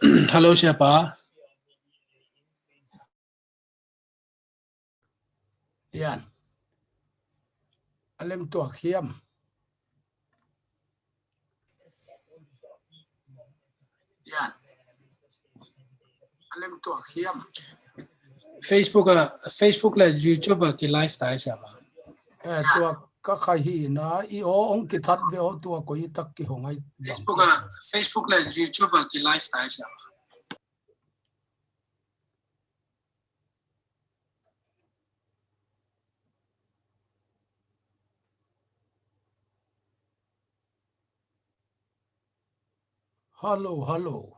Hello, siapa? Yan. Alem tua khiam. Yan. Alem tua khiam. Facebook là YouTube cái lifestyle siapa? Tua ka khai hi na I o ong ki that ve o tua ko I tak ki hongai bang. Facebook là YouTube cái lifestyle siapa? Hello.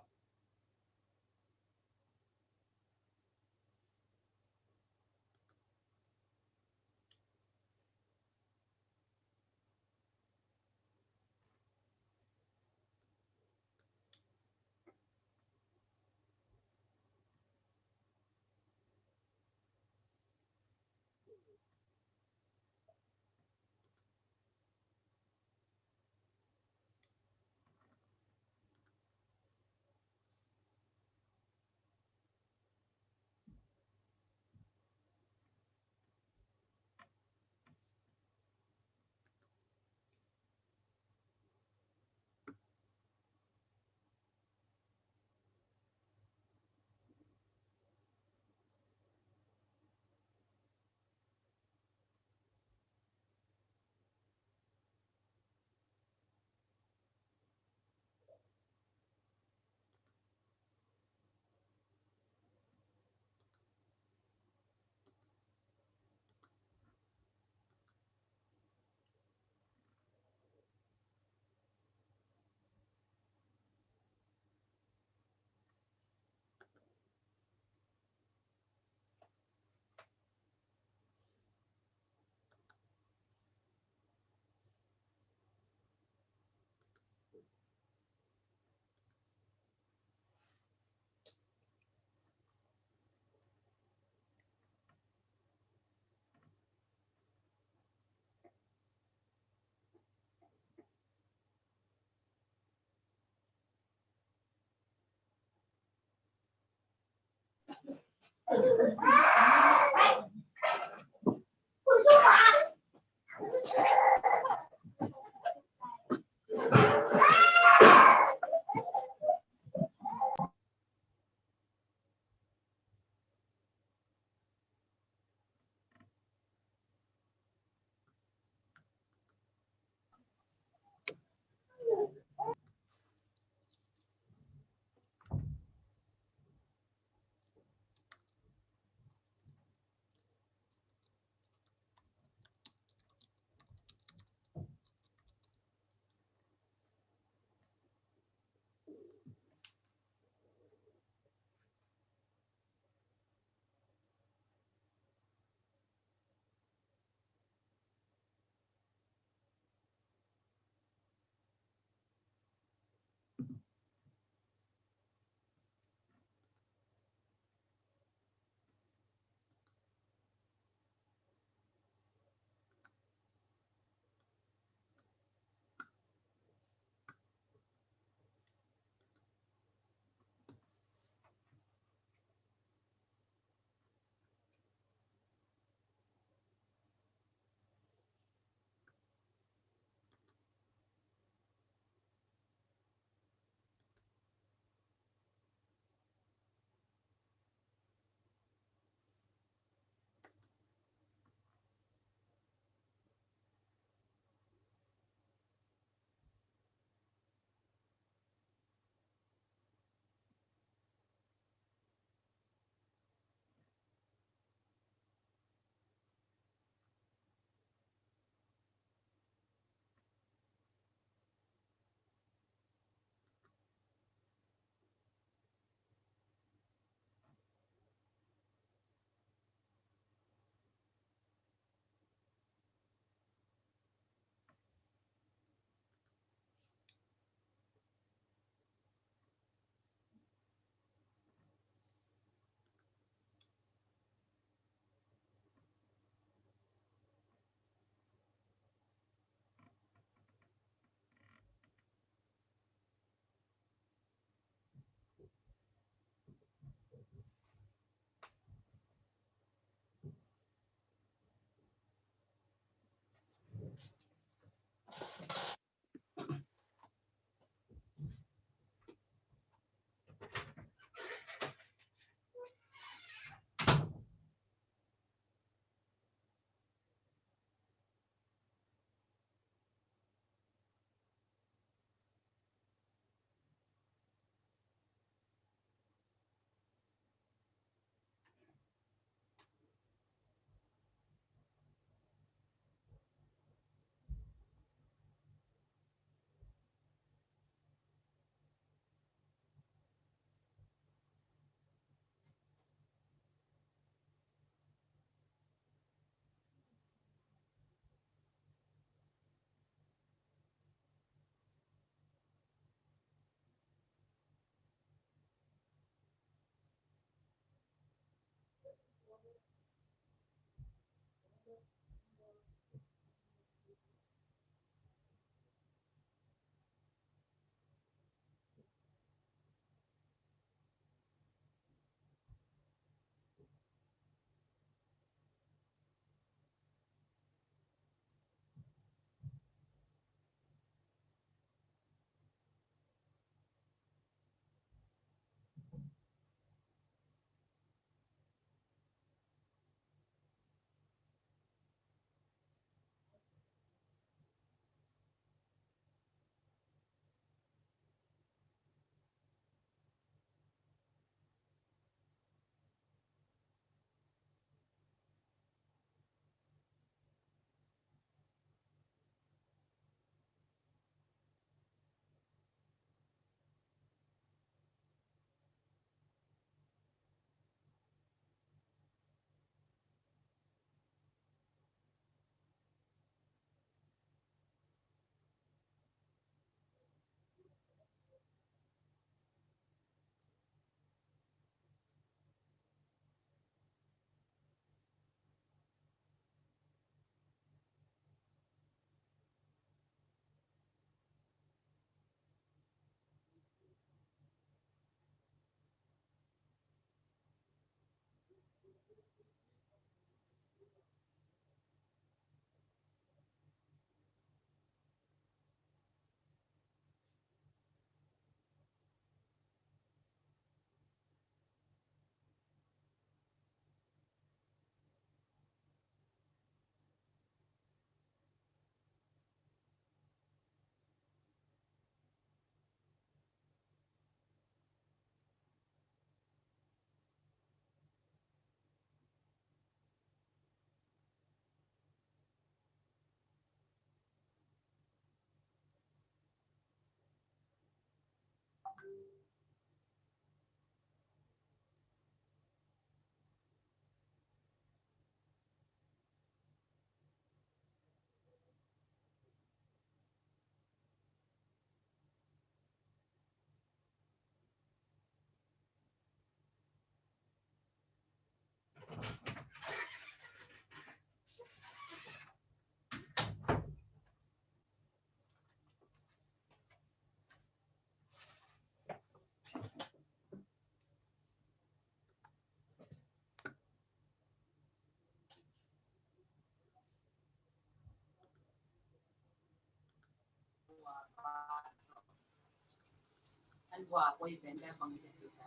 anh hòa quay về đây bằng cái gì đó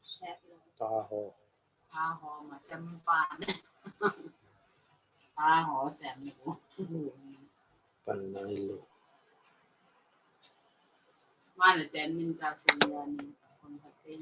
chef tha hồ mà chăm pan tha hồ xem Pan Milo. mà là tên mình ta xem là con thật tên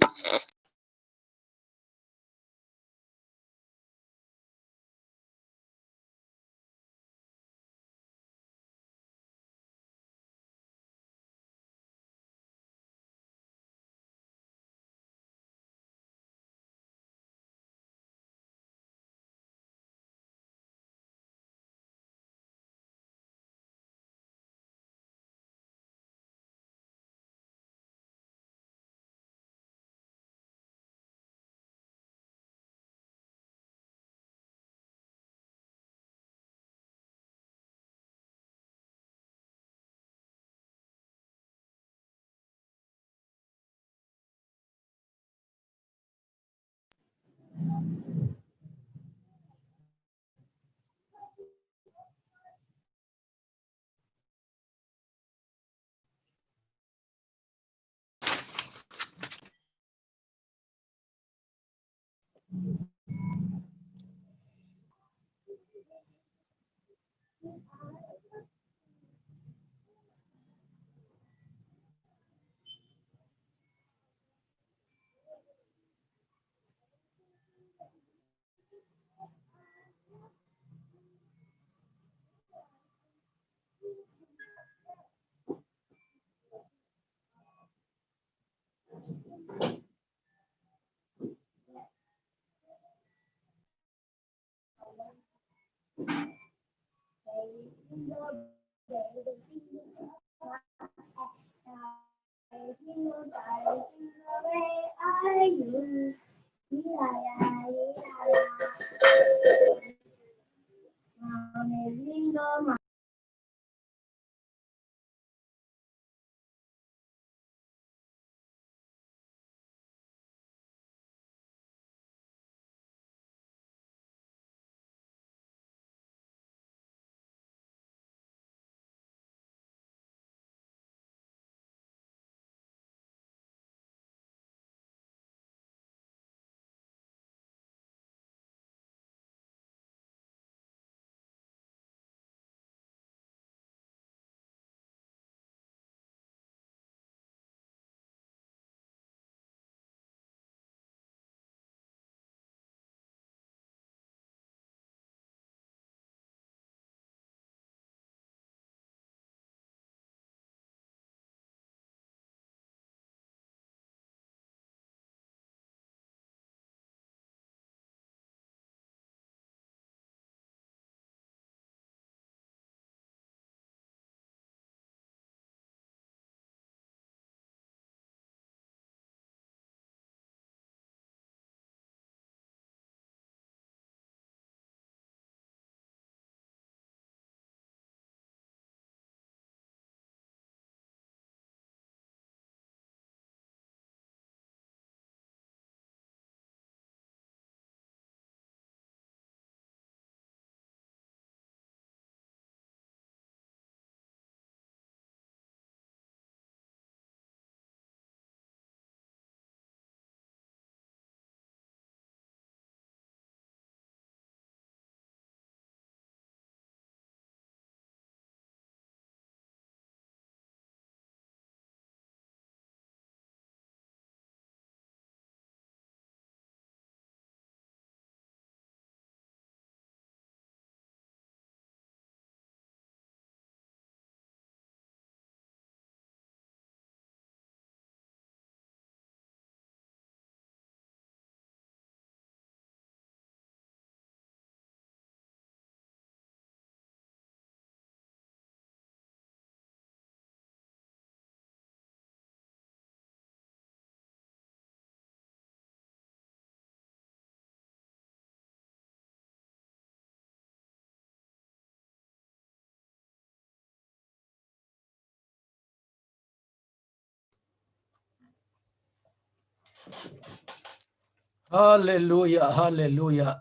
Hallelujah, hallelujah.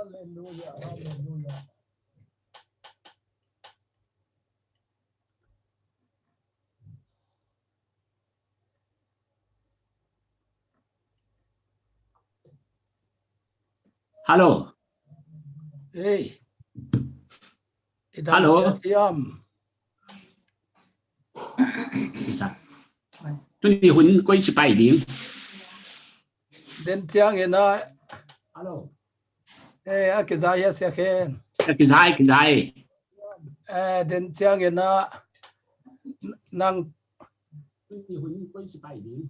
Hallelujah, hallelujah. Hello. Hey. Hello. Tôi huấn quay chỉ bài điểm. Den tiang ina. Hello. Eh, akizaya sekhen. Cái dài. Den tiang ina. Nang. Tôi huấn quay chỉ bài điểm.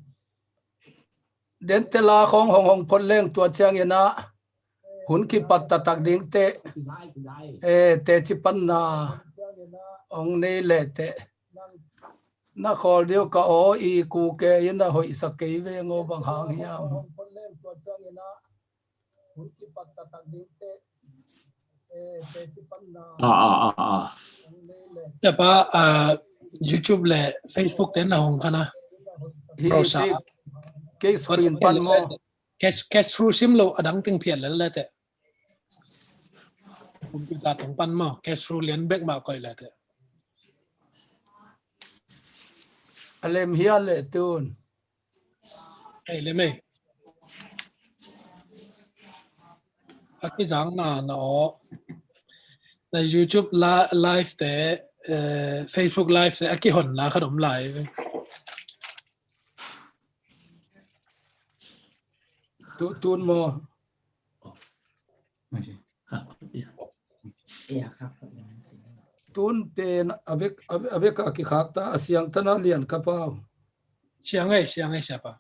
Den tela khong hong phot leng tua tiang ina. Hun ki patta tak ding te. Te chipan na. Ong nei le te. Na khol dio ka o I ku ke ina hoi sakei ve ngo bang hang hiam.จะปะYouTube และ Facebook เต็นหงกันนะโรซา ke screen pan mo catch through sim lo adang ting phianแล้วแต่ผมพิการของปันมา catch through เรียนเบกมาก่อยแล้วแต่ alem hian le tun ไอ้เลยไม่อักจังน่ะเนาะใน YouTube live แต่ Facebook live แต่อักหนละขนมไหล tun mo ตุนเป็นอเวกกิขากตาเสียงตนาเลียนกระเป๋าเชียงไงใช่ปะ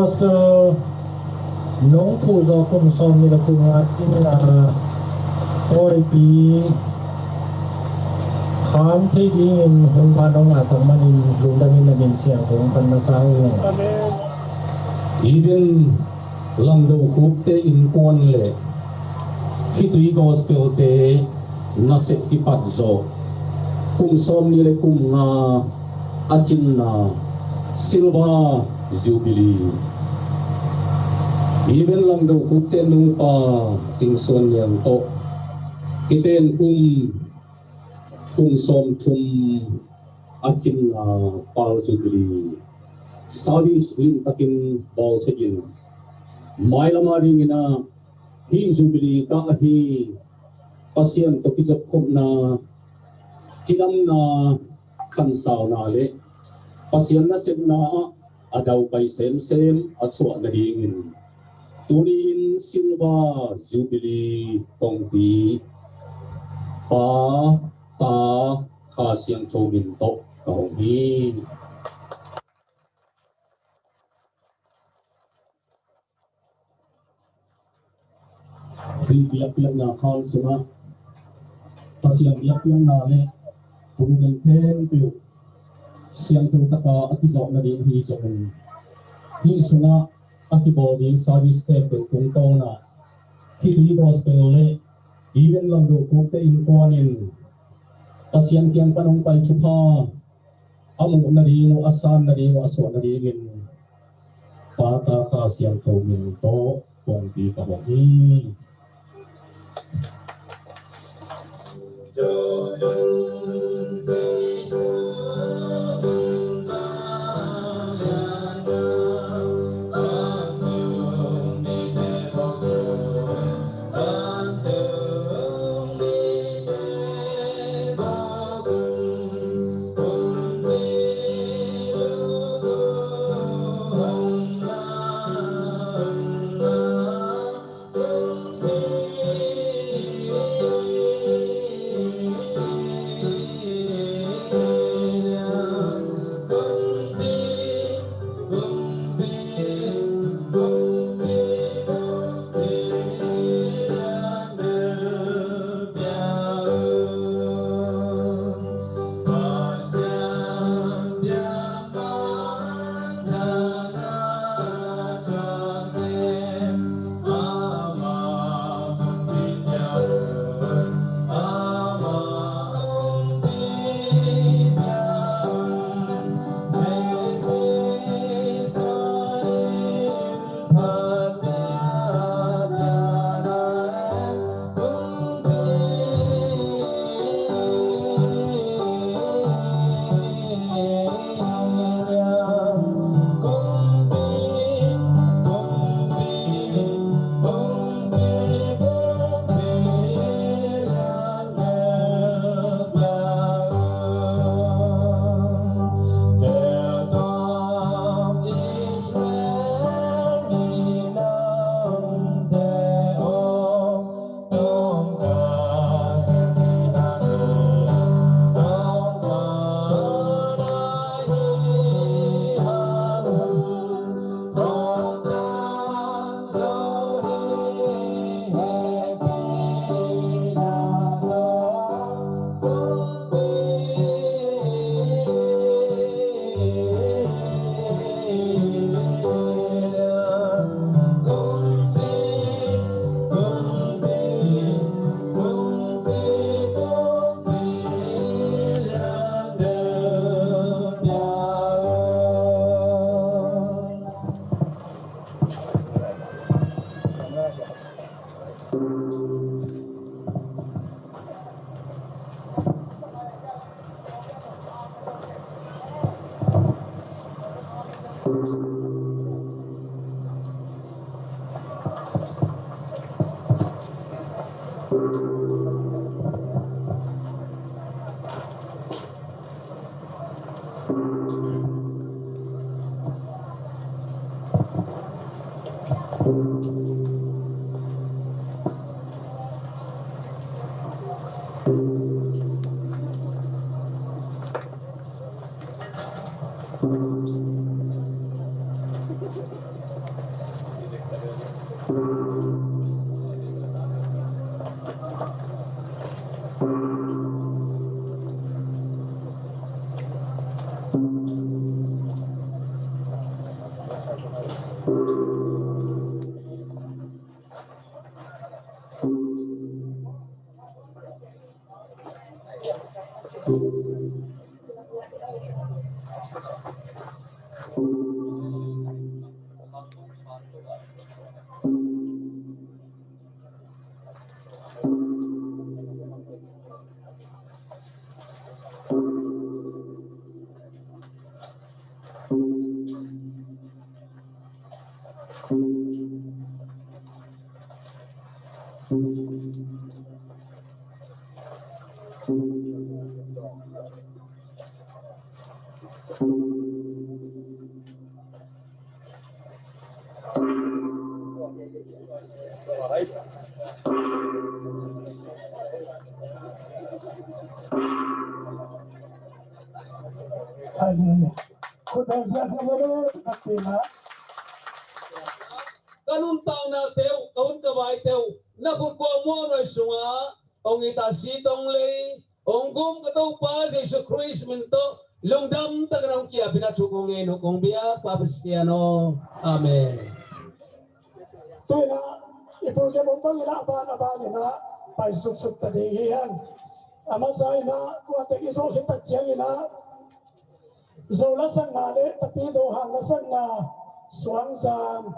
gospel nông thu do cùng som như là cùng chính là ôi bí khám thấy đi in hùng phan ông à sang man in lùng đam in là mình xiang hùng phan na sao even lang đầu khúc te in quan lệ Khitui gospel te na set ki pat zo kum som ni le kum nga achin na silver jubilee even lang đầu khúc te nung pa ting son yang to kiten kum som thum achin na pal jubilee service lim takin ball chekin mai lama ring ina hi jubilee ka hi pasien to ki jop khop na chinam na khan saw na le pasien na set na adau pai sem aswa na ring in tuni in silver jubilee kongti pa ta kha siang thogin to ka hi biak na khal suna pasiang biak na le purugan ken tu siang tu taka atizok na din hi zon hi suna atiboding service step kung to na Khitui gospel le even lang do ko te in kwanin pasiang kyang panong pai chupa amu na ringo asan na ringo aso na ringin pata ka siang to min to kong di ka hi kanun tang na teu kaun kawai teu na ku ko mo na sunga ong ita sitong le ong gum ka tau pa Jesus Christ minto lungdam tagrang kia pinachukong eno kong biya papastiano amen. Tôi là ipur ke mong bang ina aban ina pai suk tadi hian amasa ina kuate iso kita chiang ina zola sang na le tapi do hang na sang na suang sang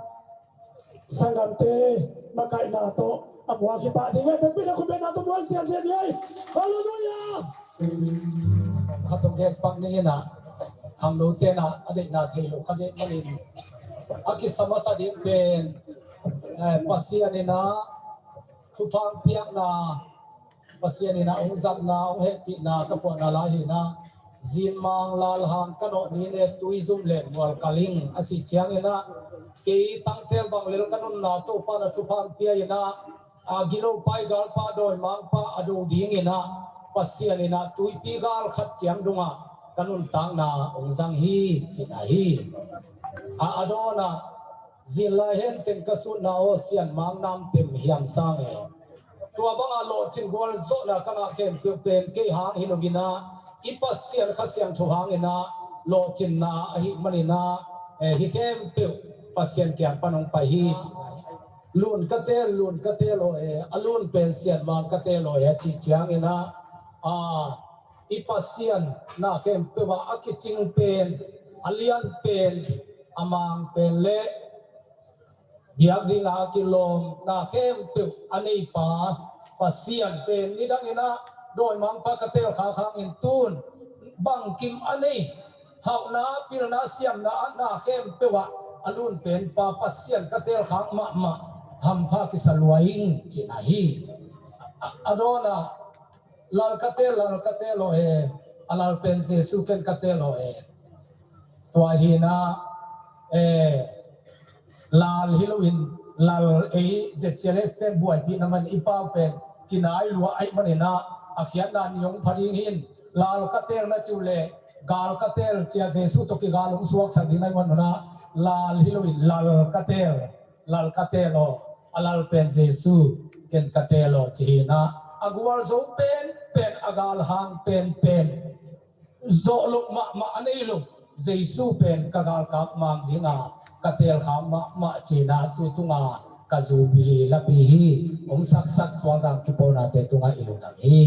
sangante makai na to amwa ki pa dinga tapi na ku be na to buan sia sia ni hallelujah khatong get pak ni na ham no te na ade na thei lo khade manin aki samasa din ben pasian ina thupang piak na pasian ina ong zat na ong he pi na kapo na lahi na zin mang lal hang kano ni ne tuizum le wal kaling achi chiang ina ke tangtel bang lel kanun na to pa na thupang pia ina agilo pai gal pa doi mang pa adu ding ina pasian ina tui pi gal khat chiang dunga kanun tang na ong zang hi china hi adona zila hen ten kasut na o sian mang nam tem hiam sang e tua bang alo chin gol zo na kana kem pe pen ke hang hinogina ipa sian khasiang thu hang ina lo chin na hi manina hi kem pe pasien kyang panong pa hi lun kate lo e alun pen sian mang kate lo e chi chiang ina ipa sian na kem pe wa akiching pen alian pen amang pen le biak ding a kilom na khem tu ani pa pasian pen ni dang ina doi mang pa katel kha khang in tun bang kim ani hau na pil na siam na khem pe wa alun pen pa pasian katel khang ma ham pha ki salwaing chinahi adona lal katel lo he alal pen se su ken katel lo he tua hina lal Halloween lal ei je celeste buai pi naman ipa pen kinai lua ai manina akhian na niong pharing hin lal katel na chule gal katel chia jesu to ki galung suak sadinai manuna lal Halloween lal katel o alal pen jesu ken katel o china agwar zo pen agal hang pen zo luk ma anei lu jesu pen kagal kap mang dinga katel kham ma china tu tunga kazubili lapihi ong sak swang ki pona te tunga ilunam hi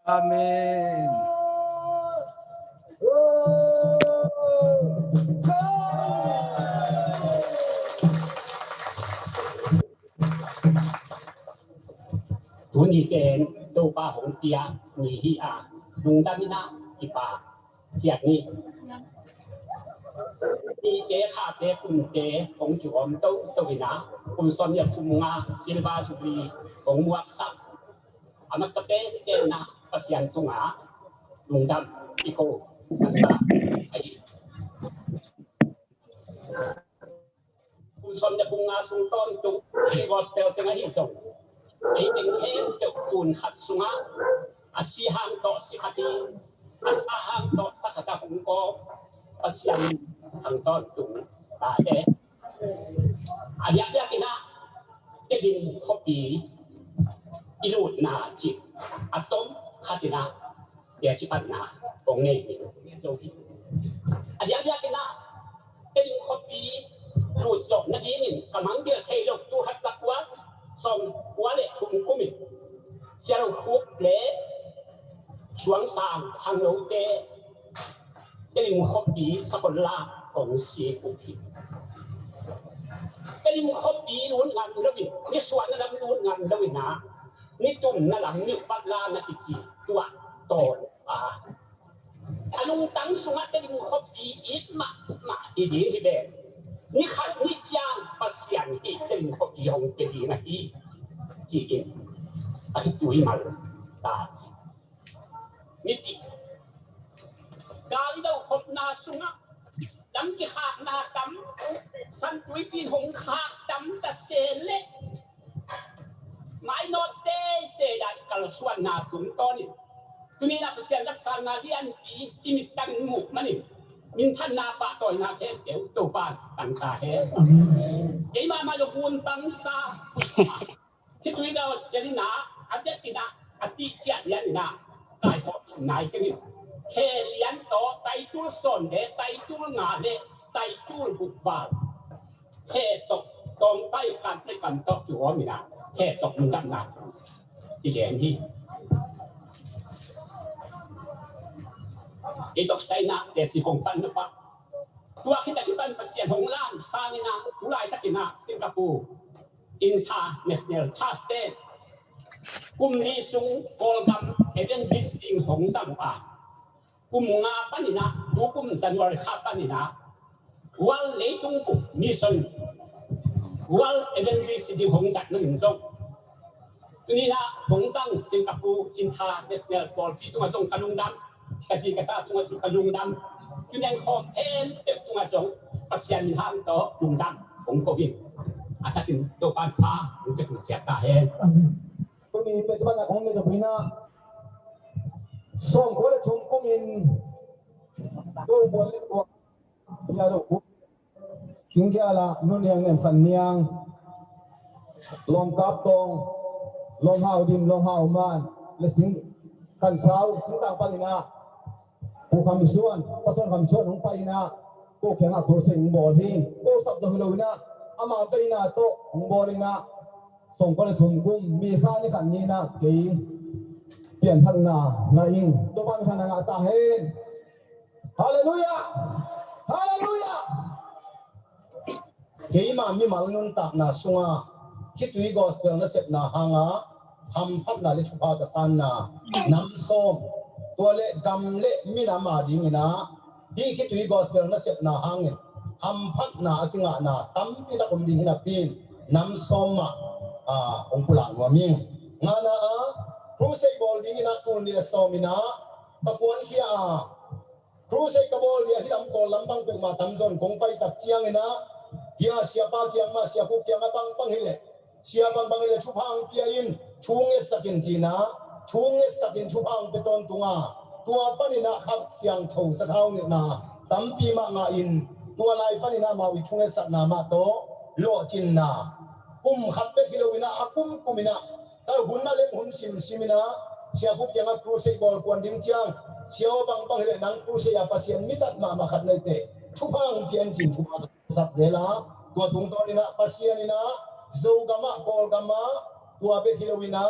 Amen. Tuần này bên đâu ba hồng tia nhị hi à dùng ta mina kịp ba chiết ni đi kế khát kế cùng kế hồng chủ ông đâu đâu na cùng xóm nhập cùng nga silva chú gì hồng muak sắc ama sắc kế na pasian tung á dùng ta iko masla ai cùng xóm nhập cùng nga sung tôn tu gospel tiếng hi song ai tiếng hem được cùng hạt sung á asi hang to si khati asa hang to sakata kung ko pasian hang to tu ta de adia dia kina ke din hopi ilu na chi atom khatina ya chi pan na kong nei ni so ki adia dia kina ke din hopi ru so na di ni kamang dia thei lok tu hat sakwa som wale thum kumi chero khuk le chuang sang hang no te cái gì một hobby sao còn la còn xí cũng kịp cái gì một hobby luôn ngàn đâu vậy như xoắn nó làm luôn ngàn đâu vậy nà như tụm nó làm như bắt la nó cái gì tua tồn à anh tăng xuống cái gì một hobby ít mà ít đi thì về như khách như trang bắt xiang ít cái gì một hobby không cái gì này ít chỉ ít à cái tuổi mà ta như cái đâu hộp na sung á đắm cái hạt na đắm săn túi pin hồng hạt đắm ta xe lệ mãi nó tê là kalau suan na tung to ni tuni na persen lak san na lian pi imit tang mu mani min than na pa toy na the deu to pan tang ta he ei ma lo bun tang sa Khitui da jadi na ate tina ati chia lian na tai ho nai cái ni khe lian to tai tu son de tai tu nga le tai tu bu ba khe to ตรงใต้กันได้กันตกอยู่ว่ามีนะแค่ตกลุงดำนะอีแกนที่อีตกใส่นะเด็กสิของตันนะปะตัวคิดแต่ที่บ้านเสียนของล้านซานี่นะอุไรตะกินะสิงคโปร์อินทาเนสเนลชาเต้กุมนี้สูงโกลกัมเอเวนดิสติงของสังปากุมงาปนินะดูกุมสันวรคาปนินะวัลเลตุงกุมิสันวัลเอเวนดิสติงของสักหนึ่งตรงนี่นะของสังสิงคโปร์อินทาเนสเนลบอลที่ตรงตรงกระลุงดำกระสีกระตาตรงกระลุงดำอยู่ในขอบเทนเต็มตรงสองปัสยานิทางต่อลุงดำของโควิดอาจจะเป็นตัวปัญหาหรือจะถูกเสียตาเห็นก็มีเป็นสมบัติของเงินจำพินาส่งคนละชงก็มีตัวบนตัวเสียดอกถึงแค่ละนู่นยังเงินพันเนียงลงกับตรงลงหาวดิมลงหาวมันและสิ่งกันสาวสิ่งต่างปานินาผู้คำส่วนประสบคำส่วนของปานินาก็แข่งอักโรเซิงบอลที่ก็สับสนเลยนะอามาปานินาโตของบอลนะส่งคนละชงกุมมีค่าในขันนี้นะกี่เปลี่ยนทันนานาอิงตัวบ้านทันนาตาเฮนฮาเลลูยาฮาเลลูยาเกี่ยมามีมัลนุนตักนาสุงาคิดวิกอสเปลนัสเซปนาหางาทำพับนาลิชุพากสันนาน้ำส้มตัวเล็กกำเล็กมีน้ำมาดีงี้นะที่คิดวิกอสเปลนัสเซปนาหางเงินทำพับนากิงานาตั้มพิตาคมดีงี้นะปีนน้ำส้มองคุลางวมิงงานาครูเซบอลดีงี้นะตัวนี้ส้มินะตะกวนเฮียครูเซกบอลเฮียที่ลำโกลำบังเป็นมาตั้งซอนคงไปตัดเชียงงี้นะsiapa kiang ma siapa kiang abang panghile siapa panghile chupang piain chunge sakin jina chunge sakin chupang beton tunga tua panina khap siang thau sathau ni na tampi ma nga in tua lai panina ma wi chunge sakna ma to lo chin na khap pe kilowina akum kumina ta hunna le hun simina siapa kiang cruise ball kwan ding chiang siapa panghile nang cruise ya pasien misat ma khat nei te chupang pian chin chupangสักเจล่าตัวตุงตอนี่นะปัสยานี่นะโจกามะโกลกามะตัวเบคิโลวินะ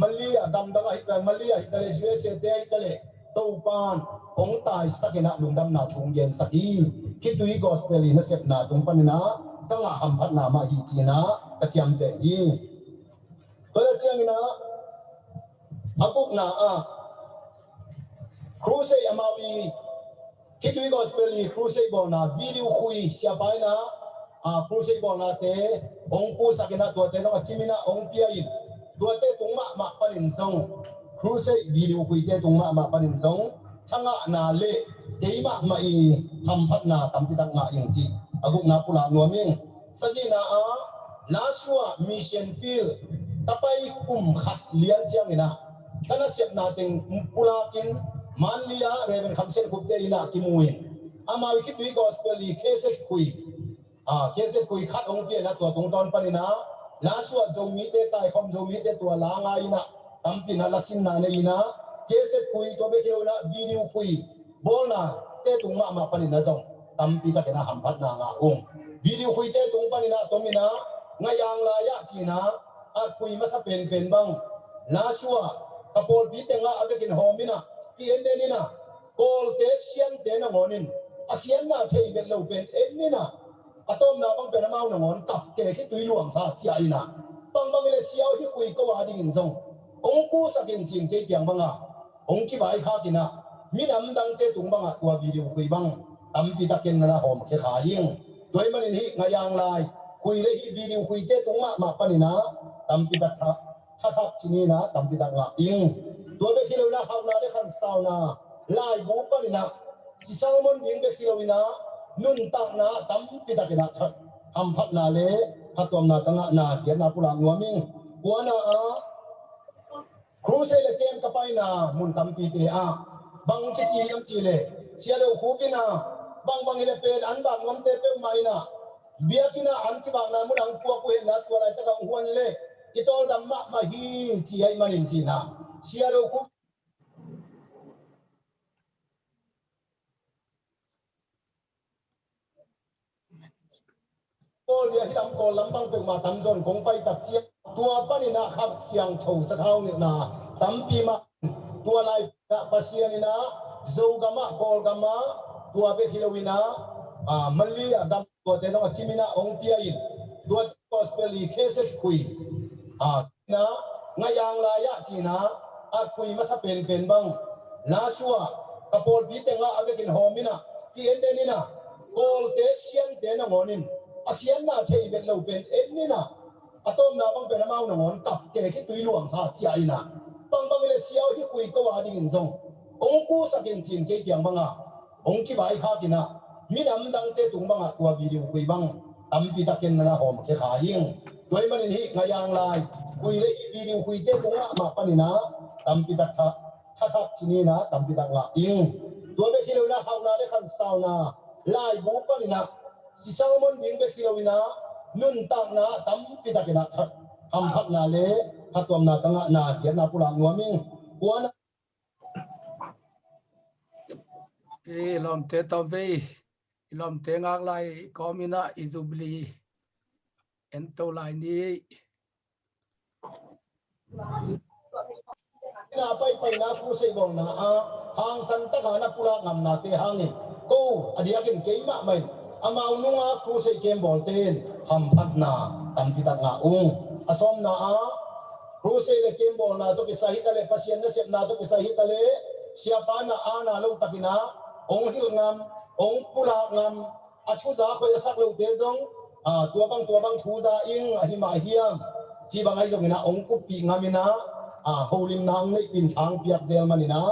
มัลลีอะดำดังไอ้มัลลีอะอิตาลีสเวสเตอิตาลีตูปานองตายสักนะลุงดำนาชงเย็นสักทีคิดดูอีกอสเตรเลียนะเสพนาตุงปันนะตั้งอ่ะหัมพัดนามาฮีจีนะกระเทียมเตอีตัวเจียงนะอาบุกนาครูเซยามาวีคิดดูก็สเปรีครูเซบอลนะวิดีโอคุยเสียไปนะครูเซบอลนะเตองค์สักนะตัวเตต้องคิมินะองค์เปียอินตัวเตตรงมาปนินซงครูเซวิดีโอคุยเตตรงมาปนินซงทั้งนาเล่เตมาอีทำพัฒนาตั้มพิทักษ์งาอย่างจีอากุนาปุลานัวมิงสักนะลาชัวมิชชั่นฟิลต่อไปขัดเลี้ยงเชียงนะท่านเสียบนาเต็งปุลากินมันเลียเรื่องคำเส้นคุบเตยนะกิมุยอามาวิคิดวิกอสเปรีเคสคุยเคสคุยขัดองค์เปียนะตัวตรงตอนปนินะลาสวดโจมีเตตายคอมโจมีเตตัวลางายนะตั้มปินาลาสินนาเนยนะเคสคุยตัวเบคิโลนะวิดีโอคุยบอลนะเตตุงมาปนินะจงตั้มปิตะเกนะหัมพัดนางาองวิดีโอคุยเตตุงปนินะตัวมินะงายางลายะจีนะคุยมาสับเป็นบังลาสวดกระโปรงปีเตงะอาเบกินหอมินะที่เอ็นเดนี่นะโกลเตเซียนเดนงอนินอาเขียนน่าใช้เป็นเราเป็นเอ็นนี่นะอาต้มน่ะบางเป็นน้ำมันงอนกับเกคิดตุยหลวงซาเจียอีนะบางเลยเสียวที่คุยก็ว่าดิ่งซงองกูสักจริงเกี่ยงบางอ่ะองกี่ใบข้ากินนะมีน้ำดังเตตุงบางอ่ะตัววิดีโอคุยบางตั้มปีตะเกนนะหอมแค่ขายิงตัวมันนี่งายางลายคุยเลยวิดีโอคุยเตตุงมาปนินะตั้มปีตะทักที่นี่นะตั้มปีตะงายิงตัวเบคิโลนะเขาหน้าได้ขันสาวนะลายบุปนินะสิสาวมันวิ่งเบคิโลวินะนุ่นตักนะตั้มปิตากินะชัดทำพัดนาเล่พัดตัวนาตั้งนาเกียรนาปุลางัวมิงกัวนาครูเซเลเกมกับไปนามุนตั้มปีเตบังกิจียมจีเลเสียเดือคูกินะบังเฮเลเป็นอันบางวันเตเป้ไม่นะเบียกินะอันที่บางนามุนังปัวกุเห็นนะตัวอะไรตะกังหัวนี่เลยอีโตดัมมาฮีจีให้มันอินจีนะเสียเดือคู Call dia hitam call lambang pe ma tam zon kong pai tak chia tua panina khap siang thau sathau ni na tampi ma tua lai na pasianina zo gama call gama tua be hilowina mali agam tua te no kimina ong pia in tua gospel li kheset kui na ngayang la ya china akui masa pen bang na suwa kapol bitenga abekin homina ti endenina call te sian te na ngonin akhian na thei bet lo pen enina atom na bang pen mau na ngon kap ke ki tui luang sa chia ina bang le siao hi kui ko wa ding zong ong ku sakin chin ke kyang banga ong ki bai kha kina minam dang te tung banga tua video kui bang tampi taken na hom ke kha hing doi manin hi ngayang lai kui le video kui te tung ma panina tampi tak tha chini na tampi tak la ing tua be khilo na hauna le khan sauna lai bu panina si salmon ding be khilowina nun tak na tampi takina that phat na le hatom na tanga na ke na pula nuaming buana lom te to ve lom te ngak lai komina izubli ento lai ni na pai na ku sei bong na hang san ta na pula ngam na te hangin ko adia ken keima mai amau nunga ku sei kem bol ten phat na tampi tak nga asom na ku sei le kem bol na to ki sahita le pasien na sep na to ki sahita le siapa na ana lo takina ong hil ngam ong pula ngam achu za khoi sak lo te zong tua bang thu za ing ahima hiam chi bang ai zong ina ong ku pi ngamina holim nang nei pin thang piak zel manina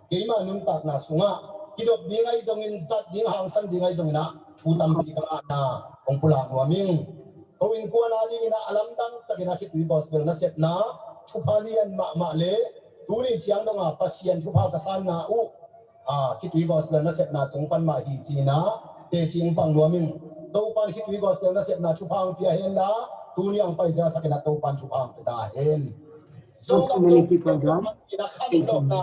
keima nun tak na sunga kidok ding ai zong in zat ding hang san ding ai zong ina thu tam pi ka na ong pula nuaming owin ko na ding ina alam dang takina Khitui gospel na set na thu phalian ma le tuni chiang dong pasien thu pha ka san na Khitui gospel na set na tung pan ma hi chi na te ching pang nuaming to pan Khitui gospel na set na thu phang pia hen la tuni ang pai da takina to pan thu phang da hen so community program ina kham lok na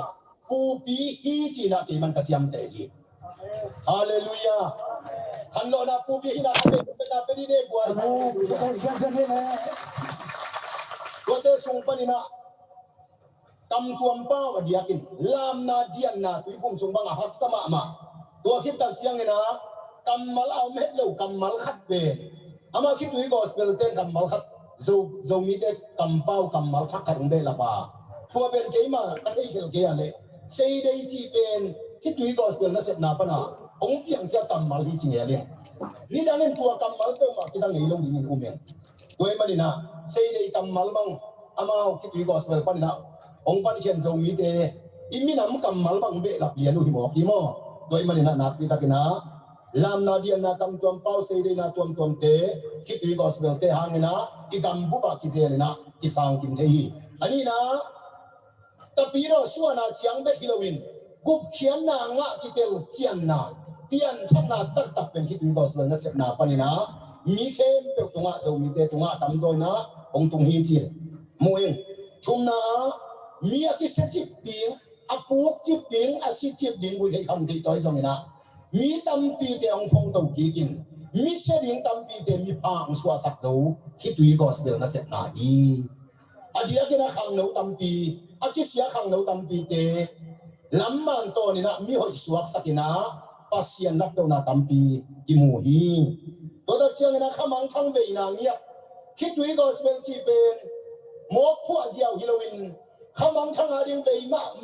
pu pi hi chi na ti man ka chiam te hi hallelujah khan lo na pu pi hi na khan le na pe di de bua ko te sung panina kam tuam pa wa diakin lam na dian na tu phum sung bang hak sama ma tua khit tak chiang ina kamal au met lo kamal khat be ama Khitui gospel ten kamal khat zo mi de kampau kamal thak khang de la ba tua ben ke ma ka thei khel ke ale sei dei chi ben Khitui gospel na sep na pa na ong piang kya kamal hi chi ale ni dangin tua kamal pe ma ki dang nei lo ni umen doi manina sei dei kamal bang ama Khitui gospel pa na ong pan chen zo mi de iminam kamal bang be la pianu hi mo ki mo doi manina na pi takina lam na dian na kam tuam pau sei dei na tuam te Khitui gospel te hangina igam bu ba ki zelina isang kim the hi ani na tapiro suana chiang be hilowin gup khian na nga kitel chian na pian thana tak tak pen Khitui gospel na sep na panina mi khem pe tunga zo mi te tunga tam zoi na ong tung hi chi moing chumna mi aki se chip ting apuk chip ting asi chip ding wi hei kham thi toi zongina mi tam pi te ong phong to ki kin mi se ding tam pi te mi phang swa sak zo Khitui gospel na set na hi adia kina khang no tam pi akisia khang no tam pi te lamman to ni na mi hoi suak sakina pasien lak to na tam pi imu hi to da chiang na khamang chang be na ngia Khitui gospel chi ben mo phua ziaw hilowin khamang chang ading be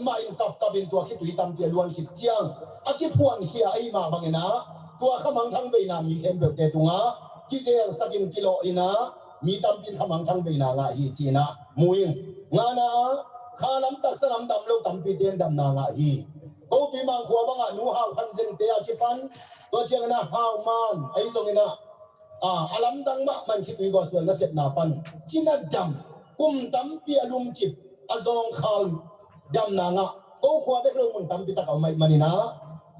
ma in kap in to Khitui tam pi luan khit chiang aki phuan hia ai ma bangena tua khamang thang be na mi khem be te tunga ki zel sakin kilo ina mi tam pin khamang thang be na nga hi china muing ngana khalam ta salam dam lo tam pi ten dam na nga hi ko pi mang khwa banga nu ha khan zen te a ki pan to chang na hau man ai zong ina alam dang ma man Khitui gospel na set na pan china dam kum tam pi alum chip azong khal dam na nga ko khwa be lo mun tam pi ta ka mai manina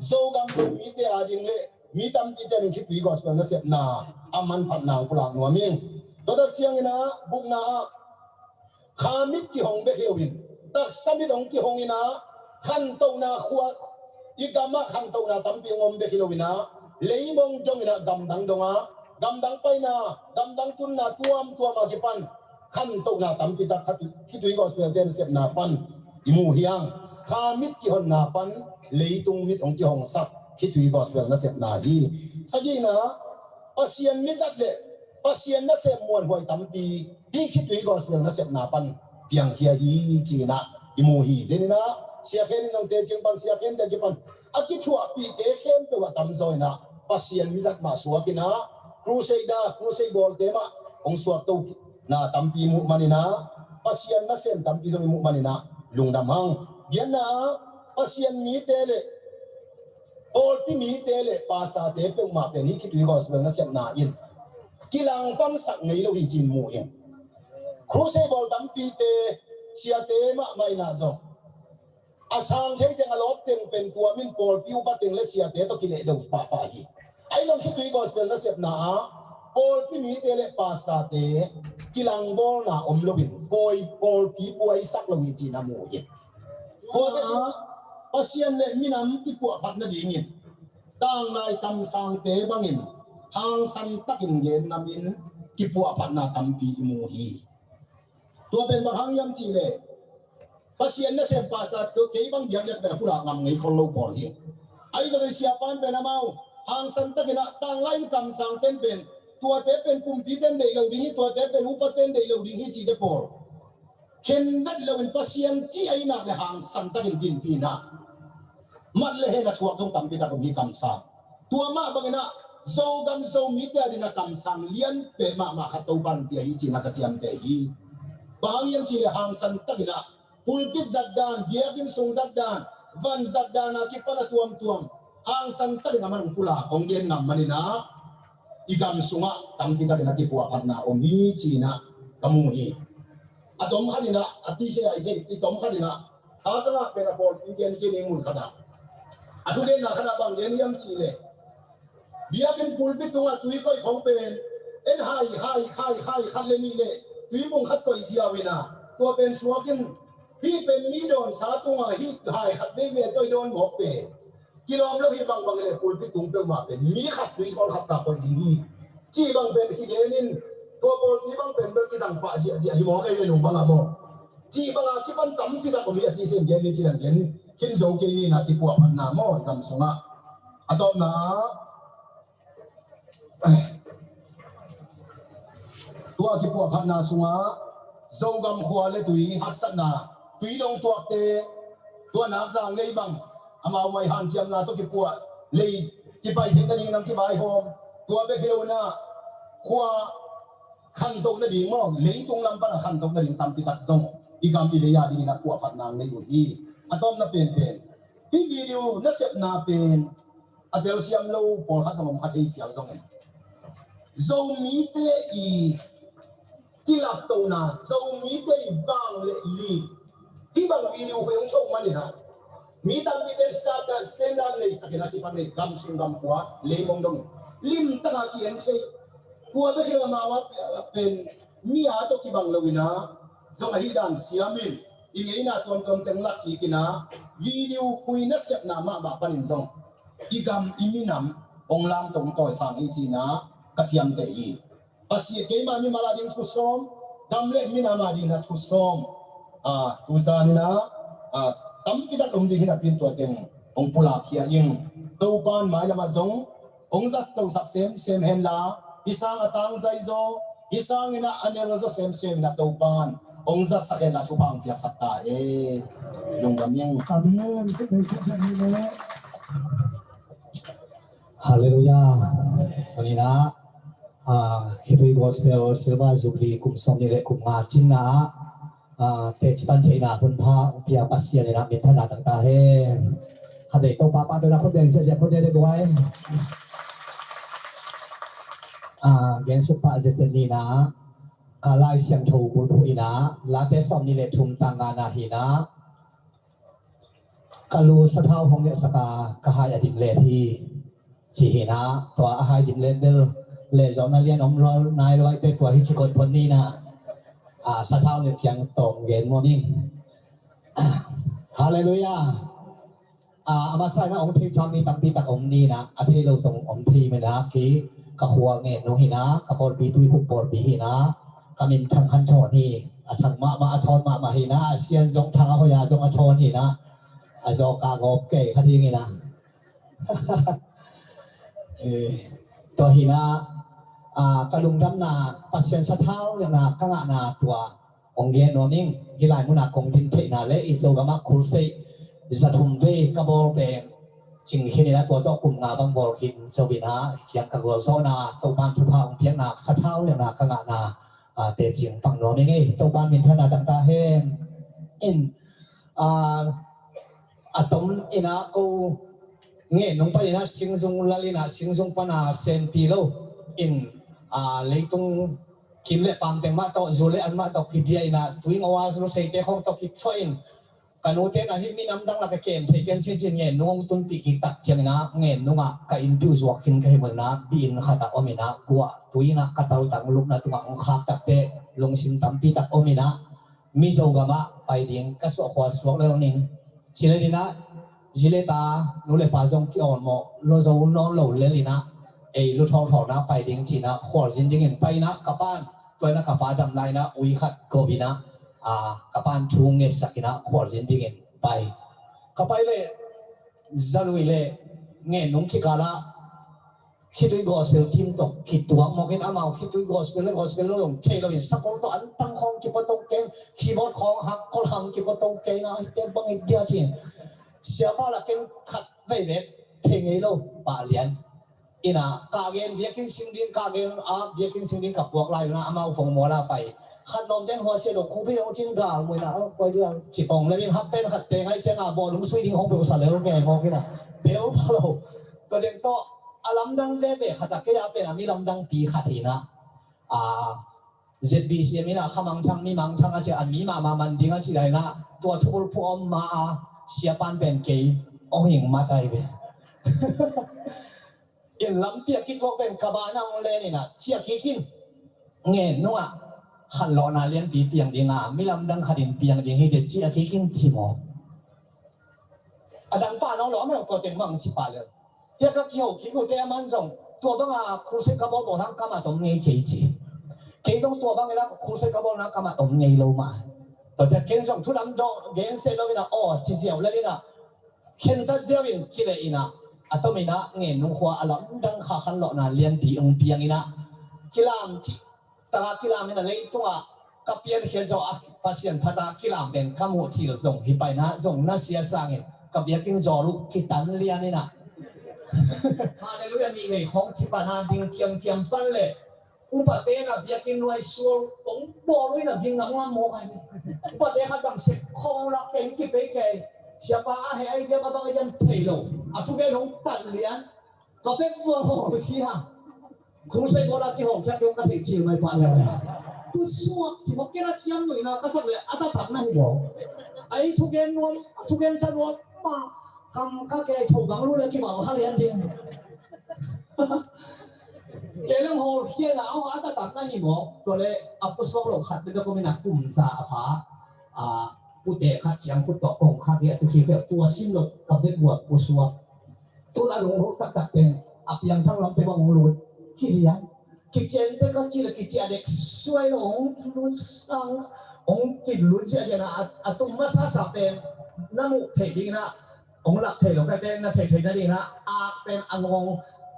zo gam zo mi te ading le mi tam pi te ni Khitui gospel na sep na aman phat na pulang nuaming to da chiang ina buk na khamit ki hong be hewin tak samit ong ki hong ina khan to na khwa igama khan to na tam pi ngom be hilowina leimong jong ina gam dang donga gam dang pai na gam dang tun na tuam ma ki pan khan to na tam pi ta Khitui gospel den sep na pan imu hiang kha mit ki hon na pan leitung mit ong ki hong sak Khitui gospel na sep na hi sagina pasien mizat le pasien na sep muan hoi tam pi hi Khitui gospel na sep na pan piang hia hi china imu hi denina sia khen nong te ching pan sia khen te ki pan aki thua pi te khem pe wa tam zoi na pasien mizat ma suakina crusade bol te ma ong suak to na tampi mu manina pasien na sem tampi zo mu manina lungdam hang bian na pasien mi tele ol pi mi tele pasa te pe ma pe ni Khitui gospel na sem na in kilang pang sak ngei lo hi chin mu in crusade bol tampi te sia te ma mai na zo asang thei te alop teng pen tua min pol piu pa teng le sia te to kile do pa hi ai long Khitui gospel na sep na pol pi mi tele pasa te kilang bol na omlobin pol pi puai sak lo hi chi na mu ye ko ta pasien le minam ti pu phat na ding in tang nai kam sang te bangin hang san takin gen namin ki pu phat na tam pi mu hi tua ben ba hang yam chi le pasien na sem pasa to ke bang diang le ba hura ngam ngai khol lo bol hi ai zo sia pan ben amau hang san takina tang lai kam sang ten ben tua te pen kum pi ten dei lo ding tua te pen upa ten dei lo ding hi chi de por ken dat lo in pasien chi ai na le hang san takin din pi na mat le he na thua thong tam pi ta kum hi kam sa tua ma bangina zo gam zo mi te dina kam sang lian pe ma kha to ban pi hi chi na ka chiam te hi bang yam chi le hang san takina pulpit zaddan biakin sung zaddan van zaddan ki pana tuam hang san takina man pula ong gen ngam manina igam sunga tampi ta kinati puwa na omi china kamuhi atom khadina ati se ai he itom khadina khadana pena pol igen kini mun khada atugen na khada bang gen yam chile biakin pulpit tunga tui koi khong pen en hai khalle ni le tui mong khat koi ziawina to pen suakin hi pen mi don sa tunga hi hai khat me toi don mok pe kilom lo hi bang le pulpit tung pe ma pen mi khat tui kol khat ta koi di chi bang pen ki genin to pol ki bang pen ki sang pa sia hi mo kai le lung bang amo chi bang ki ban tam pi ka ko mi ati sen gen ni chi lan gen kin zo ke ni na ti pu pan na mo kam sunga atom na tua ki pu pan na sunga zo gam khwa le tui hasan na tui dong tuak te tua na za ngei bang ama mai han chiam na to ki pu le ki pai theng ka ding nam ki bai hom tua be khilo na khwa khan to na ding mo le tung lam pa khan to na ding tam pi tak zong igam pi le ya ding na pu pan na ngei u hi atom na pen hi video na sep na pen adel siam lo por kha thom kha thei piang zong zo mi te i kilap to na zo mi te wang le li hi bang video ko yung chok man ina mi tam pi ten standard le takina si pan le gam sung gam kwa le mong dong lim ta ki en che kwa be khila ma wa pen mi a to ki bang lawina zo hi dan siamin ingei na tom teng lak ki kina video kuina sep na ma panin zong igam iminam onglam tong toy sang i china katiam te hi pasi ke ma mi mala ding thusom gamle mi na ma ding na thusom tu sa ni na tam ki da ong ding na pin to teng ong pula khia ing to pan mai lama zong ong zat to sak sem hen la isang atang zai zo isang ina anel zo sem na to pan ong zat sak hen la thu pang pia sak ta yung gamyang amen cái này sẽ như thế Hallelujah. Ani na Khitui gospel silver jubilee kum som ni le kum nga chin na te chipan thei na hun pha pia pasia ni na min thana tang ta he ha de to pa to na khon ben se khon de duai gen su pa je se ni na kalai siang tho bu phu ina la te som ni le thum tanga na hi na kalu sa thau hong ne saka ka hai adim le thi chỉ hiện á tòa hai điểm lên đưa lệ giống na liên ông lo nai lo pe tòa hít chỉ còn phun đi na sa thao được tiếng tổng gen morning hallelujah mà sai na ông thấy sao mi tâm pi tak ông đi na thấy lâu sống ông thi mình na khi กะหัวเงนงหินะกะปอลปีตุยผู้ปอลปีหินะกะมินทางคันทอนี่ทางมาทอนมาหินะเซียนจงทางพยาจงทอนหินะจอกากอบเก๋คดีงี้นะตัวหินะกะลุงดำนาปัสเซียนสะเท้าเรื่องนากังนาตัวองเกนโนมิงกิไลมุนักคงดินเทนาเลอิโซกามาคุลเซจะทุ่มเวกบอลเป็นจิงเฮนินะตัวโซกุมงาบังบอลหินเซวินะเสียงกะกัวโซนาตัวบ้านทุพาองเพียงนาสะเท้าเรื่องนากังนาเตจิงปังโนมิงตัวบ้านมินทนาต่างตาเฮนอินตมอินะกูเงี้ยน้องปนินะสิงซุงลาลินะสิงซุงปนาเซนปีโลอินเลยตรงคิมเล่ปังเต็งมาโตจูเล่อันมาโตคิดดีนะตุยงาวาสุเซเตของโตคิดช่วยกันโนเตนะฮิมีน้ำดังละกเกมเทกันเช่นเงี้ยน้องตุนปีกิตักเชียงนะเงี้ยน้องกับอินพิวจวกหินกับเหมือนนะบีนขัดตักอมินะกัวตุยนะกัดตาตังลุกนะตัวองขัดตักเตลงสินตัมปีตักอมินะมิโซกามะไปดิ่งกระสวกหัวสวกเรื่องนี้ชิเลนะจิเลตาโนเลปาจงที่อ่อนหมอโลโซโนโลเลลินะลุทองทองนะไปดิ่งจีนะขวดจินดิ่งเห็นไปนะกับบ้านตัวนะกับป้าจำไรนะวิคัดโกบินะกับบ้านชูเงสักนะขวดจินดิ่งเห็นไปกับไปเลยจะลุยเลยเงี้ยนุ่งขี้กาละคิดด้วยกอสเปลทีมตกคิดตัวมองเห็นอามาคิดด้วยกอสเปลลงเทเราเห็นสักคนตัวอันตั้งห้องคิดว่าตรงเก่งคีย์บอร์ดของหักคนหังคิดว่าตรงเก่งนะเต็มบังอีกเดียวจริงเสียบ้าละเก่งขัดไม่เด็ดเทงให้เราป่าเลียนอินะกาเกนเบียกินสิ่งดิ้งกาเกนเบียกินสิ่งดิ้งกับพวกไรนะอามาฟงมัวลาไปขัดนมเต้นหัวเสียดกคู่พี่น้องจิ้งกาลมวยนะไปเรื่องจีบองแล้วมีฮับเป็นขัดเตงให้เจ้าบอลลุงซุยดิ้งของเบลสันเลยแกงงกินนะเบลพะโลตัวเด็กโตอลัมดังเล่เบขัดตะเกียบเป็นมีลำดังปีขัดหินะZBC มีนะขมังทังมีมังทังอาเซียนมีมามันดิ้งอาเซียนนะตัวทุกพวกมาเสียปันเป็นเกย์องหิงมาได้เว้ยอินลำเปียกิโกเป็นกบานาองเลนี่นะเสียขี้ขินเงี้ยนัวขันล้อนาเลียนปีเปียงดีงาไม่ลำดังขัดินเปียงดีให้เด็กเสียขี้ขินชิมอดังป้าน้องล้อไม่เอาตัวเต็มมังชิปาเลยเรียกก็เกี่ยวขี้กูเตะมันส่งตัวบ้างครูเซกบอลบอกทั้งกามาตรงนี้เกจีเกย์ต้องตัวบ้างเลยนะครูเซกบอลนะกามาตรงนี้โลมาแต่เกย์ส่งทุนน้ำดองเกย์เซลล์นะอ๋อชิเซียวเลยนะเข็นตัดเจ้าวินกิเลอินะตัวมีนะเงินนุ่งหัวอลัมดังข้าขันหล่อนะเลี้ยนปีองเปียงอินะกิลามจิตากิลามนี่นะเลยตัวกับเปียนเขียนจอภาษาพัตตากิลามเป็นขโมยชิลส่งที่ไปนะส่งน่าเสียสังเงินกับเบียกินจอลูกกิตันเลียนี่นะฮาเลลูยามีเงยของชิบานาดิ้งเคียมปั้นเลยอุปเตนะเบียกินหน่วยส่วนตรงบ่อลุยนะดิ้งน้ำมันโมกันอุปเตขัดดังเสกคงรักเป็นกิเปเกsiapa ahai ai dia babang yang thelo atu ke long pan lian ka pe ko ho ki ha khu sai ko la ki ho kya ka thei chi mai pa la tu suak si mo kera chiam noi na ka sak le ata thak na hi bo ai thu gen san wo ma kam ka ke tho bang lu le ki ma ha lian ding ke lang ho kia na ho ata thak na hi bo to le apu sok lo khat de ko mi na kum sa paผู้เตะขัดเสียงผู้ต่อกงขัดเนี่ยตัวชีเพื่อตัวสิ้นหลบกับเด็กบวชผู้ชัวตัวละหลงรู้ตักเป็นอับยังทั้งลำเป็นวงรูดที่เลี้ยงกิจเจนเป็นก็จีละกิจเด็กสวยหลงรู้สังองกิจรู้เสียนะตุ้มมาซาสาเป็นน้ำมุเทดีนะองหลักเทหลงไปเป็นนะเทนั่นดีนะอาเป็นอังง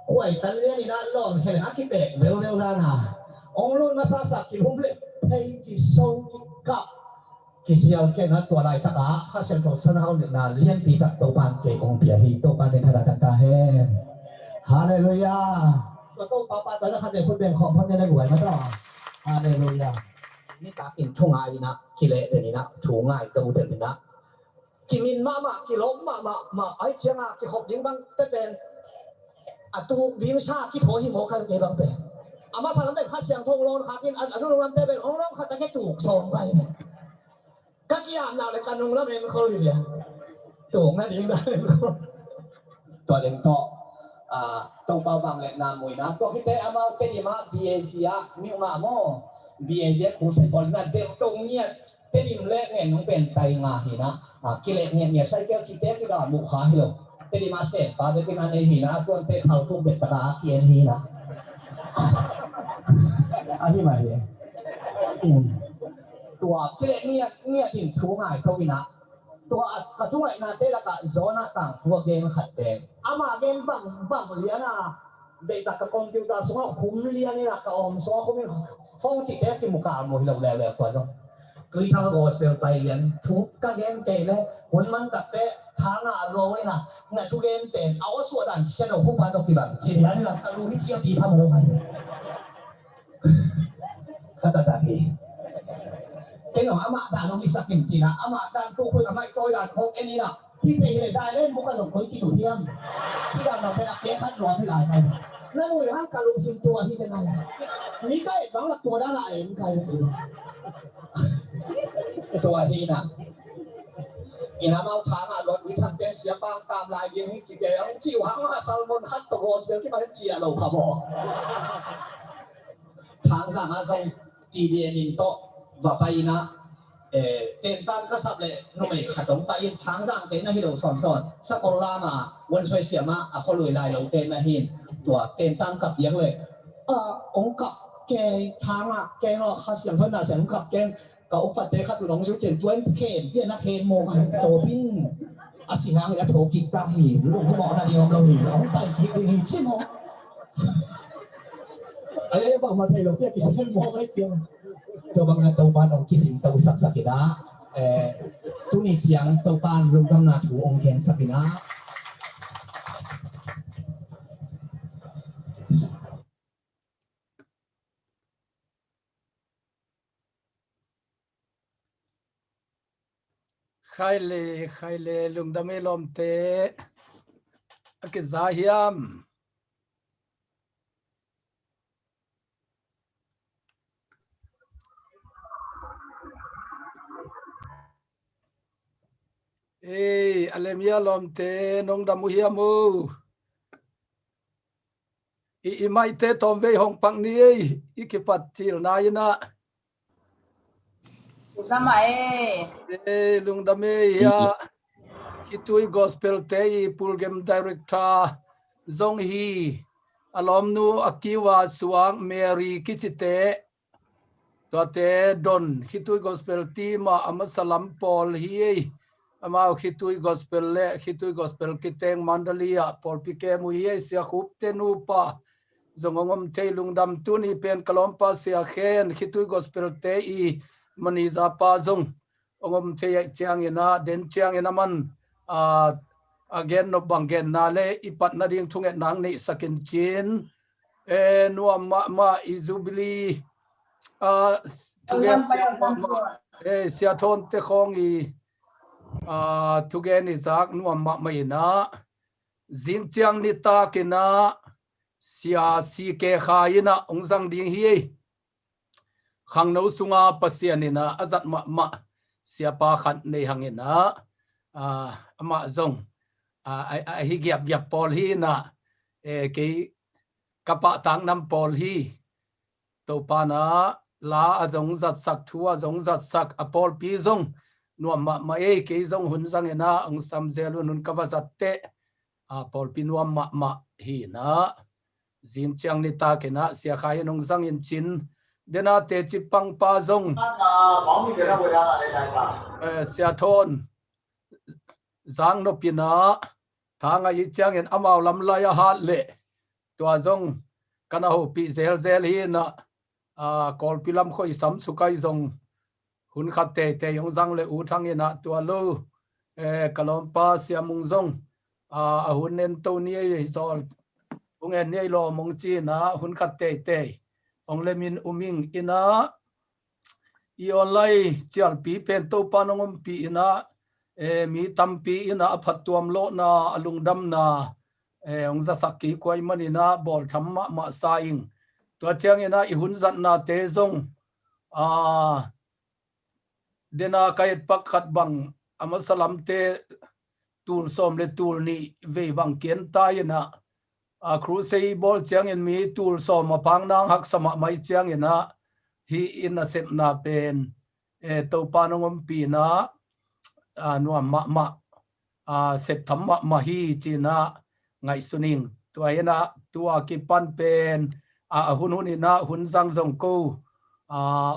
กล้วยตันเลี้ยนี่นะหล่อนเห็นฮักกิเบกเร็วๆนะองรุ่นมาซาสากินหุ่นเล็กเพย์กิโซกิกับกิจยังแค่นั้นตัวลายตาข้าเชิญของสนามหนึ่งนานเลี้ยงตีตักตัวปานเก่งเปียฮีตัวปานในขณะต่างๆเฮฮาเลลูยาตัวโตปาปาตอนนั้นขันเด็กคนเป็นของพ่อเนี่ยได้หวยมาต่อฮาเลลูยานี่ตากินช่วงไงนะกิเลสเดี๋ยวนี้นะช่วงไงตัวเดี๋ยวนี้นะกิมินมากิล้มมาไอ้เชียงกิขบยิงบังแต่เป็นตูวิวชากิโถหิโมกันเกี่ยบังเป็นอามาสั่งเป็นข้าเสียงทงโลนขากินอนุโลมแต่เป็นองค์ร้องข้าจะแค่ถูกส่งไปก็กี่อย่างเราในการนุ่งแล้วเป็นคนอยู่เนี่ยตัวนั่นเองได้ตัวเด่นโตต้องเป่าบังเล็กนามวยนะตัวที่เตะอามาเป็นยังไงบีเอเซียมิวมาโมบีเอเซียคู่ใส่บอลนั่นเด็กตรงเนี้ยเป็นยิ่งเล็กเนี่ยน้องเป็นไตงาหินะกิเลสเนี่ยใส่แก้วชิเตะที่เราบุกขาหิโลเป็นยังไงเสร็จปาเป็นงานในหินะตัวเป็นเอาตุ้มเป็นปลาเกียนหินะ Ahi mai tua kile nia tin thu ngai ko ina tua ka chungai na te la ka zona tang fu gen khat te ama gen bang liana de ta ka computer so khum liani na ka om so khum hong chi te ki muka mo hilau le to no cứ thao gospel tay liền thu các game tệ đấy cuốn măng cặp tệ tháng nào rồi na ngày thu game tệ áo sủa đàn xe đầu phúc bán độc kỳ bản chỉ là các lưu hít chia tí tham mô hay các ta thì cái nào ama đàn nó hít sắc hình chỉ là ama đàn tu khơi ama tôi đàn không em đi nào thì thế này đại lên bố cái đồng khối chỉ thủ thiêm chỉ đàn nào phải là kế khát lo mới lại này nó ngồi hát cả lũ xin tua như thế này lý cái đó là tua đã lại những cáiตัวนี้นะอีน้ำเอาทางรถวิถันเป็นเสียบางตามลายเบียงให้จีเกลจิ๋วหางมาซาลมอนคัตโตโกสเบลที่มาเจียเราครับผมทางสั่งอาจงตีเดียนินโตว่าไปนะเต็นตันก็สับเลยนุ่มขัดตรงไปทางสั่งเต็นนะฮิโดสอนสกอลามาวันช่วยเสียมาเขาลุยลายเราเต็นนะฮินตัวเต็นตันกับเลี้ยงเลยองกับแกทางอ่ะแกเนาะข้าเสียงเท่านั้นเสียงกับแกก็อุปเทศตัวน้องชุดเขียนจวนเขียนเพี้ยนนักเขียนโมกันโตปิ้งอาศิหางและโถกิตาหินลูกเขาบอกนาดีของเราหินเอาไปคิดดีใช่ไหมไอ้บางมาไทยเราเพี้ยนกินโมกันเพี้ยนตัวบางนาตัวปานองค์กิสิงตัวสักกิดาทุนิจียงตัวปานรวมกันนาถูองค์เขียนสักกินาใครเลยลุงดำไม่ลมเตะกิจาฮิยามอะไรมีอารมณ์เตะน้องดำมุฮิยามูอีไม่เตะตอมเวหงปังนี้อีกิปัดจิลนายนะลุงดำไม่ยาKhitui gospel te pulgem director zong hi alom nu akiwa suang Mary kichite to te don Khitui gospel team amasalam Paul hi ama Khitui gospel kiteng mandalia Paul pike mu hi sia khup te nu pa zongongom te lungdam tu ni pen kalompa sia khen Khitui gospel te I maniza pa zong ongom te chiang ina den chiang ina man again no bangen na le ipat na ding thunget nang ni sakin chin nuam ma izubili tugen sia thon te khong I tugen izak nuam ma mai na jing chiang ni ta kina sia si ke khaina ongjang ding hi khang no sunga pasianina azat ma sia pa khat nei hangina ama zong hi giap Paul hi na cái kapa tang nam Paul hi to pa na la azong zat sak thua zong zat sak a Paul pi zong nuam ma cái zong hun zang ena ong sam zelun hun kawa zat te Paul pi nuam ma hi na jing chang ni ta ke na sia khai nong zang in chin dena te chi pang pa zong sia thon giang no pina thang ai chang en amau lam la ya hat le to zong kana ho pi zel hi na kol pilam khoi sam sukai zong hun khat te yong zang le u thang ina to lo kalom pa sia mung zong hun nen to ni zol ung en nei lo mong chi na hun khat te ong le min uming ina I online Cialpi pen to panongom pi ina mi tampi ina aphattuam lo na alungdam na ong za sakki kwai manina bol thamma ma saing to chang ina I hun zan na te zong dena kayet pakhat bang amasalam te tul som le tul ni ve bang kien ta ina crusade bol chang in mi tul som ma pang nang hak sama mai chang ina hi in a sep na pen to panongom pi na nuam ma sep thamma ma hi china ngai suning tua hena tua ki pan pen hun ina hun zang zong ko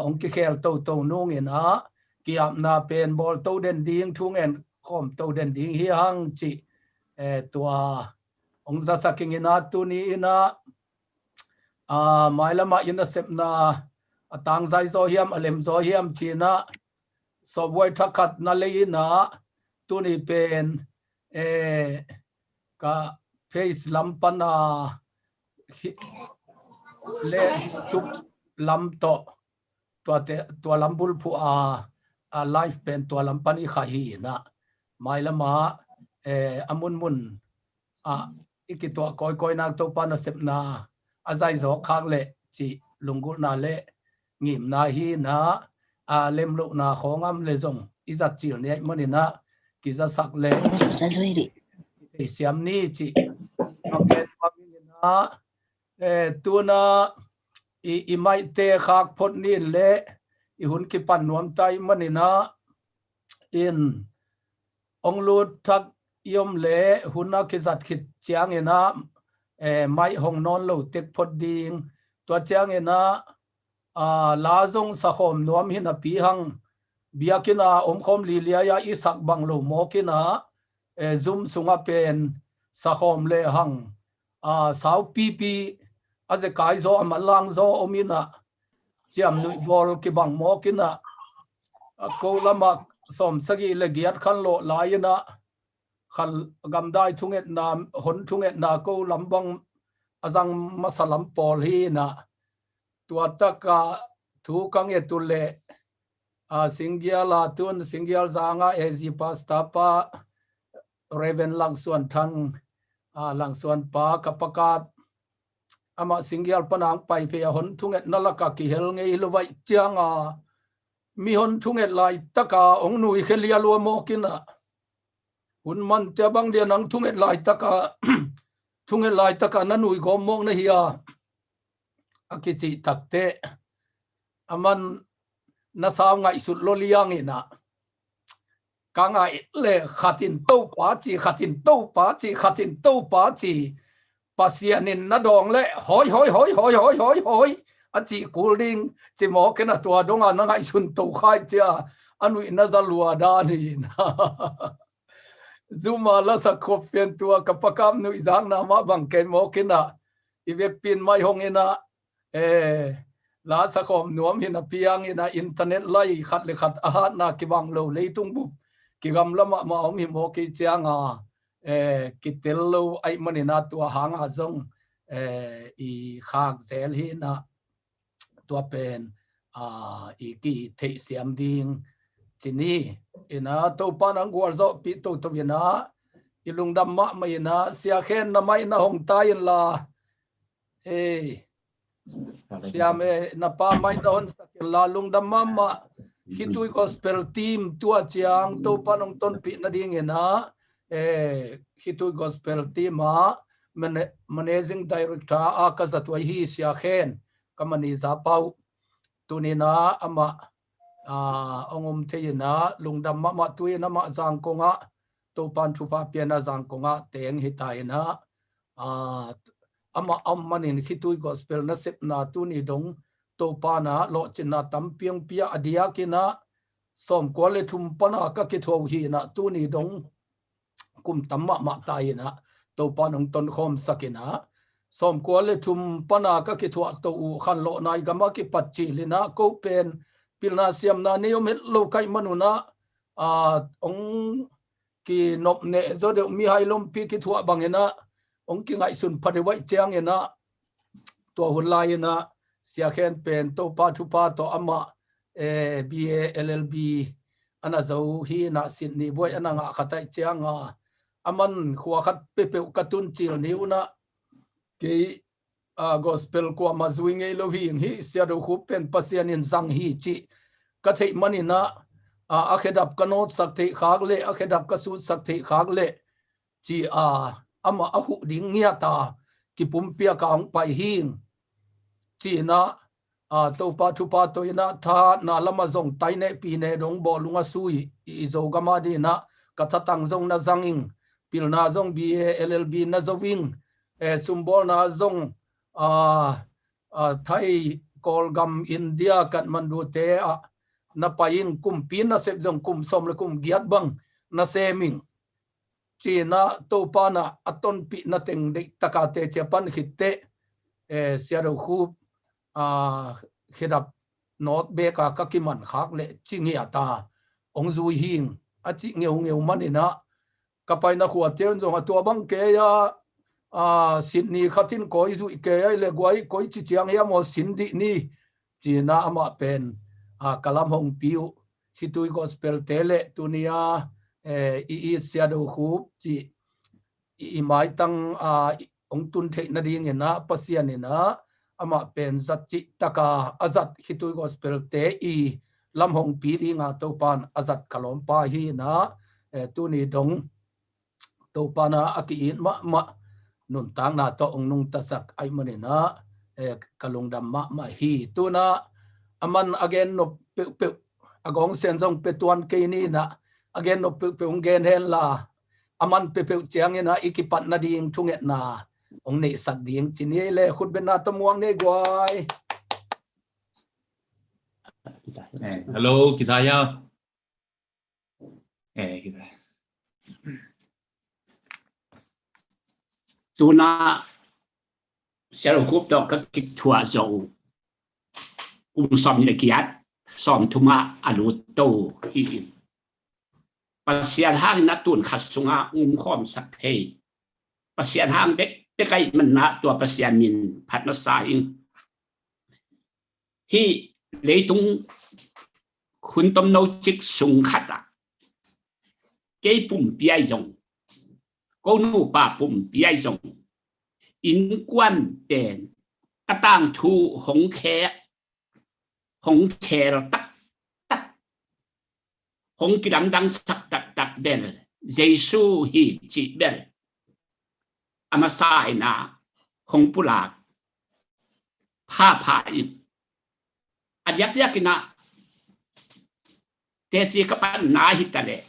ong ki khel to nung ina ki ap na pen bol to den ding thung en khom to den ding hi hang chi tua ong za saking ina tu ni ina mai lama ina sep na atang zai zo hiam alem zo hiam china so boy thakat na le ina tu ni pen ka face lampana le chup lam to tua lambul pu a life pen tua lampani khahi na mai lama amun mun ikito koi na to pa na sep na azai zo khak le chi lungul na le ngim na hi na lem lu na khongam le zong izat chil ne monina ki za sak le siam ni chi apen na tu na i mai te khak phot ni le i hun ki pan nuam tai manina in ong lut thak yom le hunna ki zat khit chiang ena mai hong non lo tek phot ding to chiang ena la zong sa khom nuam hin a pi hang biakina om khom li lia ya isak bang lo mo kina zoom sunga pen sa khom le hang sau pi aze kai zo amalang zo omina chiam nui bol ki bang mo kina ko lama som sagi le giat khan lo laina khan gamdai thunget na hon thunget na ko lambang azang masalam pol hi na tua taka thu kang e tule singiala tun singial zanga ezi pasta pa reven lang suan thang lang suan pa kapakat ama singial panang pai pe hon thunget nalaka ki hel ngei lovai chianga mi hon thunget lai taka ong nui khelia lo mo kina hun man te bang dia nang thunget lai taka na nui gom mong na hiya akiti takte aman na saw ngai sut lo liang ina ka ngai le khatin to pa chi pasianin na dong le hoi achi cooling chi mo kena tua donga na ngai sun to khai cha anui na zalua da ni na zuma la sa khopen tua kapakam nu izang na ma bang ken mo kena ivek pin mai hong ina la sa khom nuam hina piang ina internet lai khat le khat a na ki bang lo leitung bu ki gam lama ma om hi mo ki chianga ki tello ai manina tua hanga zong i khak zel hi na tua pen i ki the siam ding chini ina to pan ang gwal zo pi to ina ilung dam ma mai na sia khen na mai na hong ta in la siam na pa mai na hon sakil la lung dam ma Khitui gospel team tua chiang to panong ton pi na ding ina Khitui gospel team managing director akazatwa hi sia khen kamani za pau tunina ama ongom theina lungdam ma tuina ma jang konga to pan thupa piana jang konga teng hitaina ama ammanin Khitui gospel na sep na tuni dong to pana lo china tampiang pia adia kina som kwale thum pana ka ki tho hi na tuni dong kum tamma ma taina to panong ton khom sakina som kwale thum pana ka ki tho to u khan lo nai gama ki pachi lina ko pen pilna siam na neom lo kai manuna ong ki nop ne zo de mi hailom pi ki tho bangena ong ki ngai sun phade wai chiang ena to hulai ena sia khen pen to pa thu pa to ama BA LLB ana zo hi na Sydney boy ana nga khatai chianga aman khwa khat pe katun chil niuna ke gospel ko mazwing e loving hi sia do khu pen pasian in zang hi chi ka thei manina akhedap kanot sak thei khak le akhedap ka su sak thei khak le chi ama ahu ding nia ta ki pumpia ka ong pai hing chi na to pa thu pa to ina tha na lama zong tai ne pi ne dong bo lunga sui i zo gama di na ka tha tang zong na zanging pil na zong BA LLB na zowing sumbol na zong Thai Kolgam India Kathmandu te na paying kumpin na sep jong kum som le kum giat bang na seming China to pana aton pi na teng de takate Japan hitte siaro khu khidap not be ka kiman khak le chingi ata ong zui hing a chi ngeu manina kapai na khuat chen jong atua bang ke ya Sydney khatin koi zui ke le gwai koi chi chiang ya mo sindi ni China ama pen kalam hong piu Khitui gospel tele tunia i siado khu chi i mai tang ong tun the na ding na pasian na ama pen zat chi taka azat Khitui gospel te i lam hong pi ri nga to pan azat kalom pa hi na tu ni dong to pana aki ma nun tang na to ong nung tasak ai mani na kalung dam ma hi tu na aman again no pe agong sen jong pe tuan ke ni na again no pe ong gen hen la aman pe chiang na ikipat na ding thunget na ong nei sak ding chini le khut ben na tamuang ne gwai hello kisaya kita tuna sel khup to ka kik thua zo som le kiat som thuma alu to hi pasian hang na tun khasunga khom sak thei pasian hang be kai man na tua pasian min phat na sa in hi leitung khun tom no chik sung khata ke pum piai jong cô nu ba bùm biai rong in quan đèn các tang thu hong khe tắc tắc hong kỳ đăng sắc tắc bel Giêsu hi chỉ bel amasai na hong pula pha in ayak kina te chi kapan na hi tale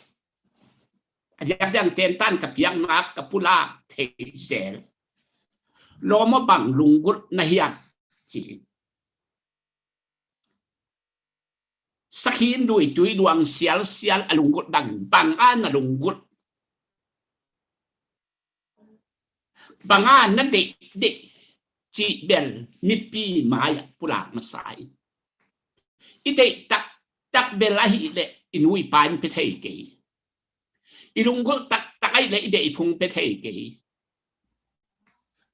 yang ten tan ka piang nak ka pula thei sel lo mo bang lungut na hian chi sakhin dui tui duang sial alungut bang an alungut bang an na de chi bel mi pi maya pula masai ite tak belahi le inui pan pe thei ke ilunggol tak ai le ide phung pe thei ke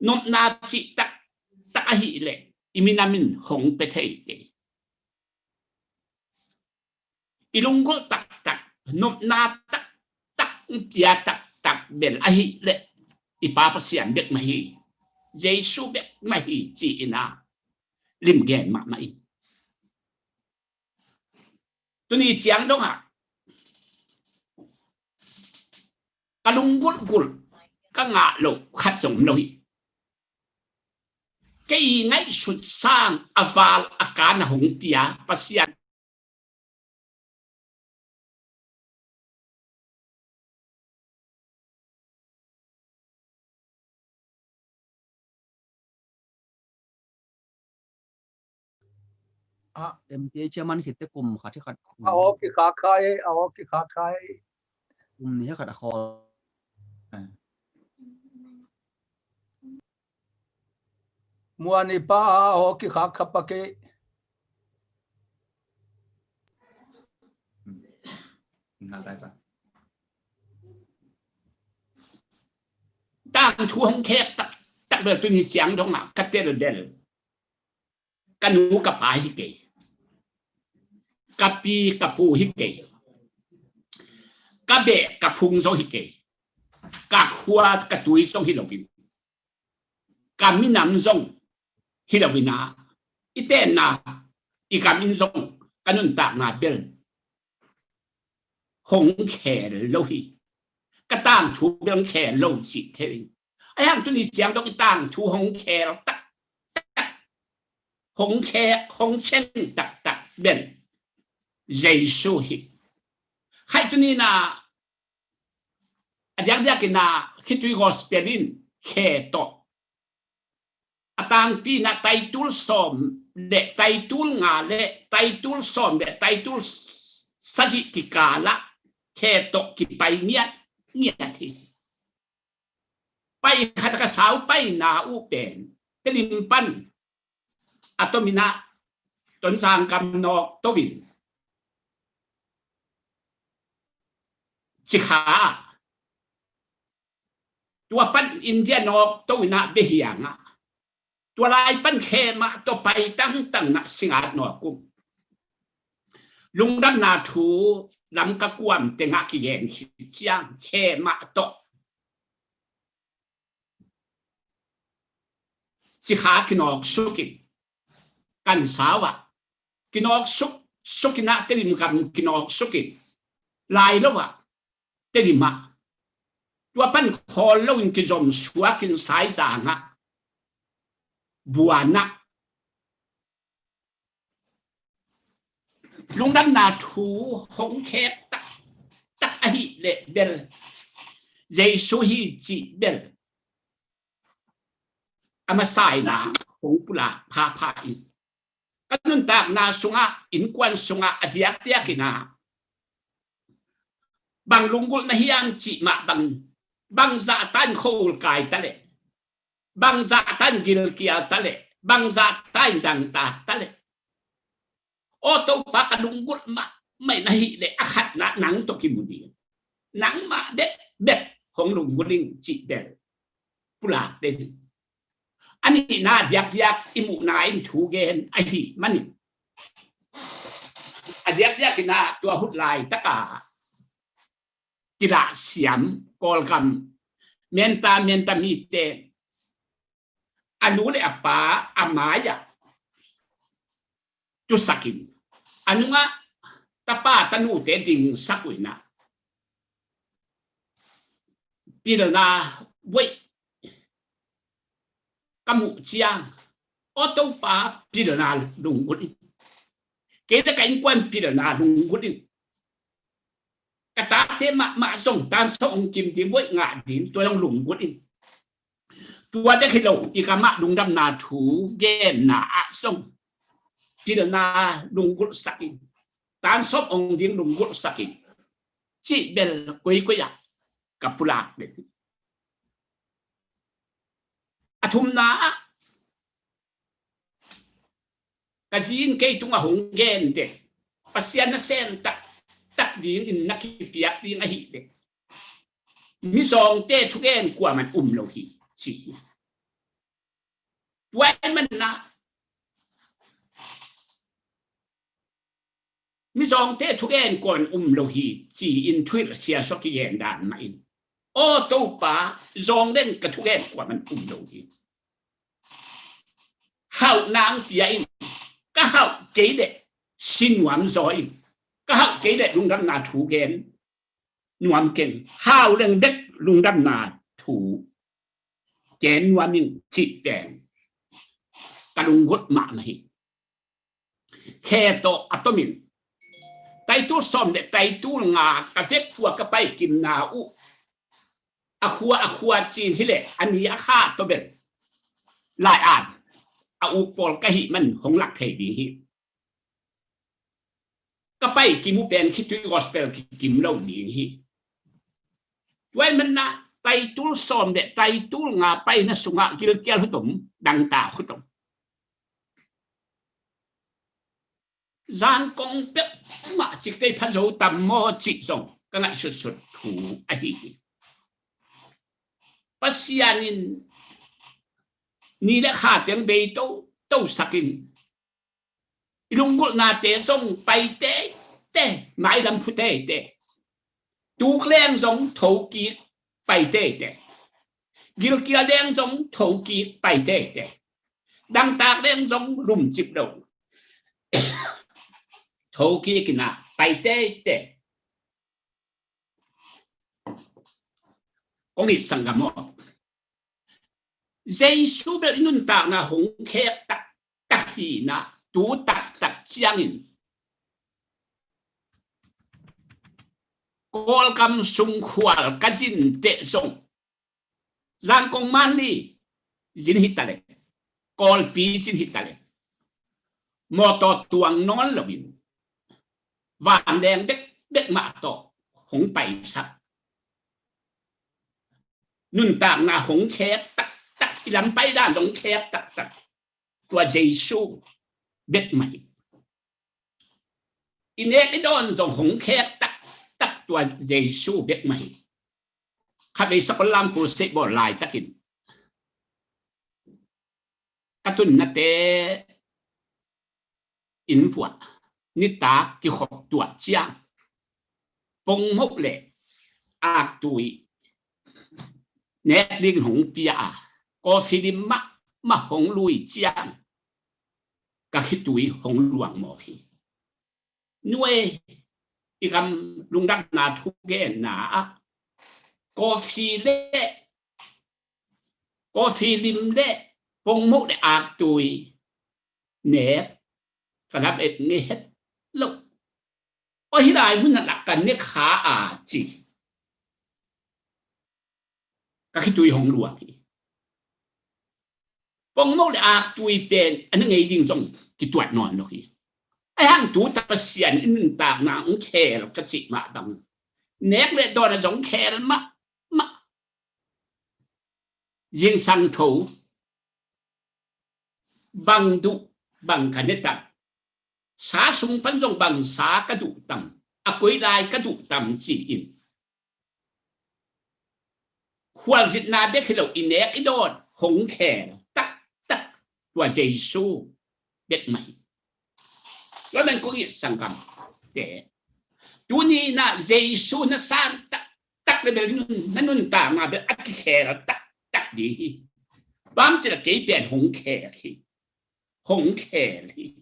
nom na chi tak ai le iminamin hong pe thei ke ilunggol tak nom na tak pia tak bel ai le ipa pasian bek mahi Jesu bek mahi chi ina lim gen ma mai tuni chiang dong ha kalunggul gul ka nga lo khat chong loi cái ngay sụt sang aval akana hong pia pasian em tí chairman khít tới cùng khát khát ki khá khai cùng ní khát khó muani pa ki khá khắp cái tang thu hong khe tak le tu ni chiang dong ma ka te del ka nu ka pa hi ke ka pi ka pu hi ke ka be ka phung zo hi ke ka khua ka tui zo hi lo vin ka mi nam zong hi lo vina ite na i ka min zong ka nun tak na bel hong khe lo hi cái tang thu bên khe lâu chỉ thế ai hàng tôi đi chém đó cái tang thu hong khe tắc hong khe hong chen tắc bên Giêsu hi hay tôi đi na anh cái na khi tôi gospelin khe to atang pi na taitul som le taitul nga le taitul som le taitul sadi kikala keto ki pai niat hi pai kata ka sau pai na u pen telim pan atomina ton sang kam nok towin chikha tua pan India nok towina behianga tua lai pan khema to pai tang tang na singat no kum lungdam na thu lam ka kwam te nga ki gen chiang khema to chikha kinok sukin kan sawa kinok sukina telim kam kinok sukin lai lo wa telima tua pan khol lo in ki zom suakin sai zanga buana lungdam na thu hong khet tak hi le bel jesu hi chi bel ama sai na hong pula pha in kanun tak na sunga in kwan sunga adiak piakina bang lungul na hiam chi ma bang za tan khol kai tale bang za tan gil kia tale bang za tan dang ta tale oto pa kanungul ma mai na hi le akhat na nang to kimuni nang ma bet hong lungguling chi bel pula den ani na diak imu na in thu gen ai mani adiak na tua hut lai taka kila siam kolkam menta mi te anu le apa amaya tu sakin anu nga tapa tanu te ding sakuina pilna wei kamu chiang oto pa pilna lunggut keda kain kwan pilna lunggut kata te ma song tan song kim ti wei nga din to yang lunggut tua de khilo ikama lungdam na thu gen na a song pilna lunggut sakin tan sop ong ding lunggut sakin chi bel koi ya kapulak de athum na kazin kay tunga hong gen de pasian na sen tak ding in nakipiak ding ahi de mi song te thugen kwa man lo hi chi wai man na mi song te thugen kon lo hi chi in thwil sia so ki yen dan ma in o to pa zong den ka thugen kwa man lo hi hao nang pia in ka hao ke de sin wam zoi ka hao ke de lung dam na thu gen nuam ken hao leng det lung dam na thu gen nuam min chi den ka lung got ma hi khe to atomin tai tu som de tai tu nga ka fek phua ka pai kim na u akhua chin hile ani akha to bel lai an a u pol ka hi man hong lak thei di hi ka pai ki mu pen Khitui gospel ki kim lo di hi wai man na tai tu som de tai tu nga pai na sunga kil kel hutum dang ta hutum giang công biết mà chỉ cái phát dấu tầm mò chỉ dùng cái ngại sụt thủ ai pasianin ni đã khá tiếng bê tô sakin ilungul na te song pai te mai lam phu te tu klem giống thấu kỳ pai te gil kia đen giống thấu kỳ pai te đăng tạc đen giống lùm chip đầu thấu kia kina pai te công nghiệp sang gamo Giêsu bel inun ta na hong khek tak hi na tu tak chiang in kol kam sung khwal kazin te song giang kong man li jin hitale call pi xin hít tale mò to tuang non là vin vàng đen đếch mạ to hong bay sắc nun tạng na hong khép tắc tắc làm bay đan hong khép tắc tắc tua Giêsu biết mày inek cái đòn dòng hong khép tắc tắc tua Giêsu biết mày khắp đây sắc lam của sẽ bỏ lại tắc in các tuần nát té in phật nít ta cái học tuột chiang bông mốc lệ ác tuổi nét điên hồng bia có khi đi mà hồng lùi chiang các khi tuổi hồng luang mò khi nuôi cái cầm lung đắp na thu ghé na có khi lệ có khi lim lệ bông mốc lệ ác tuổi nét cái làm ép nghe hết lúc ở hiện tại muốn là cái nét khá chỉ các cái tuổi hồng luộc thì bông mốc là tuổi bền anh ấy điên trong cái tuổi non rồi ai hàng tuổi ta xiên in tạc nặng khe là cái chị mà đằng nét lệ đó là giống khe mà riêng sang thấu bằng đủ bằng cái nét tạm xá sung phân dòng bằng xá cái đủ tầm quấy đai cái đủ tầm chỉ in khoa dịch na biết khi lâu in nét cái đó hồng khe tắc tắc và Giêsu biết mày rồi mình có nghĩa sang cầm để chú ni na Giêsu na san tắc tắc lên nó nun ta mà biết cái khe là tắc tắc đi bám chỉ là cái biển hồng khe khi hồng khe đi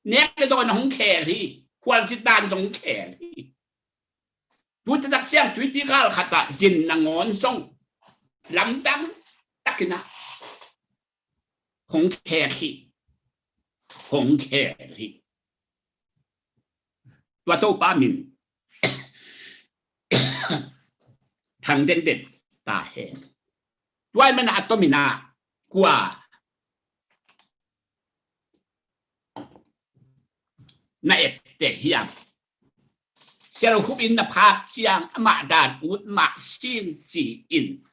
nét cái đó nó hồng khe đi khoa dịch đan hồng khe đi chú ta đặc trang chú tí gal khát ta dình là ngón sông lắm đắng tắc cái nào hồng khe khi và tôi ba mình thằng đến đến ta hè tôi mình à tôi mình à qua này để hiểm sẽ là khúc in là phát chiang mà đàn út mà xin chỉ in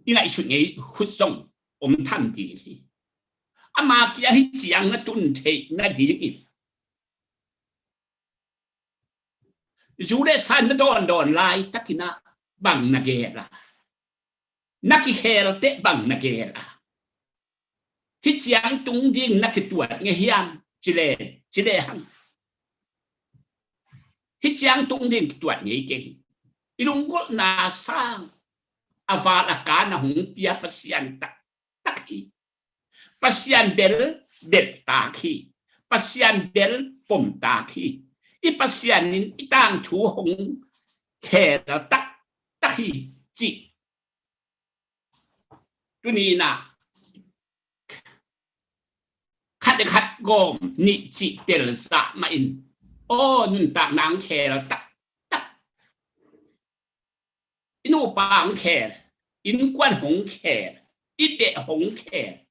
lại chuyện ấy khúc sông tham gì mà kia hết chiang nó tuân thế nó đi in dù để san nó đòn lại tất cả bằng nà ghé là nắc cái khe là tết bằng nà ghé là hít chiang tung điên nắc cái tuổi nghe hiam chỉ lệ hăng hít chiang tung điên tuổi nghe kinh ilung có na sang ava là cá na hung pia pasian tak hi pasian bel det ta khi pasian bel pom ta khi pasian in itang thu hong khe là tắc hi chị tu ni na khát gom ni chị tel sa ma in nun ta nang khe là tắc inu pang khe in quan hong khe ít đệ hong khe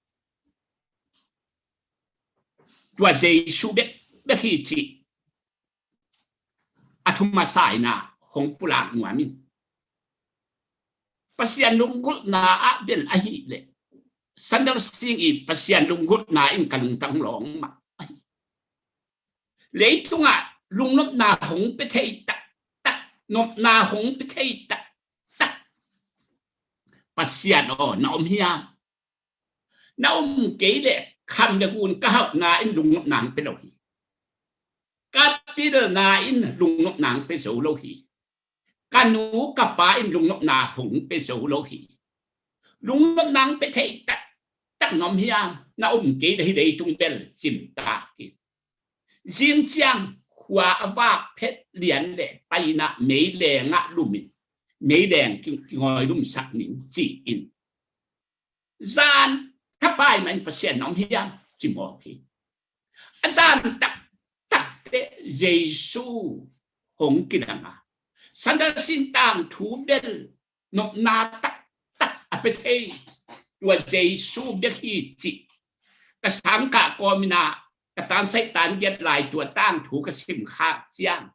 tua Giêsu biết khi chị athuma sai na hong pula ngwa min pasian lungkul na a bel a hi le sandal sing i pasian lungkul na in kalung tang long ma le tunga lungnop na hong pe thei ta nop na hong pe thei ta pasian na hiam na ke le kham de gun ka hau na in lungnop nang pe lo hi các pil na in lung nop nang pe so lo hi kanu kapa in lung nop na hung pe so lo hi lung nop nang pe thei tak nom hiang na ke dei tung bel chim ta ki riêng chiang khwa ava phet lian le pai na mei le nga lumin mei đèn ngồi lum sak nin chỉ in zan thapai man pasien nom hiang chim mo ki zan tak Giêsu hong kinang sandal sin tang thu bel nop na tak apetei tua Giêsu biết hi chỉ cái sáng cả con mình cái tan say tan get lại tua tang thủ cái sim khác giang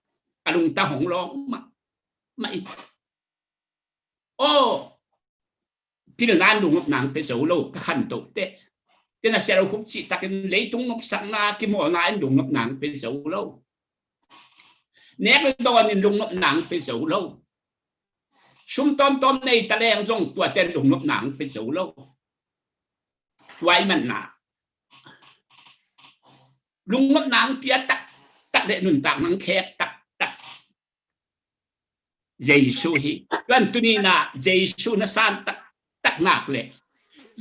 cái lùng ta hồng long mà ôที่เรานั่งดูงบหนังเป็นสูโลกขันตุเตะที่น่าเสียเราคุ้มจิตตะกันเลยตรงงบสังนาที่หมอนั่งดูงบหนังเป็นสูโลกเน็กเลยตอนนี้ดูงบหนังเป็นสูโลกชุมต้นในตะแลงจงตัวเต้นดูงบหนังเป็นสูโลกไว้มันหนาลุงงบหนังเปียตักเด็ดหนุนตักนังแขกตักเยซูฮีกันตุนีน่ะเยซูน่ะสานตักหนักเลย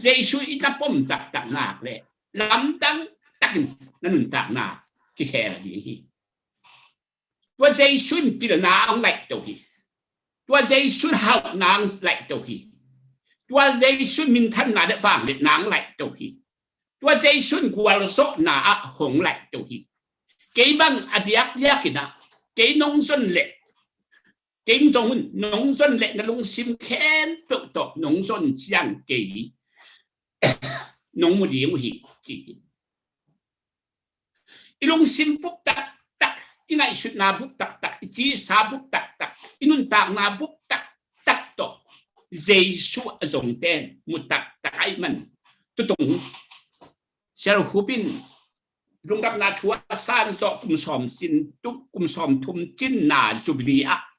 เยซูอิตาปมตักหนักเลยลำดังตักนั่นตักหนักที่แค่ละดีฮีตัวเยซูพิจารณาเอาไหลตัวฮีตัวเยซูหานางไหลตัวฮีตัวเยซูมินทันนาเดฟังเด็ดนางไหลตัวฮีตัวเยซูกวาลโซนาหงไหลตัวฮีเกี่ยบังอดียกยากินะเกี่ยนงส่วนเล็กkinh dung nông dân lệ là lông sim khen tự tộc nông dân giang kỳ nông một điều gì chỉ lông sim bút tắc inai sút na bút tắc chỉ sa bút tắc inun tang na bút tắc tộc Giêsu dùng tên một tắc ai mình tu tung sao hubin lông gặp na thua san cho cùng sòm xin tu cùng sòm thum chín na jubilee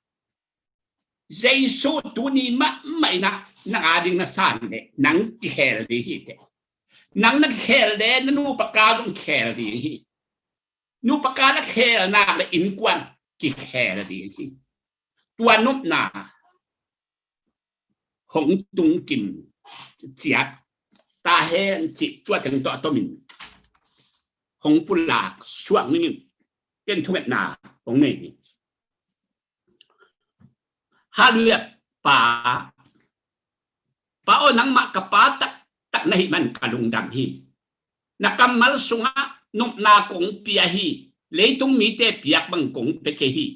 Giêsu tu ni mày na ading na san le nang khel di hi te nang na khel de nu pakka jong khel di hi nu pakka na khel na le in kwan ki khel di hi tua nup na hong tung kim chiat ta hen chi tua teng to min hong pula suang niเป็นทุเม็ดนาของนี่ฮาเลียป่าโอนังมะกับป่าตักในมันกระลุงดำฮีนักกำมัลสุงะนุบนากงเปียฮีเลยตุงมีเตเปียกบังกงเปเกฮี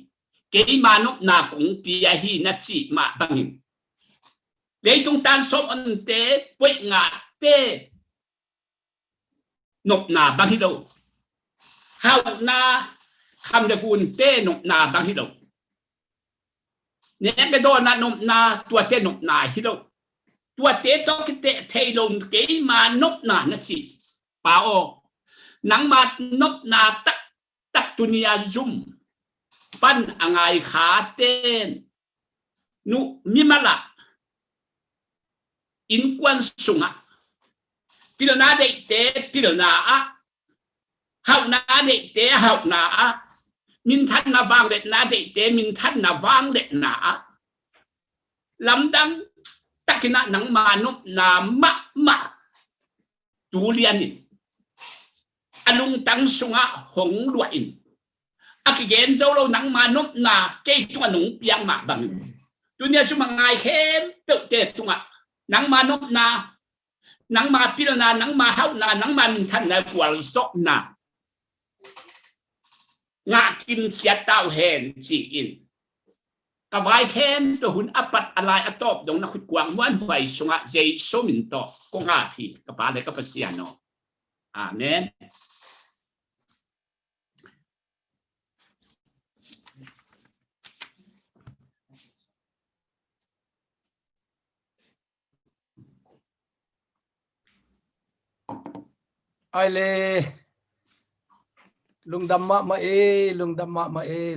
เกยมานุบนากงเปียฮีนัจิมาบังเลยตุงตันสมอันเตป่วยงาเตนุบนาบังฮิโดฮาวนาคำเดฟูนเตนุบนาบังฮิโดเนี่ยไปโดนนมนาตัวเตนมนาฮิโร่ตัวเตตอกเตเทลงเกยมานกนานะสิป่าออกหนังมานกนาตักตุนียจุมปั้นอ่างไอขาเต้นนุมิมาละอินควันสุงะพิลนาเดเตพิลนาอะเฮานาเดเตเฮานาอะมินทันนาวางเล็ดนาเดเตมินทันนาวางเล็ดนาลำดังตักนะหนังมานุนามะตูเลียนอลุงตังสุงะหงรวยอากิเกนเจ้าเราหนังมานุนาเกยตัวหนุ่งเปียงมาบังตัวเนี้ยจุมังไงเข้มเปิดเตะตัวหนังมานุนาหนังมาพิลนาหนังมาเฮานาหนังมามินทันนากวลโซนางากินเสียเต้าแหนจีอินกวายแหนตัวหุ่นอปัดอะไรอตอบดงนักขุดกวางวันไฟสงะเจโซมินโตกงาพีกับปาเลกับเสียโนอาเมนไอเลลุงดำมา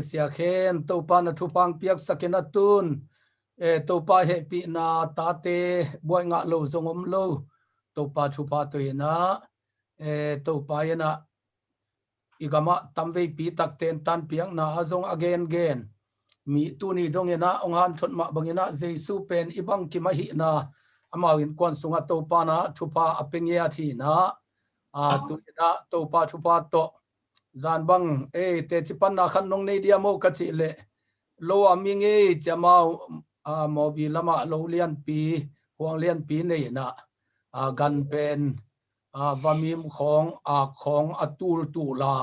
เสียเคนตัวปานทุพังเปียกสกินตุนตัวปาเฮปีนาตาเตบวยงะโลจงอมโลตัวปาทุพาตัวนะตัวปายนะอีกามะตัมเวปีตักเตนตันเปียงนาจงอเกนมีตัวนี้ดงนะองค์ฮันชนมาบังนะเจสุเป็นอิบังกิมหินะอามาวินกวนสุงะตัวปานะทุพาอเปญญาทีนะตัวนะตัวปาทุพาโตจานบังเตจิปันนาขันนงในเดียโมกัจิเลโลอามิงจะมาโมบิลมาโลเลียนปีห่วงเลียนปีนี่นะกันเป็นวามิมของอตูลา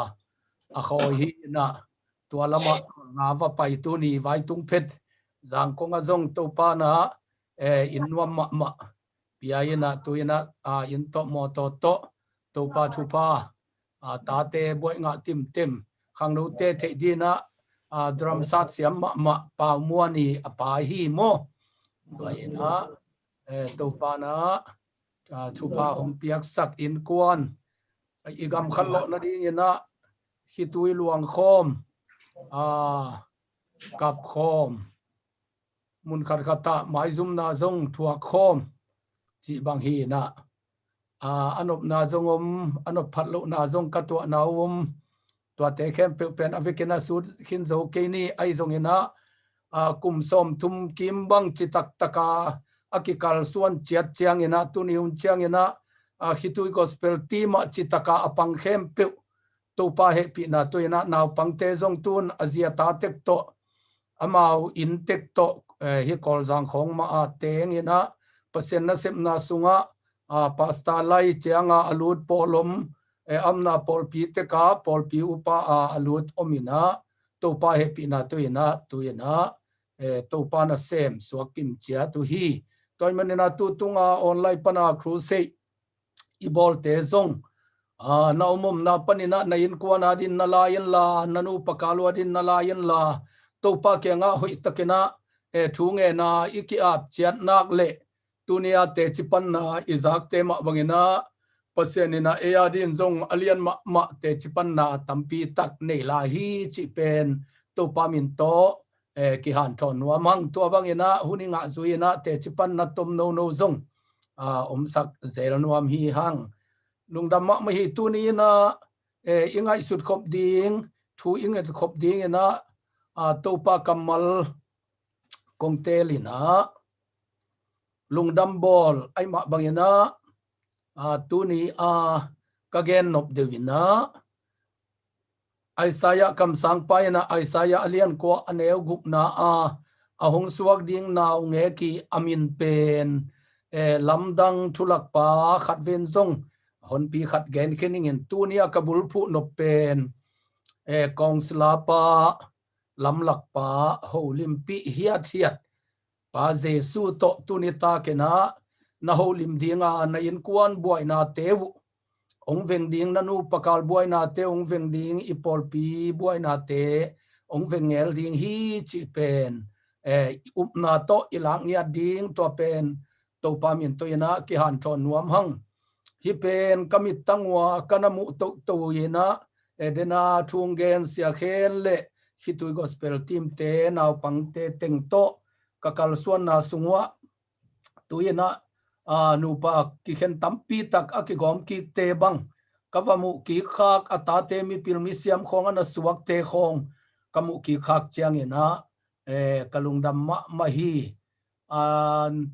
ขอหินะตัวละมางาว่าไปตัวนี้ไว้ตุงเพชรจางกงจงตัวปานะอินวมมะปี piaina tuina in to mo to pa thu pa ta te boi nga tim khang no te the dina drum sat siam ma pa muani apa hi mo tuina to pa na thu pa hom piak sak in kwan igam khallo na ding ina Khitui luang khom kap khom mun khar khata mai zum na zong thua khom chi bang hi na anop na zong anop phatlo na zong katwa na tua te khem pe pen avikena sud khin zo ke ni ai zong ina kum som thum kim bang chi tak taka akikal suan chiat chiang ina tuniun chiang ina Khitui gospel team chi taka apang khem pe to pa he pi na to ina naw pangte zong tun azia ta tek to amau in tek to hi kol jang khong ma teng ina pasen na sep na sunga pasta lai chianga alut polom amna pol pi te ka pol pi upa alut omina to pa he pi na to ina to pa na sem suakim chia tu hi toy manina tu tunga online pana crusade ibol te zong na umum na panina na in kwana din na layan la nanu pakalwa din na layan la to pa ke nga hoi takena thunge na iki ap chiat nak le tunia te chipan na izak te ma bangina pasenina eya din zong alian ma te chipan na tampi tak nei la hi chi pen to pa min to ki han thon wa mang to bangina huninga zuina te chipan na tom no zong sak zel nuam hi hang lungdam ma hi tu ni na ingai sut khop ding thu inget khop ding na topa kamal kongtelina lungdam bol ai ma bangina tu ni kagen nop devina Isaiah kam sang pai na Isaiah alian ko aneu gup na ahong suak ding naw nge ki amin pen lamdang thulak pa khat ven zong hon pi khat gen khening en tunia kabul phu no pen kong slapa lamlak pa holim pi hiat pa jesu to tunita kena na holim dinga na in kwan boy na tewu ong veng ding nanu pakal boy na te ong veng ding ipol pi boy na te ong veng ngel ding hi chi pen upna to ilang ya ding to pen to pamin to ina ki han thon nuam hang hi pen kamit tangwa kanamu to ina edena thungen sia khen le Khitui gospel team te naw pangte teng to kakal suan na sungwa tuina nupa ki khen tampi tak akigom ki te bang kawamu ki khak atate mi pilmi siam khong ana suak te khong kamu ki khak chiang ina kalungdam ma hi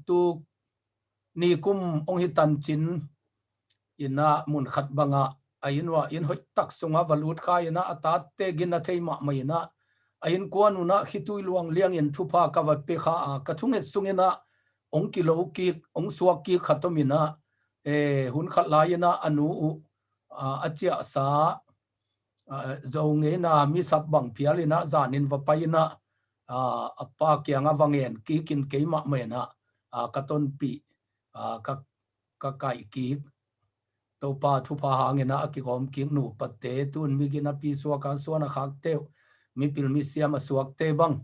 tu ni kum ong hitan chin ina mun khat banga ainwa in hoi tak sunga valut kha ina atate gina theima maina ain kwanuna Khitui luang liang in thupa kawat pe kha kathunget sungina ong kilo ki ong suak ki khatomina hun khat laina anu achia sa zonge na mi sap bang phialina zanin vapaina apa kyanga wangen ki kin keima mena katon pi ka kai ki to pa thupa hangena akikom ki nu patte tun migina pi suaka suana khak te mi pil mi siam suak te bang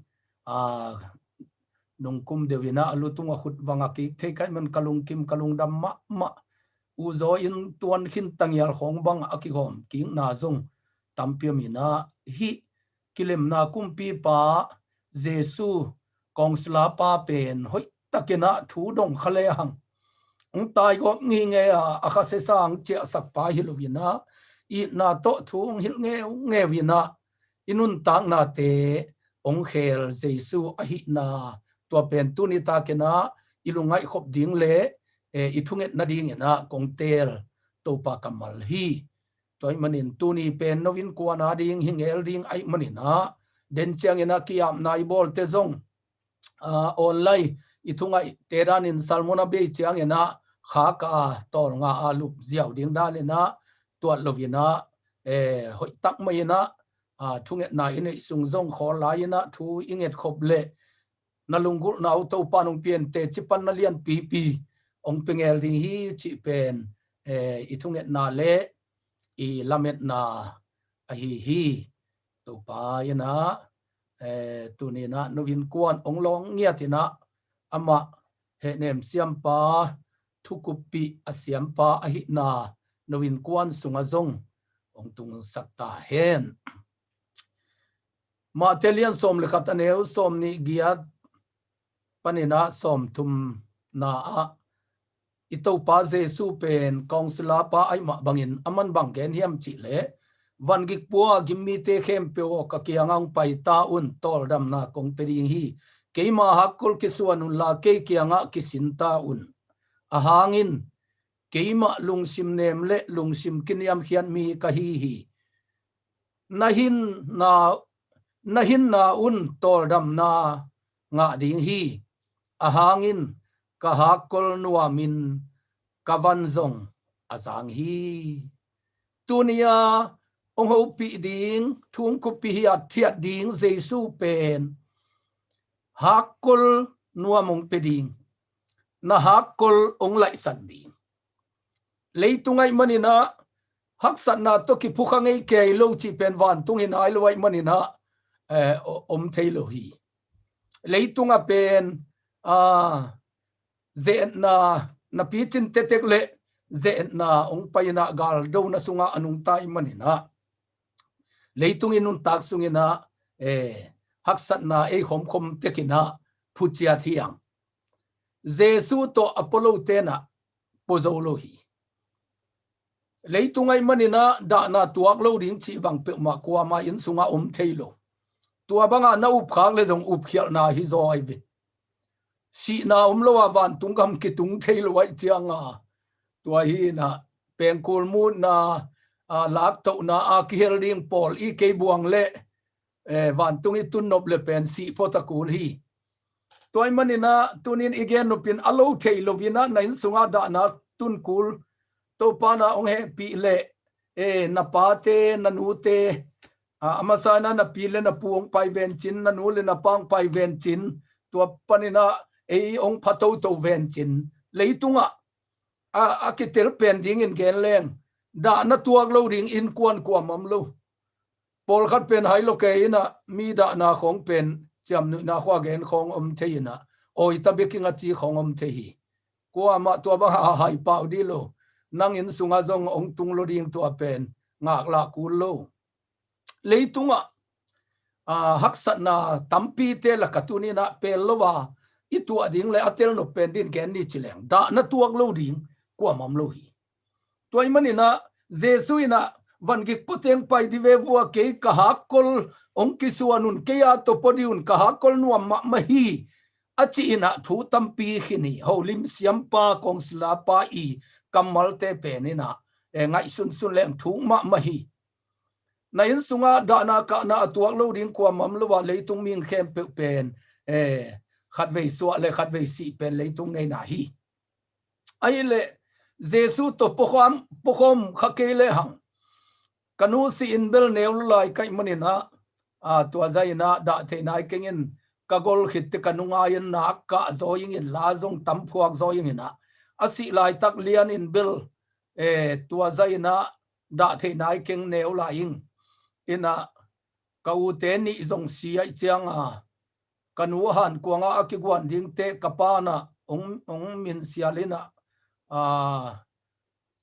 nungkum dewina alutunga khut wanga ki theikai man kalung kim kalung dam ma uzo in tuan khin tangyal khong bang akikom ki na zong tampiamina hi kilem na kumpi pa jesu kongsla pa pen hoi takena thu dong khale hang ong tai go ngi nge akhase sang che sak pa hilovina i na to thu ong hil nge vina inun tak na te ong khel jesu ahi na to pen tunita kena ilungai khop ding le ithunget na ding ena kongtel to pa kamal hi toy manin tuni pen novin kwana ding hingel ding ai manina den chiang ena kiam nai bol te zong online ithungai teranin salmona be chiang ena khaka tol nga alup ziaw ding dalena to lovina hoi tak maina thunget na ine sung zong khol laina thu inget khoble nalungul na auto panung pien te chipan na lian pi ông pengel ding hi chi pen itunget na le I lamet na hi tu pa yana tunina novin kuan ong long ngiatina ama henem siampa thukupi asiampa ahi na novin kuan sungazong ong tung sakta hen ma telian som lekhat aneu som ni giat panina som tum na a ito pa Jesu pen kaungsla pa ay bangin aman banggen hiam chi le van gik pua gimmi te khem pe o ka kiangang pai ta un tol dam na kong peding hi keima hakul kisuan un la ke kianga kisinta un ahangin keima lungsim nem le lungsim kiniam hian mi ka hi nahin na un tol dam na nga ding hi ahangin kahakol nuamin kavanzong azang hi tunia ong ho pi ding thung ku pi hiat thiat ding Jesu pen hakol nuamong peding na hakol ong lai sak ding leitungai manina haksat na to ki phukhangai ke lo chi pen van tung hin ai loi manina om thailo hi leitunga pen ze na pitin tetek le ze na ong payna gal do na sunga anung tai manina leitung inun tak sungina haksat na khom tekina phuchia thiang Jesu to Apollo tena pozolohi leitungai manina da na tuak lo ding chi bang pe ma kwa ma in sunga thailo tua banga na up khak le jong up khial na hi zo ai vi si na lo awan tungam ki tung thailo wai chianga tua hi na pengkul mu na lak to na a ki hel ding pol I ke buang le van tung I tun nop le pen si potakul hi toy manina tunin igen no pin alo thailo vina na in sunga da na tun kul to pana ong he pi le na pate na nute amasana na pile na puong pai ven chin na nule na pang pai ven chin to panina ong phato to ven chin leitunga akitel pending in genleng da na tuak lo ring in kwan kwamam lo pol khat pen hai lo ke ina mi da na khong pen cham nu na khwa gen khong theina oi tabeking a chi khong thehi kwa ma to ba hai pau di lo nang in sunga zong ong tung lo ding to pen ngak la kul lo leitunga haksat na tampi te la katuni na pel lowa itu ading le atel no pen din gen ni chileng da na tuak lo ding kwa mam lo hi toy manina Jesu ina van gik puteng pai di ve vua ke ka hakol ong kisuanun ke ya to podiun ka hakol nuam ma hi achi ina thu tampi khini holim siampa kong slapa I kamal te penina ngai sun leng thu ma hi na in sunga da na ka na atuak lo ding kwa mam lo wa leitung ming khem pe pen khat ve so le khat ve si pen leitung nei na hi ai le Jesu to pokhom khakele hang kanu si in bel neu lai kai manina to zaina da the nai kengin kagol khit te kanunga yan na ka zoing in la zong tam phuak zoing ina asi lai tak lian in bel to zaina da the nai keng neu laing ina kau te ni zong si ai chianga kanu han kuanga akigwan ding te kapana ong min sialina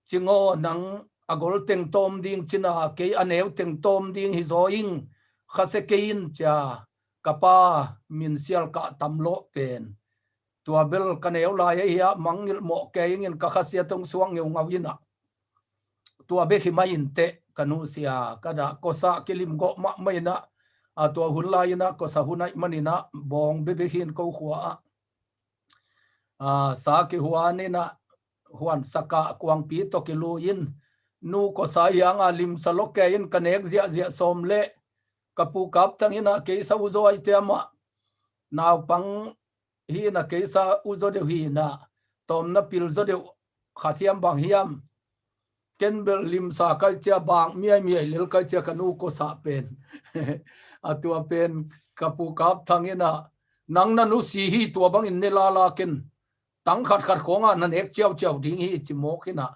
chingo nang agol teng tom ding china ke aneu teng tom ding hi zoing khase kein cha kapa min sial ka tamlo pen tua bel kaneu la ya mangil mo ke in ka khasia tong suang ngeu ngawina tua be himain te kanu sia kada kosa kilim go ma maina tua hunlaina kosa hunai manina bong be hin ko khwa sa ki huani na huan saka kwang pi to kiluin nu ko sa yang alim saloke in kanek zia somle kapu kap tangina ke sa uzo ai tema naw pang hi na ke sa uzo de hi na tom na pil zo de khathiam bang hiam kenbel lim sa kai cha bang miai lel kai cha kanu ko sa pen atua pen kapu kap thangina nang na nu si hi to bang in nela la ken tăng khát khát khong à nan ek chiao chiao ding hi chimo kina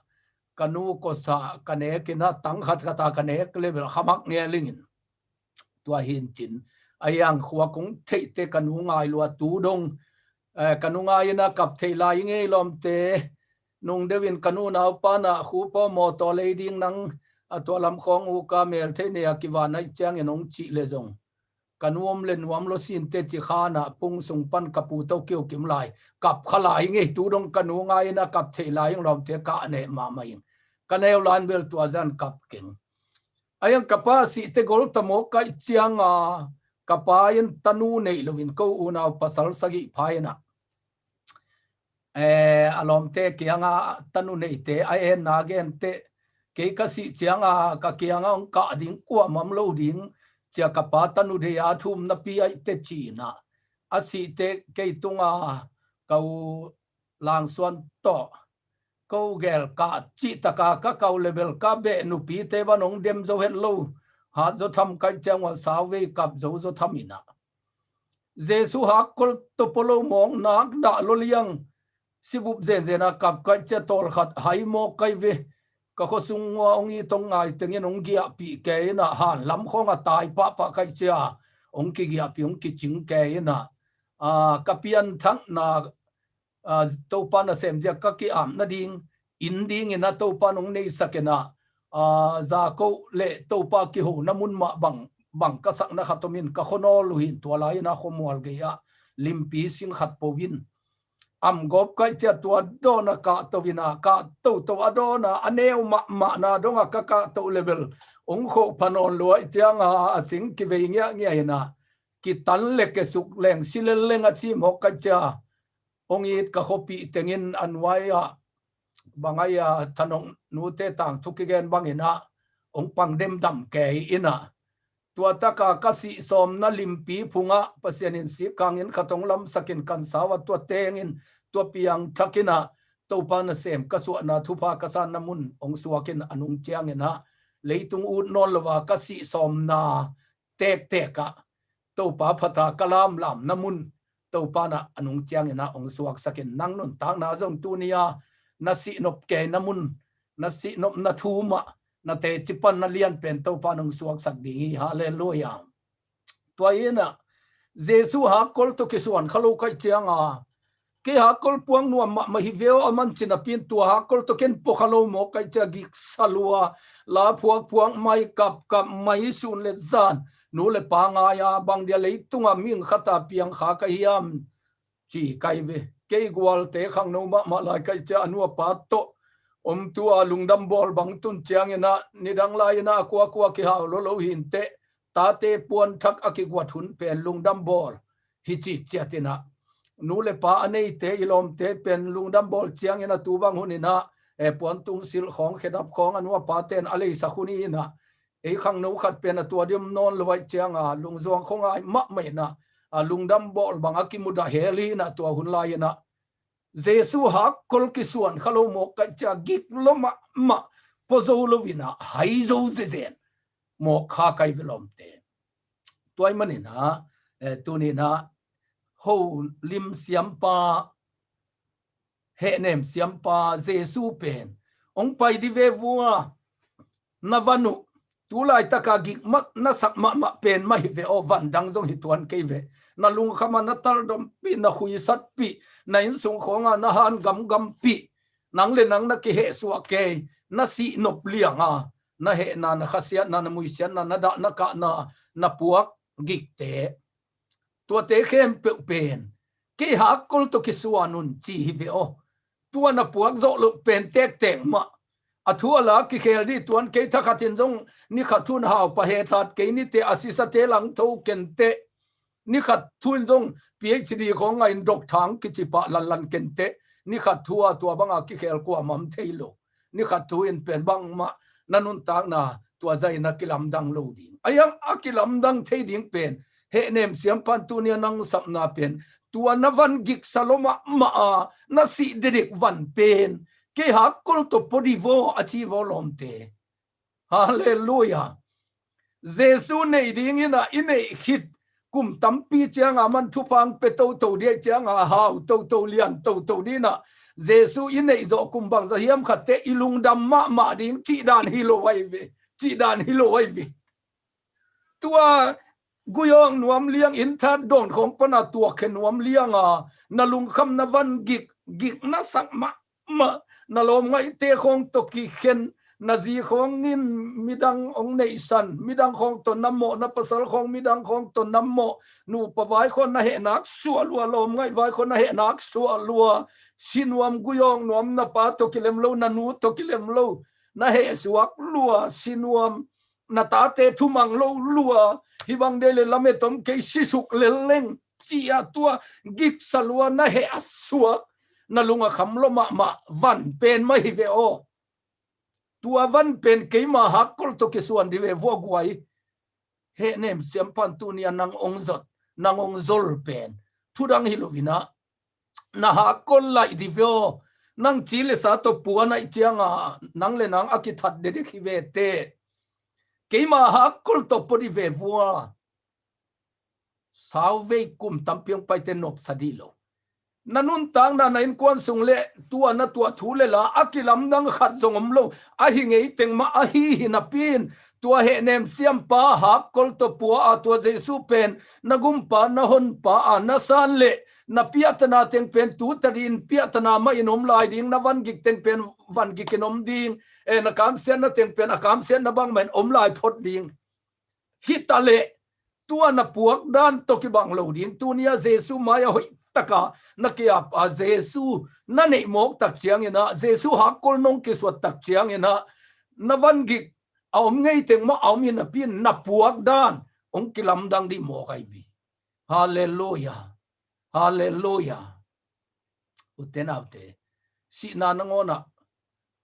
kanu ko sa kane kina tăng khát khát ta kane level khamak nge lingin tua hin chin ayang khwa kong thei te kanu ngai lua tu dong kanu ngai na kap thei lai nge lom te nung devin kanu na pa na khu po mo to le ding nang to lam khong u ka mel the ne akiwa nai chang enong chi le jong kanuom len wam lo sin te chi khana pung sung pan kapu to keu kim lai kap khalai nge tu dong kanu ngai na kap thei lai lom te ka ne ma mai kanel lan bel tu azan kap king ayang kapa si te gol tamo kai chiang a kapa yin tanu nei lovin ko una pasal sagi phaina alom te kianga tanu nei te ai na gen te ke ka si chiang a ka kianga ong ka ding kwa mam lo ding chia kapa tanu de ya thum na pi ai te chi na asi te ke tunga kau lang suan to câu gel cả chỉ ta cả câu level cả bệ nụ pi te ban ông đem dấu hết lâu hạt dấu thăm cái trang và sao về cặp dấu thăm ina Giêsu hắc col topolo mong nak đã lo liang sibup zen zena cặp cái cha tol khát hay mo cái về cả khó sung ông y tông ngài tiếng yên ông kia bị cái na hàn lắm không à tai pa cái cha ông kia bị ông kia chính cái na kapian thang na tàu pan xem dia các cái am na ding in ding ina tàu pan ông nei sakena za ko le tàu pa ki ho namun ma bang ka sak na khatomin ka khono luhin to lai na khomwal ge ya limpi sing khat povin am gop kai cha tua do na ka to vina ka to adona aneu ma na donga ka to level ông kho panon loi chang a sing ki ve ngia na ki tan le ke suk leng sileng a chi mo ka cha ông ít cả copy tengin anwai bangai thanong nute tang thukigen bangina ông pang dem dam ke ina tua taka kasi som na limpi phunga pasianin si kangin khatong lam sakin kan sawa tua tengin tua piang thakina topa na sem kaswa na thupa kasan namun ông suakin anung chiangena leitung ut non lawa kasi som na tek ka topa phata kalam lam namun tàu pa na anung chiang ina ong suak sakin nang nun tang na zong tunia na si nop ke namun na si nop na thuma na te chipan na lian pen tàu pa nong suak sak ding hallelujah toina Jesu ha kol to kisuan khalo kai chiang a ke ha kol puang nuam ma hi veo aman china pin tu ha kol to ken po khalo mo kai cha gi salua la puang mai kap mai sun le zan nu le pa nga ya bang dia le tunga ming khata piang kha ka hiam chi kai ve ke gwal te khang no ma lai kai cha anu pa to tu a lungdam bol bang tun chiang ina nidang lai na kwa ki ha lo hin te ta te puan thak akigwa thun pen lungdam bol hi chi chatina nu le pa anei te ilom te pen lungdam bol chiang ina tu bang hunina puan tung sil khong khedap khong anu pa ten alei sa khuni ina ei khang no khat pen tua dim non loi chiang a lung zong khong ai ma mai na lungdam bol bang akimuda heli na tua hun lai na Jesu ha kol kisuan khalo mo ka cha gik lo ma pozo lovina hai zo zen mo kha kai velom te toy manina tunina ho lim siampa he nem siampa Jesu pen ong pai di ve vua navanu tu lai taka gik mak na sak ma pen ma hi ve o van dang zong hi tuan ke ve na lung khama na tar dom pi na khui sat pi na in sung khonga na han gam pi nang le nang na ki he suwa ke na si nop lianga na he na khasia na mui sian na da na ka na puak gik te tua te khem pe pen ke ha kol to ki suanun chi hi ve o tua na puak zo lu pen tek ma athua la ki khel di tuan ke tha khatin jong ni khathun haw pa he that ke ni te asisa te lang tho ken te ni khat thun jong PhD khong ngai dok thang ki chi pa lan ken te ni khat thua tua banga ki khel ko mam theilo ni khat thu in pen bang ma nanun tak na tua zai na kilam dang lo ding ayang akilam dang thei ding pen he nem siam pan tu ni nang sap na pen tua na van gik saloma ma na si dedik van pen ke ha kol to podivo achi volom te hallelujah Jesu nei ding ina hit kum tampi chiang aman thu pang pe to dia chiang a hau to lian to đi na Giêsu in nei zo kum bang za hiam khate ilung dam ma ding chi dan hilo wai vi tua guyong nuam liang in than don khom pana tua khen nuam liang a nalung kham na van gik na sak ma na lom ngai te khong to ki khen na zi khong nin midang ong nei san midang khong to nammo na pasal khong midang khong to nammo nu pawai khon na he nak suwa lua lom ngai vai khon na he nak suwa lua sinuam guyong nuam na pa to kilem lo na nu to kilem lo na he suak lua sinuam na ta te thumang lo lua hibang de le lame tom ke sisuk le leng chia tua gik salua na he asua na lunga kham lo ma van pen ma hi ve o tua van pen ke ma hakol to ke suan di ve vo guai he nem siam pan tu nia nang ong zol pen thudang hilovina na hakol lai di ve o nang chile sa to puana ichianga nang le nang akithat de ki ve te keima hakol to podi ve vua salve kum tampiang pai te nop sadilo nanun tang na nain kwan sung le tua na tua thu le la akilam nang khat zongom lo a hi ngei teng ma a hi hinapin tua he nem siam pa hakol to pu a tua Jesu pen na gum pa na hon pa a na san le na piatana teng pen tu tarin piatana ma inom lai ding na van gik teng pen van gik inom ding na kam sen na teng pen a kam sen na bang men om lai phot ding hitale tua na puak dan to ki bang lo ding tu nia Jesu maya hoi taka na kia a Jesu na nei mok tak chiang ina Jesu hakol nong ki swat tak chiang ina na van gik a om ngei teng ma om ina pin na puak dan ong kilam dang di mo kai vi hallelujah hallelujah uten autte si na ngona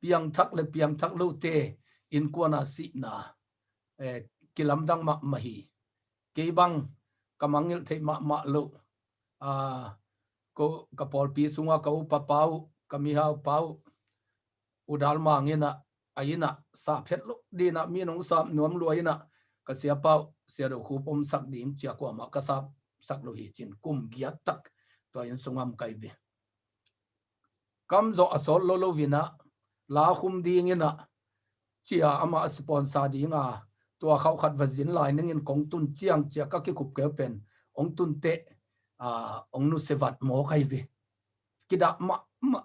piang thak lo te in kwana si na kilam dang ma mahi ke bang kamangil the ma lo ko kapol pi sunga ka pa pau kami hau pau udal mangina aina sa phet lo dina mi nong sam nuam luaina ka sia pau sia do khu pom sak ding chia ko ma ka sa sak lo hi chin kum giat tak to in sungam kai ve kam zo asol lo vina la khum ding ina chia ama sponsor dinga to khau khat vazin lai ningin kong tun chiang chia ka ki kup ke pen ong tun te ong nu sevat mo kai ve kida ma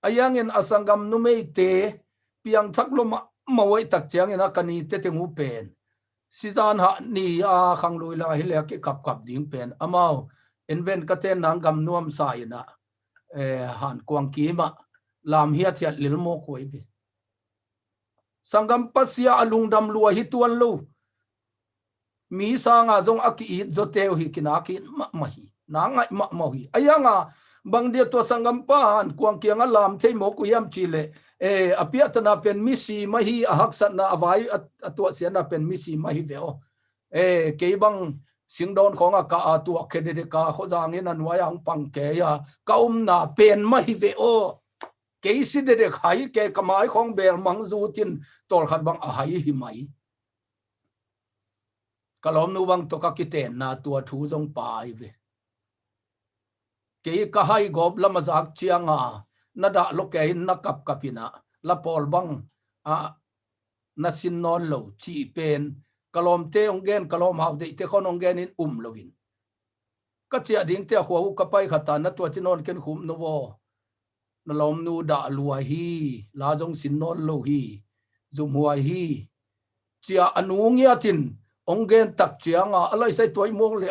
ayangin asangam nu mei te piang thak lo ma wai tak chiang ina kani te te ngu pen sizan ha ni a khang lui la hi le ki kap ding pen amao inven ka te nang gam nuam sa ina han kwang ki ma lam hiat hiat lil mo koi ve sangam pasia alung dam lua hi tuan lo mi sanga zong aki it zo teo hi kinaki ma hi na ngai ma hi ayanga bang dia to sangam pan kwang kiang alam thei mo ku yam chile apiatana pen misi ma hi ahaksat na avai atwa siana pen misi ma hi veo ke bang singdon khonga ka atwa khede ka khojang in anwayang pang ke ya kaum na pen ma hi veo ke si de khai ke kamai khong bel mangzu tin tol khat bang a hai hi mai kalom nu bang to ka kiten na tua thu jong pai ve ke ka hai gob lamazak chianga na da lo ke na kap kapina la pol bang na sin non lo chi pen kalom te ongen kalom hau de te khon ongen in lovin ka chia ding te khwa ka pai khata na to chinon ken khum no wo na lom nu da lua hi la jong sin non lo hi zum huai hi chia anung ya tin ongen tak chianga alai sai toy mo le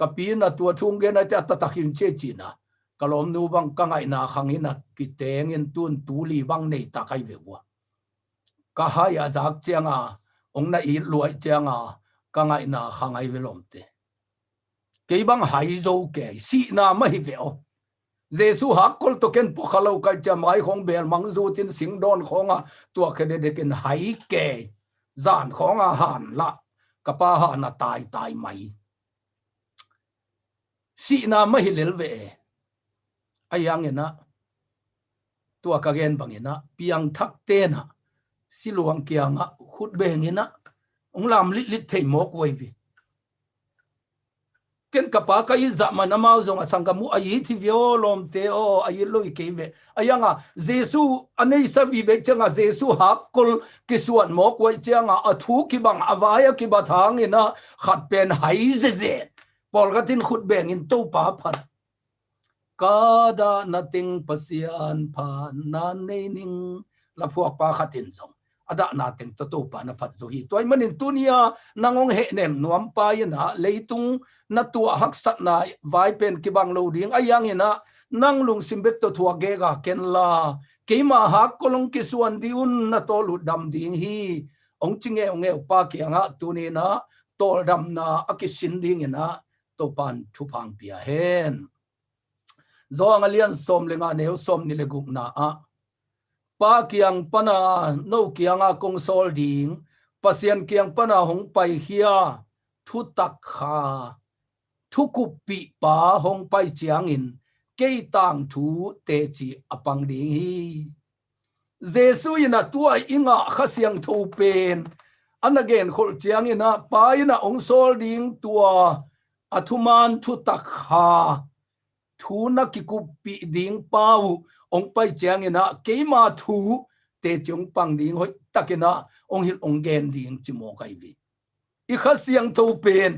kapina tua thung gen ate atakin che china kalom nu bang ka ngai na khangina ki teng in tun tu li bang nei ta kai ve wa ka ha ya zak chianga ong na i luai chianga ka ngai na khangai velom te ke bang hai zo ke si na ma hi ve o Jesu hakol to ken po khalo ka cha mai khong bel mang zu tin sing don khonga tua khede de ken hai ke zan khonga han la kapa ha na tai mai si na ma hi lel ve ayang ena tua ka gen bangena piang thak te na siluang kianga khut bengina ong lam lit thei mo koi vi ken kapa kai za manamau zong asangkamu ayi thi vio lom te o ayi loi ke ve ayanga jesu anei sa vi ve changa jesu hakul kisuan mok wai changa athu ki bang awaya ki bathang ina khat pen hai je pol gatin khut beng in to pa phat kada nating pasian pha na nei ning la phuak pa khatin zong ada nating to pa na phat zo hi toy manin tunia nangong he nem nuam pa ina leitung na tua hak sat na vai pen ki bang lo ding ayang ina nang lung simbek to thua ge ga ken la keima hak kolong ki suan diun na to lu dam ding hi ong chinge ong e pa ki anga tuni na tol dam na akisin ding ina to pan thu phang pia hen zo angalian som lenga neu som ni le gup na a pa kiang pana no kianga kong sol ding pasien kiang pana hong pai hia thu tak kha thu kup pi pa hong pai chiang in ke tang thu te chi apang ding hi jesu ina tua inga khasiang thu pen anagen khol chiang ina pa ina ong sol ding tua athuman thu tak kha thu na ki kup pi ding pau ong pai chiang ina keima thu te chung pang ding hoi takina ong hil ong gen ding chimo kai vi i khasiang thu pen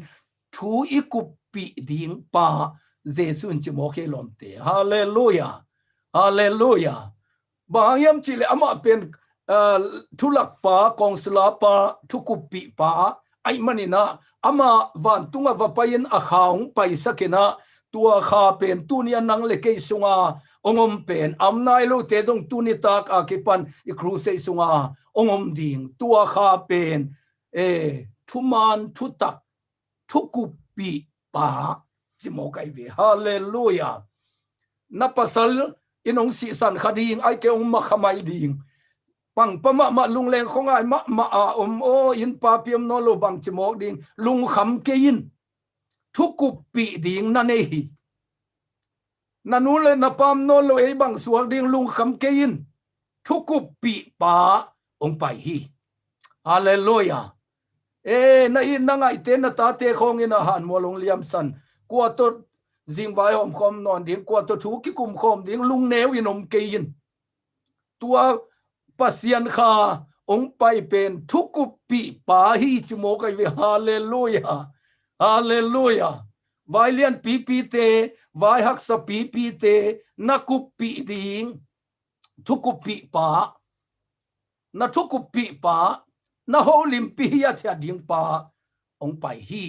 thu i kup pi ding pa jesu chimo ke lom te hallelujah hallelujah bayam chile ama pen thulak pa kongsla pa thukupi pa ai manina ama van tunga vapain a khaung pai sakena tua kha pen tunia nang le ke sunga ongom pen amnai lo te jong tuni tak a ki pan i cruise sunga ongom ding tua kha pen thuman thutak thukupi pa chimo kai ve hallelujah na pasal inong si san khading ai ke ong ma khamai ding pang pama ma lung leng khongai ma a o in pa piam no lo bang chimok ding lung kham ke in thukup pi ding na nei hi nanu le na pam no lo e bang suak ding lung kham ke in thukup pi pa ong pai hi hallelujah na in na ngai te na ta te khong in a han mo long liam san kwa to jing vai hom khom non ding kwa to thu ki kum khom ding lung neu inom ke in tua pasian kha ong pai pen thukup pi pa hi chmo kai ve hallelujah hallelujah vai lian pi pi te vai hak sa pi pi te na kup pi ding thukup pi pa na thukup pi pa na holim pi ya thia ding pa ong pai hi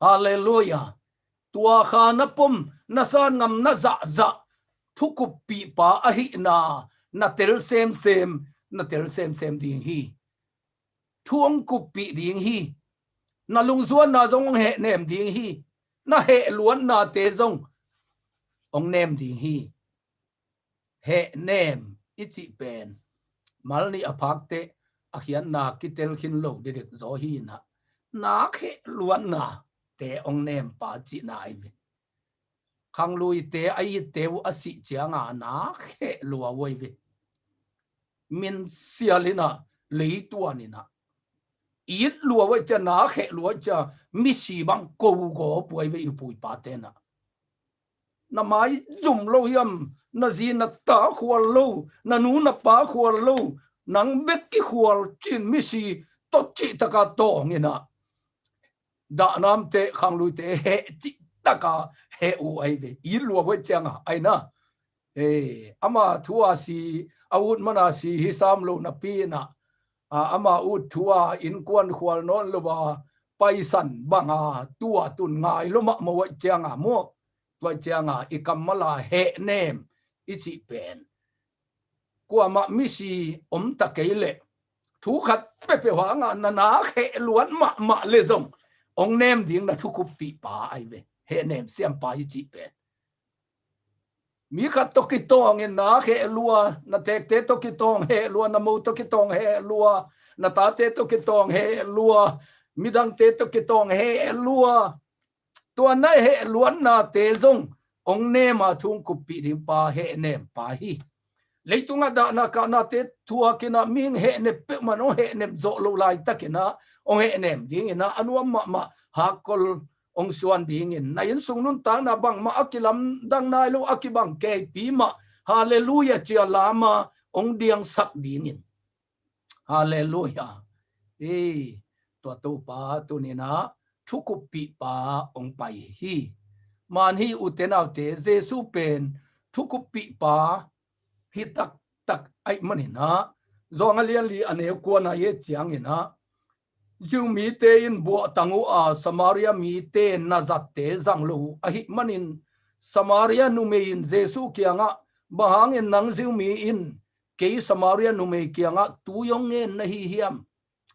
hallelujah tua kha na pum na san ngam na za thukup pi pa a hi na tel sem na tel sem ding hi thuang kup pi ding hi na lung zuan na zong he nem ding hi na he luan na te zong ong nem ding hi he nem ichi pen malni aphak te akhian na kitel khin lo direk zo hi na khe luan na te ong nem pa chi na ai ve khang lui te ai teu asi chianga na khe lua woi ve min sialina leituanina it lua woi cha na khe lua cha mi si bang ko go poi ve pui pa te na mai zum lo yam na zi na ta khwal lo na nu na pa khwal lo nang bet ki khwal chin mi si to chi taka to ngina da nam te khang lui te he chi taka he u ai ve i lua woi changa ai na ama thua si awut mana si hi sam lo na pi na ama ut thua in kwan khwal non lo ba paisan banga tua tun ngai lo ma mo woi changa mo woi changa ikamala he nem ichi pen kwa ma mi si ta keile thu khat pe wa nga na he luan ma le zong ong nem ding na thu kup pi pa ai ve he nem siam pa ichi pen mi khat to ki tong in na he lua na tek te to ki tong he lua na mo to ki tong he lua na ta te to ki tong he lua midang te to ki tong he lua tua na he luan na te zong ong ne ma thung kup pi ding pa he nem pa hi leitunga da na ka na te thua kina ming he ne pe mano he nem zo lo lai takina ong he nem ding ina anuam ma ha kol ông xuân đi in nay in sung nun tang na bang ma akilam dang nai lo akibang ke pi ma hallelujah chia lama ông diang sak đi in hallelujah tua tu pa tu ni na thukup pi pa ông pai hi man hi uten autte Jesu pen thukup pi pa hi tak tak ai mani na zong alian li ane ko na ye chiang ina Jiu mi te in bo tangu a Samaria mi te nazat te zanglu a hi manin Samaria nu me in Jesu kianga bahang in nang jiu mi in ke Samaria nu me kianga tu yong ngen na hi hiam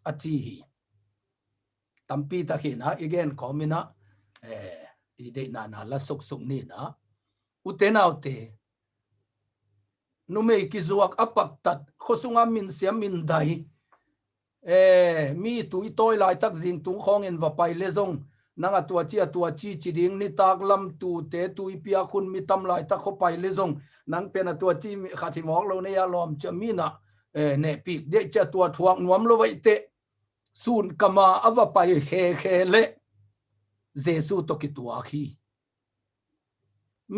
ati hi tampi ta hi na again komina ide na la sok sok ni na utenaute nu me kizuak apak tat khosunga min siam min dai mi tu itoi lai tak jing tung khong en va pai le zong nanga tua chi ding ni tak lam tu te tu ipia khun mi tam lai tak kho pai le zong nang pena tua chi khathi mok lo ne ya lom cha mi na ne pi de cha tua thuang nuam lo wai te sun kama ava pai khe le Jesu to ki tua khi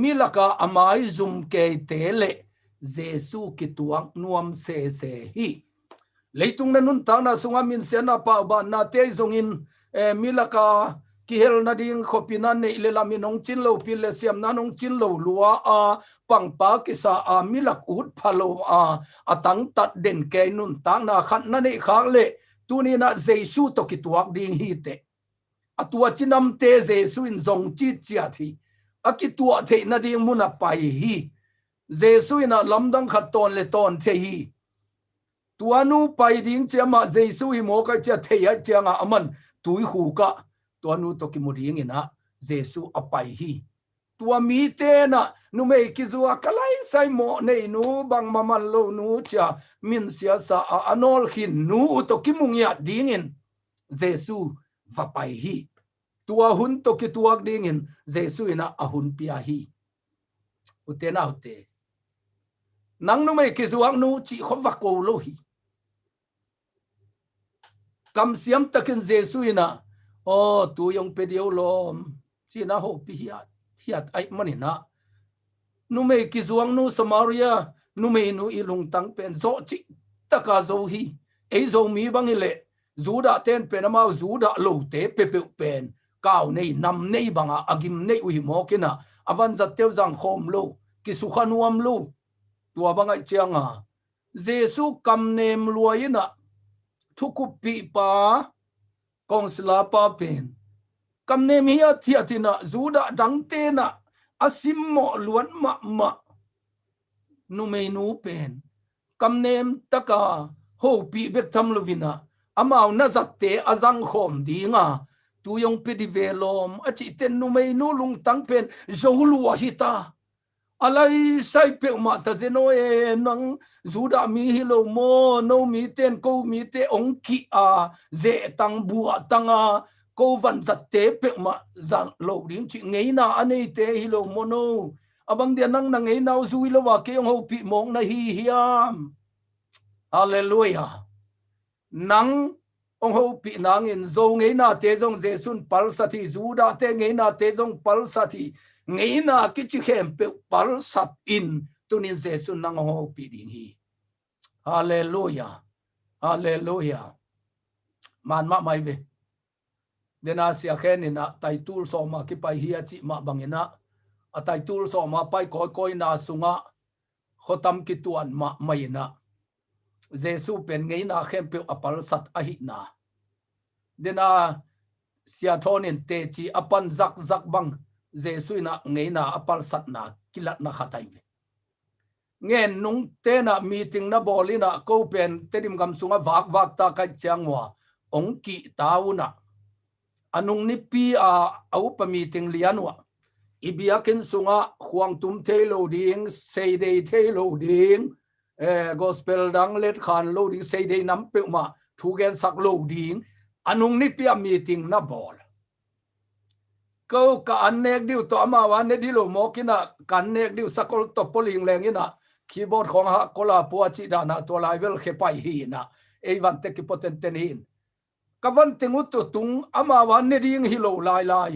milaka amai zum ke te le Jesu ki tuang nuam se hi leitung na nun ta na sunga min se na pa ba na te zong in milaka ki hel na ding khopina nei le la minong chin lo pil le siam na nong chin lo lua a pang pa ki sa a milak ut phalo a atang tat den ke nun ta na khat na nei khak le tu ni na Jesu to ki tuak ding hi te atua chinam te Jesu in zong chi chia thi akitua the na ding muna pai hi Jesu in a lamdang khat ton le ton the hi tuanu pai ding chama Jesu hi mo ka cha theya changa aman tui hu ka tuanu to ki muring ina Jesu apai hi tua mi te na nu me ki zuwa kalai sai mo nei nu bang maman lo nu cha min sia sa anol hin nu to ki mungya ding in Jesu va pai hi tua hun to ki tuak ding in Jesu ina ahun pia hi utena ute nang nu me ki zuwa nu chi khom va ko lo hi kam siam takin Jesu ina tu yong pedio lom chi na ho pi hiat ai mani na nu me ki zuang nu Samaria nu me nu ilung tang pen zo chi taka zo hi ei zo mi bang ile zuda ten pen ma zuda lo te pe pen kaw nei nam nei banga agim nei ui mo kina avan za teu jang khom lo ki su khanuam lo tua banga chianga Jesu kam nem luaina thukup pi pa konsla pa pen kam nem hi thiatina zuda dang te na asim mo luan ma nu me nu pen kam nem taka ho pi bek tham lovina amau na zatte azang khom dinga tu yong pe di velom achi ten nu me nu lung tang pen zolu hita alai sai pe ma ta zeno nang zuda mi hilo mo no mi ten ko mi te ong ki a ze tang bua tanga ko van zat te pe ma zan lo ding chi ngei na anei te hilo mo no abang dia nang na ngei nau zui lo wa ke ong ho pi mong na hi hiam hallelujah nang ong ho pi nang in zo ngei na te jong Jesun pal sathi zuda te ngei na te jong pal sathi ngei na ki chi khem pe pal sat in tunin Jesun nang ho pi ding hi hallelujah hallelujah man ma mai ve dena sia khen ina tai tul so ma ki pai hi chi ma bangina a tai tul so ma pai koi na sunga khotam ki tuan ma mai na Jesu pen ngei na khem pe apal sat a hi na dena sia thonin te chi apan zak bang Jesu ina ngei na apal sat na kilat na khatai ve ngen nung te na meeting na bolina ko pen tedim gam sunga wak ta ka changwa ong ki tauna anung ni pi au pa meeting lianwa ibiakin sunga huang tum thelo ding sei dei thelo ding gospel dang let khan lo ding sei dei nam pe ma thu gen sak lo ding anung ni pi meeting na bol ko ka anek diu to ama wa ne dilo mo kina kan nek diu sakol to poling leng ina keyboard khong ha kola po chi dana to level khe pai hi na evan te ki poten ten hin kavan tingu to tung ama wa ne ding hi lo lai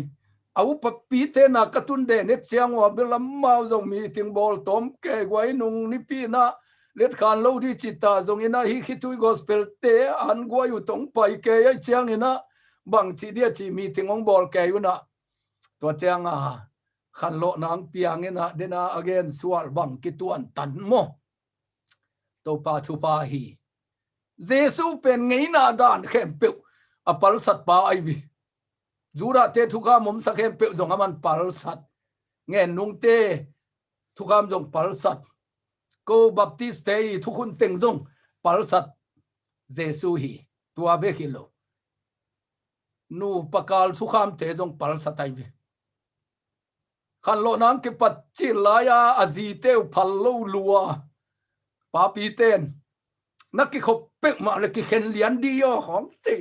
au papi te na katun de net chiang wa belam mau zong meeting ball tom ke gwai nung ni pi na let khan lo di chita zong ina hi khitui gospel te an gwai u tong pai ke ai chiang ina bang chi dia chi meeting ong ball ke yu na to chiang a khan lo nang piang ina dena again sual bang ki tuan tan mo to pa thu pa hi Giêsu pen ngei na dan khem pe apal sat pa ai vi Jura te thuka mom sakhem pe zong aman pal sat ngen nung te thukam jong pal sat ko baptist te thukun teng jong pal sat Giêsu hi tua be hilo nu pakal thukam te jong pal sat ai vi khan lo nang ke pat chi la ya azi te phal lo lua pa pi ten nak ki khop pe ma le ki khen lian di yo khom te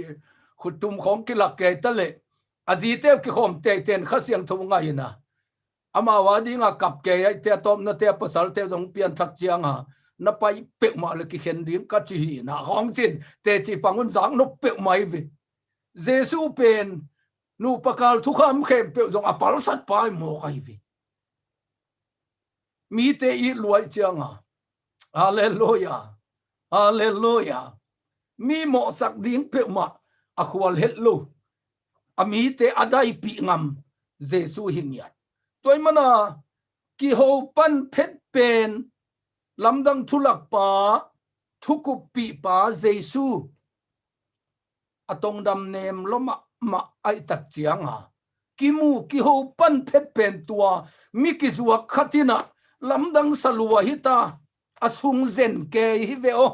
khutum khom ki lak ke ta le azi te ki khom te ten khasiang thu ngai na ama wa di nga kap ke ai te tom na te pasal te jong pian thak chiang ha na pai pe ma le ki khen ding ka chi hi na hong chin te chi pangun jang no pe mai vi Giêsu pen nu pakal thu kham khem pe jong apal sat pai mo kai vi mi te i luai chiang ha hallelujah hallelujah mi mo sak ding pe ma a khwal het lo ami te adai pi ngam Giêsu hingyat toy mana ki ho pan phet pen lamdang thulak pa thukup pi pa Giêsu atong dam nem loma ma ai tak chiang ha ki mu ki ho pan phet pen tua mi ki zuwa khatina lamdang salua hita asung zen ke hi veo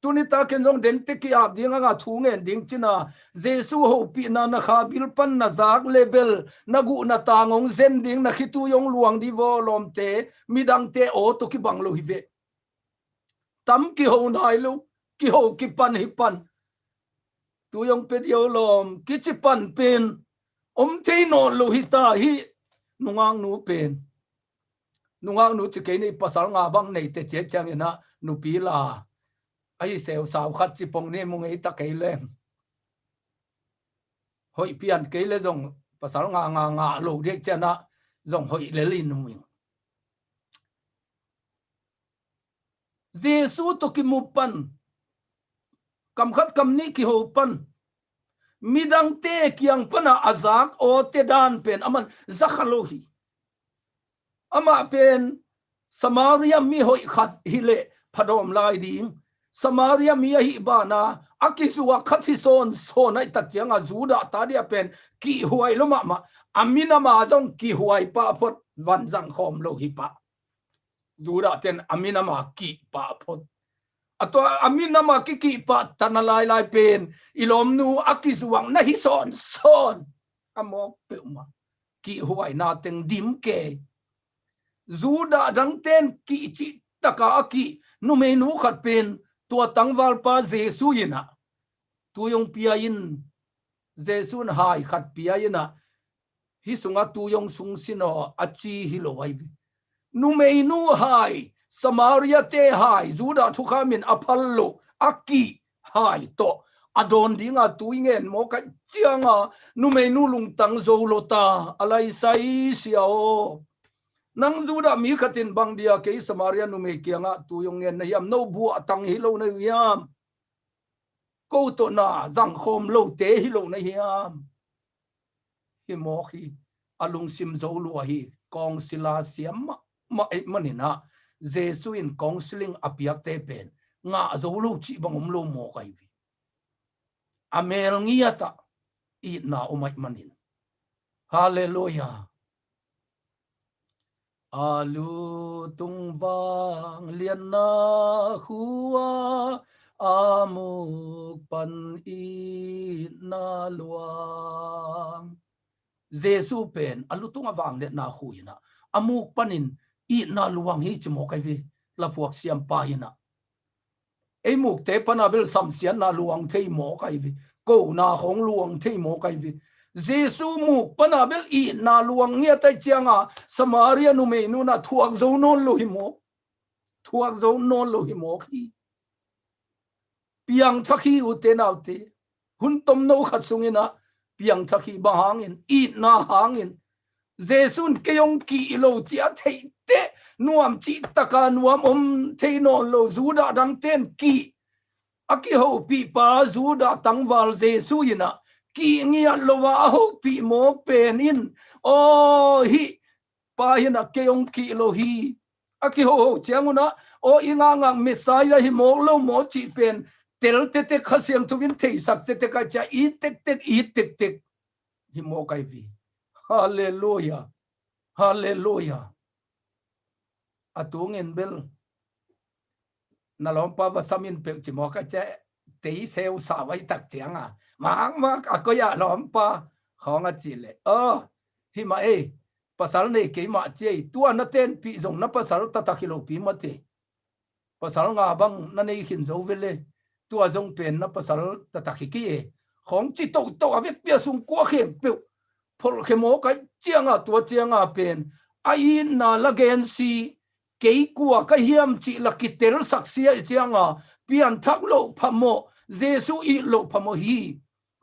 tunita kenjong den te ki ap ding nga thu ngen ding china Giêsu ho pi na na kha bil pan na zak level na gu na tangong zen ding na khitu yong luang di vo lom te midang te o to ki bang lo hi ve tam ki ho nai lo ki ho ki pan hi pan tu yong pe dio lom ki chi pan pen te no lo hi ta hi nungang nu pen nungang nu chi ke ni pasal nga bang nei te che chang ina nu pi la ai seo sao khát chỉ phong ne mong ấy ta cái lên hội pian cái lên dòng pasal nga lo đi chân á dòng hội lệ linh mình Giêsu to ki mu pan kam khat kam ni ki ho pan midang te kiang pana azak o te dan pen aman zakhalohi ama pen Samaria mi hội khat hile phadom lai ding Samaria mi hi bana akisuwa khathi son ai tak chianga juda ta dia pen ki huai lo ma amina ma jong ki huai pa phot van jang khom lo hi pa juda ten amina ma ki pa phot ato amina ma ki pa tanalai lai pen ilom nu akisuwang na hi son amok pe ma ki huai na teng dim ke juda dang ten ki chi taka aki nu me nu khat pen tua tangwal pa Giêsu ina tu yong pia in Giêsu na hai khat pia ina hi sunga tu yong sung sino achi hilowai nu mei nu hai Samaria te hai juda thu khamin aphallo aki hai to adon dinga tu ingen mo ka chianga nu mei nu lung tang zo lota alai sai siao nang juda mi khatin bang dia ke Samaria nu me kianga tu yong ngen na yam no bu atang hi lo na yam ko to na jang khom lo te hi lo na yam hi mo khi alung sim zo lu hi kong sila siam ma manina Giêsu in kong siling apiak te pen nga zo lu chi bangom lo mo kai vi amel ngiata i na umai manin hallelujah alu tung vang lian na hua amuk pan i na luang Giêsu pen alu tung vang lian na huina amuk panin i na luang hi chimo kai vi la puak siam pa hina ei muk te panabel sam sian na luang thei mo kai vi ko na khong luang thei mo kai vi Giêsu muk panabel i na luang ngia tai chianga Samaria nu me nu na thuak zo non lo hi mo thuak zo non lo hi mo khi piang thakhi u te nau te hun tom no khat sungina piang thaki ba hangin it na hangin Jesun keyong ki lo chia thei te nuam chi taka nuam thei no lo zuda dang ten ki aki ho pi pa zuda tangwal Jesu ina ki ngia lowa ho pi mo penin o hi pa hina keyong ki lo hi aki ho chianguna o inga ngang Messiah hi mo lo mo chi pen tel te te khasiam tuvin thei sak te te ka cha i tek tek hi mo kai vi hallelujah hallelujah atungin bel nalompa vasamin pe chi mo ka cha tei seu sa vai tak chianga mang ma akoya lompa khonga chile hi ma pasal nei ke ma che tua na ten pi zong na pasal ta takilo pi ma te pasal nga bang na nei hin zo vele tua zong pen na pasal ta takiki khong chi to avek pia sung kwa khem pe phol khemo ka chianga tua chianga pen ai na la gen si ke kwa ka hiam chi la kitel saksia chianga pian thak lo phamo Jesu i lo phamo hi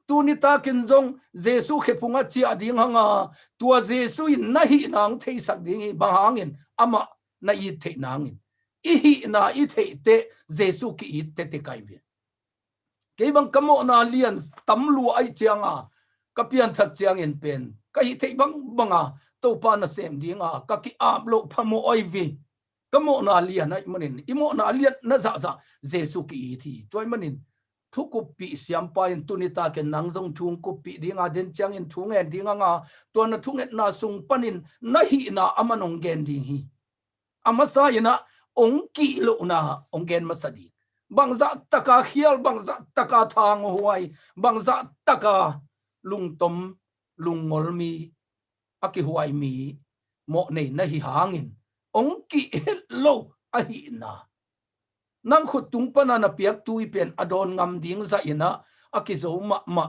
tunita kinjong Jesu khepunga chi ading hanga tua Jesu in nahi nang thei sak ding bangin ama na i thei nangin i hi na i thei te Jesu ki i te te kai ve ke bang kamo na lian tamlu ai chianga kapian thak chiang in pen ka hi thei bang banga to pa na sem dinga ka ki ap lo phamo oi vi kamo na lian ai manin imo na lian na za Jesu ki i thi toy manin thuku pi siampa in tunita ke nangjong thung ku pi dinga den chang in thung en dinga nga to na thung et na sung panin na hi na amanong gen ding hi amasa ina ong ki lo na ong gen masadi bangza taka khial bangza taka thang huai bangza taka lungtom lungol mi aki huai mi mo nei na hi hangin ong ki lo a hi na nang khut tung pana na piak tui pen adon ngam ding za ina akizo ma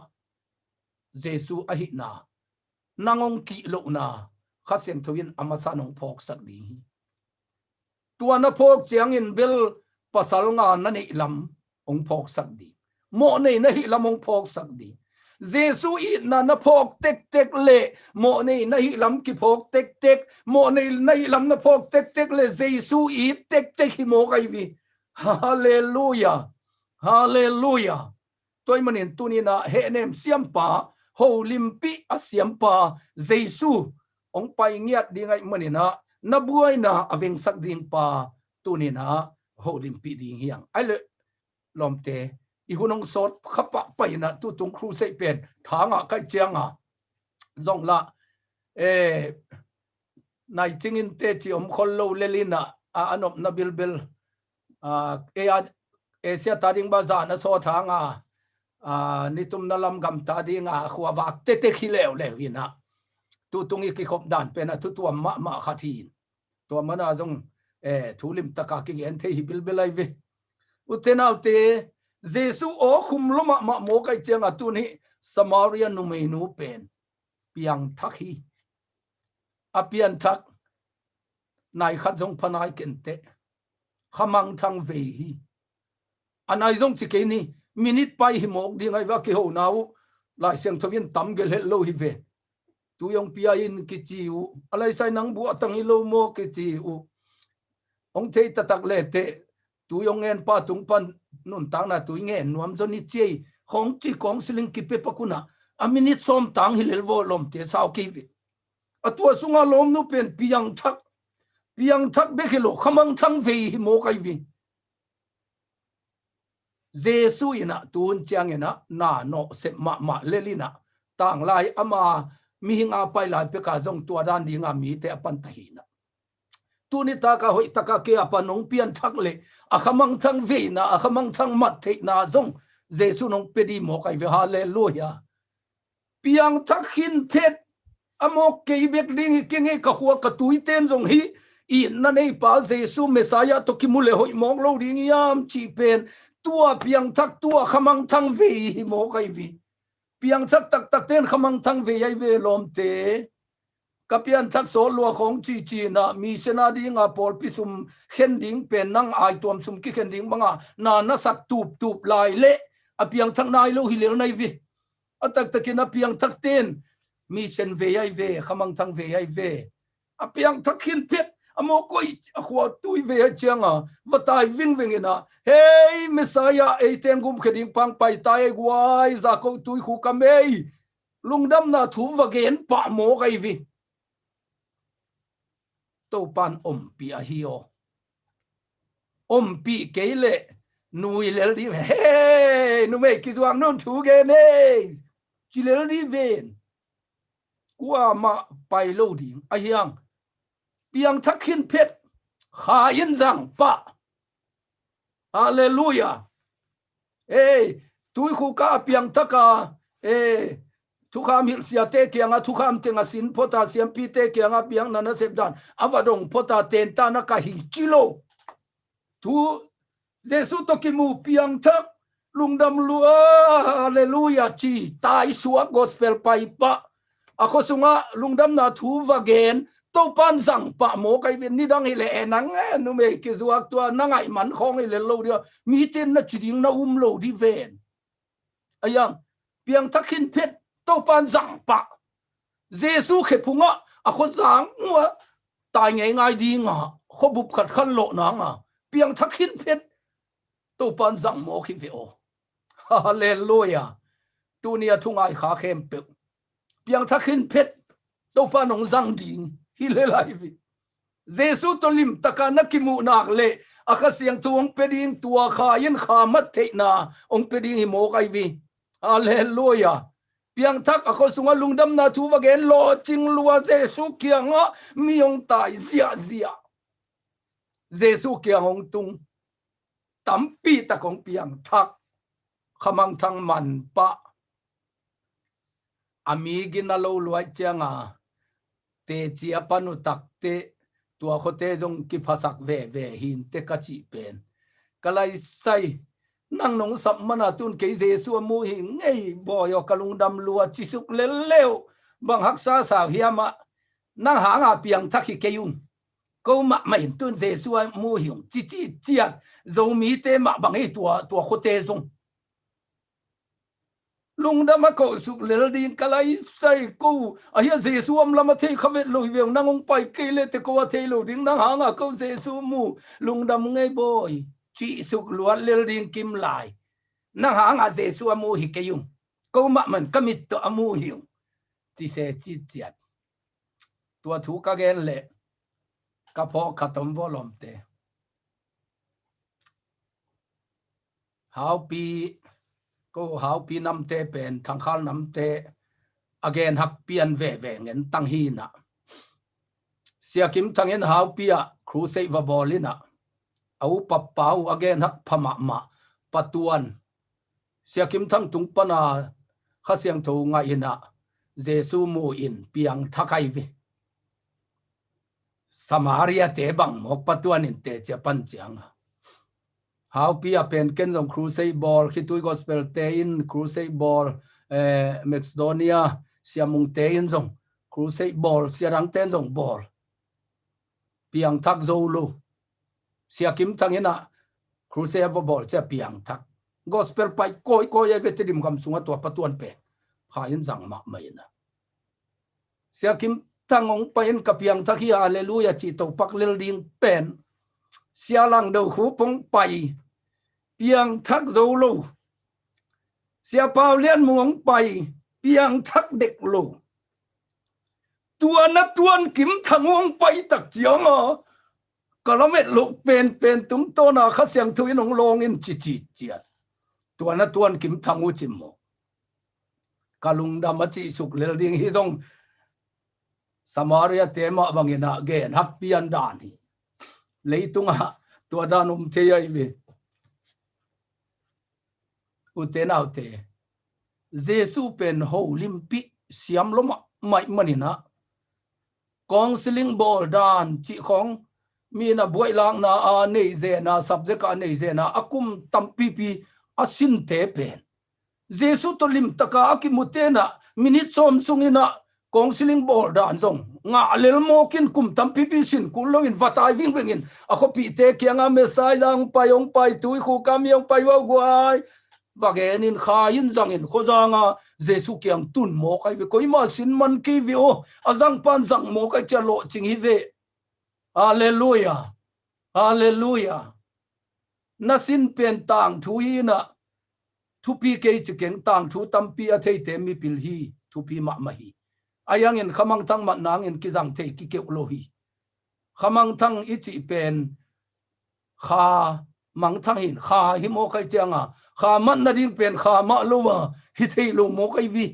Jesu a hi na nangong ki lo na khasem thowin amasa nong phok sak di tuana phok chiang in bel pasal nga na nei lam ong phok sak di mo nei na hi lam ong phok sak di Jesu i na phok tek le mo nei na hi lam ki phok tek mo nei na hi lam na phok tek le Jesu i tek hi mo kai vi hallelujah hallelujah tôi manin tunina he nem siampa ho limpi asiampa Jesu ong pai ngiat dingai manina na buai na aveng sak ding pa tunina ho limpi ding hiang ale lomte i hunong sot khapa pai na tu tung khru sei pen thanga kai chianga zong la nai chingin te chi om khollo lelina anop na bilbil Asia tading baza na so thanga nitum na lam gam tadinga khwa wak te khileu lewina tu tungi ki khop dan pe na tu tu ma khatin to mana jong thulim taka ki gen the hi bilbilai ve utenau te Jesu o khumloma ma mo kai chenga tu ni Samaria nu mei nu pen piang thak hi apian thak nai khat jong phanai kente khamang thang ve hi anai jong chi ke ni minute pai hi mok ding ai wa ki ho nau lai siang thovin tam gel he lo hi ve tu yong pia in ki chi u alai sai nang bu atang i lo mo ki chi u ong thei ta tak le te tu yong en pa tung pan nun tang na tu nge nuam zo ni chei khong chi kong siling ki pe pakuna a minute som tang hi lel vo lom te sao ki vi atua sunga lom nu pen piang thak be khilo khamang thang ve hi mo kai vi Jesu ina tun chiang ina na no se ma lelina tang lai ama mi hinga pai lai pe ka jong tua dan dinga mi te apan tahina tunita ka hoi taka ke apanong pian thak le akhamang thang ve na akhamang thang mat the na jong Jesu nong pedi mo kai ve hallelujah piang thak hin phet amok ke bek ding kenge ka huwa ka tuiten jong hi i na nei pa Jesu Messiah to kimule hoi mong lo ding yam chi pen tua piang thak tua khamang thang ve hi mo kai vi piang thak tak ten khamang thang ve ai ve lom te kapian thak so lo khong chi na mi sena ding a pol pisum khending pen nang ai tom sum ki khending banga na sak tup lai le a piang thak nai lo hi le nai vi atak takin apiang thak ten mi sen ve ai ve khamang thang ve ai ve apiang thak hin pet amo koi khwa tui ve changa vatai ving ina hey Messiah ei tengum kheding pang pai tai guai za ko tui khu kamei lungdam na thu vagen pa mo kai vi to pan pi a hio pi keile nui lel di hey nu me ki zuang non thu ge ne chi lel di ven qua ma pai lo ding a hiang piang thak hin phet kha yin zang pa hallelujah hey tui khu ka piang thaka thu kham hil sia te kyanga thu kham tenga sin potassium pi te kyanga piang nana sepdan avadong pota ten ta na ka hi chilo thu Jesu to ki mu piang thak lungdam lua hallelujah chi tai suak gospel pai pa ako sunga lungdam na thu vagen to pan sang pa mo kai vin ni dang ile enang nu me ki zuak tua nangai man khong ile lo dia mi tin na chiding na lo di ven ayang piang thakhin phet to pan sang pa Jesu khe phunga ako zang ngwa tai ngai ngai di nga khobup khat khan lo na nga piang thakhin phet to pan sang mo khi ve o hallelujah tu nia thungai kha khem pe piang thakhin phet to pan ong zang ding hi le lai vi Jesu to lim takana ki mu nak le akasiang tuong peding tua kha yin kha mat the na ong peding hi mo kai vi hallelujah piang thak ako sunga lungdam na thu wa gen lo ching lua Jesu kianga mi ong tai zia zia Jesu kiang ong tung tampi ta kong piang thak khamang thang man pa ami ginalo luai changa te chia panu tak te tua khote jong ki phasak ve ve hin te ka chi pen kalai sai nang nong sap mana tun ke Jesu mu hi ngei boyo kalungdam lua chisuk leleu bang haksa sa hiama nang hanga piang thak hi keyun ko ma mai tun Jesu mu hi chi chi chiat zo mi te ma bang ei tua khote jong lungdam ko suk lel din kalai sai ko ahia Jesu am lama thei khavet loi veng nangong pai kele te ko thei lo ding nang hanga ko Jesu mu lungdam ngei boy chi suk luat lel din kim lai nang hanga Jesu mu hi keyung ko ma man kamit to amu hiu chi se chi chiat tua thu ka gen le ka pho khatom volom te how pi ko how pi nam te pen thang khal nam te again hak pian ve ve ngen tang hi na sia kim thang en how pi a crusade va bolina au papau again hak phama ma patuan sia kim thang tung pana khasiang tho nga ina Jesu mu in piang thakai vi Samaria te bang mok patuan in te chapan chang how pi a pen ken jong crusade ball Khitui gospel te in crusade ball Macedonia siamung te in jong crusade ball siarang ten jong ball piang thak zolo sia kim thang ina crusade ball cha piang thak gospel pai koi ai veterim kam sunga to patuan pe hain jang ma mai na sia kim thang ong pain ka piang thak hi hallelujah chi to pak lel ding pen sia lang do khu pong pai piang thak zolo sia pau lian muang pai piang thak dek lo tuan kim thang ong pai tak chiang a kalamet lo pen tum to na khasiang thui nong long in chi chiat tuan kim thang u chim mo kalung da ma chi suk lel ding hi dong Samaria te ma bangina gen hak pian dan hi leitunga tua danum the ai ve uten autte Jesu pen ho limpi siam loma mai manina counseling ball dan chi khong mi na boi lang na a nei ze na subject a nei ze na akum tampi pi asin te pen Jesu to lim taka akimutena minute som sungina counseling ball dan zong nga lel mo kin kum tampi pi sin kulowin vatai ving vingin ako pi te kyanga Messiah ang payong pai tui khu kamiong payo guai và cái nên khai in rằng in khó ra nga Giêsu kiang tun mo cái về coi mà xin man kỳ vio azang pan rằng mo cái cha lộ chính hi về hallelujah hallelujah na sin pen tang thu hi na thu pi ke chiking tang thu tam pi a thei te mi pil hi thu pi ma hi ayang in khamang thang mat nang in ki jang thei ki ke lo hi khamang thang i chi pen kha mang thang hin kha hi mo kai changa kha man na ding pen kha ma lo wa hi thei lo mo kai vi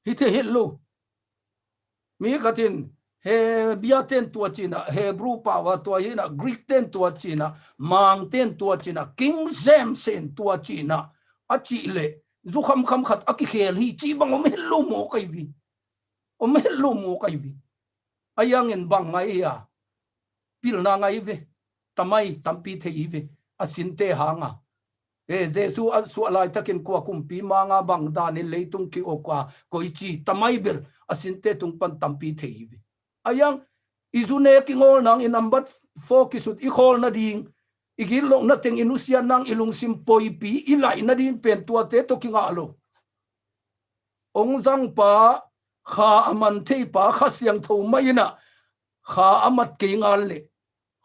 hi thei hit lo mi ka tin he bia ten tua china Hebrew pa wa tua hi na Greek ten tua china mang ten tua china King James sen tua china a chi le zu kham kham khat a ki khel hi chi bang om hello mo kai vi om hello mo kai vi ayang en bang ngai ya pil na ngai ve tamai tampi thei ve asin te hanga Jesu a su lai takin kwa kumpi manga bang dan in leitung ki okwa koi chi tamai ber asin te tung pan tampi thei ve ayang izune ki ngol nang in number 4 ki sut i khol na ding igil long na teng inusia nang ilung sim poi pi ilai na ding pen tua te to ki nga lo ong jang pa kha aman thei pa kha siang tho mai na kha amat ke ngal le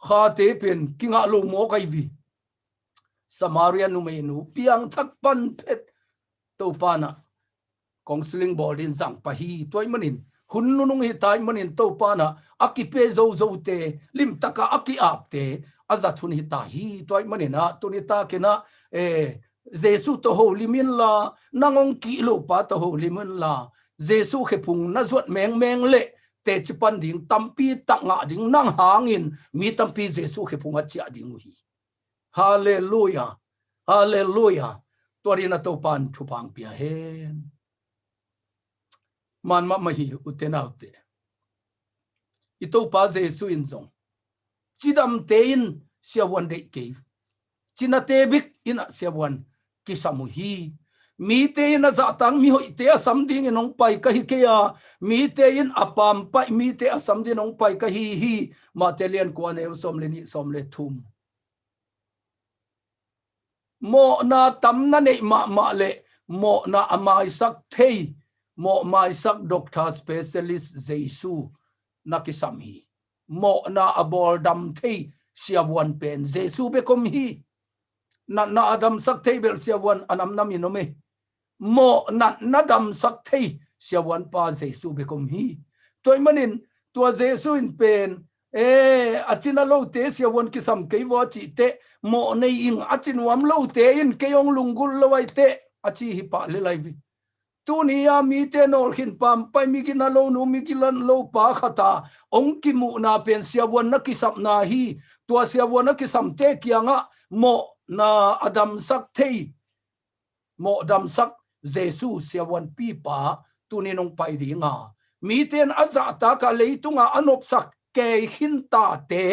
kha te pen ki nga lo mo kai vi Samaria nu mai nu piang thak pan phet to pana counseling board in jang pa hi toy manin hun nu nung hi tai manin to pana akipe zo zo te lim taka aki ap te aza thun hi ta hi toy manina tunita kena Jesu to ho limin la nangong ki lo pa to ho limin la Jesu khepung na zuat meng meng le te chipan ding tampi tak nga ding nang hangin mi tampi Jesu khepung a chia ding hi hallelujah hallelujah torina to pan thupang pia hen man ma mahi utenaute ito pa Jesu in zong chidam tein siawan de ke china te bik ina siawan kisamuhi mi te na za tang mi hoi te asam ding inong pai ka hi ke ya mi te in apam pai mi te asam ding inong pai ka hi ma telian ko ne som le ni som le thum mo na tam na nei ma le mo na amai sak thei mo mai sak doctor specialist Jesu nakisam hi mo na abol dam thei siawan pen Jesu be kom hi na adam sak thei bel siawan anam nam inome mo na dam sak thei siawan pa Jesu be kom hi toy manin tua Jesu in pen achina lo te siawan kisam kei wa chi te mo nei ing achin wam lo te in keyong lungul lawai te achi hi pa le lai vi tu ni ya mi te nol khin pam pai mi ki na lo nu mi ki lan lo pa khata ong ki mu na pen siawan na kisap na hi tua siawan na kisam te kianga mo na adam sak thei mo dam sak Jesu siawan pi pa tu ni nong pai ri nga mi ten aza ta ka leitunga anop sak ke hin ta te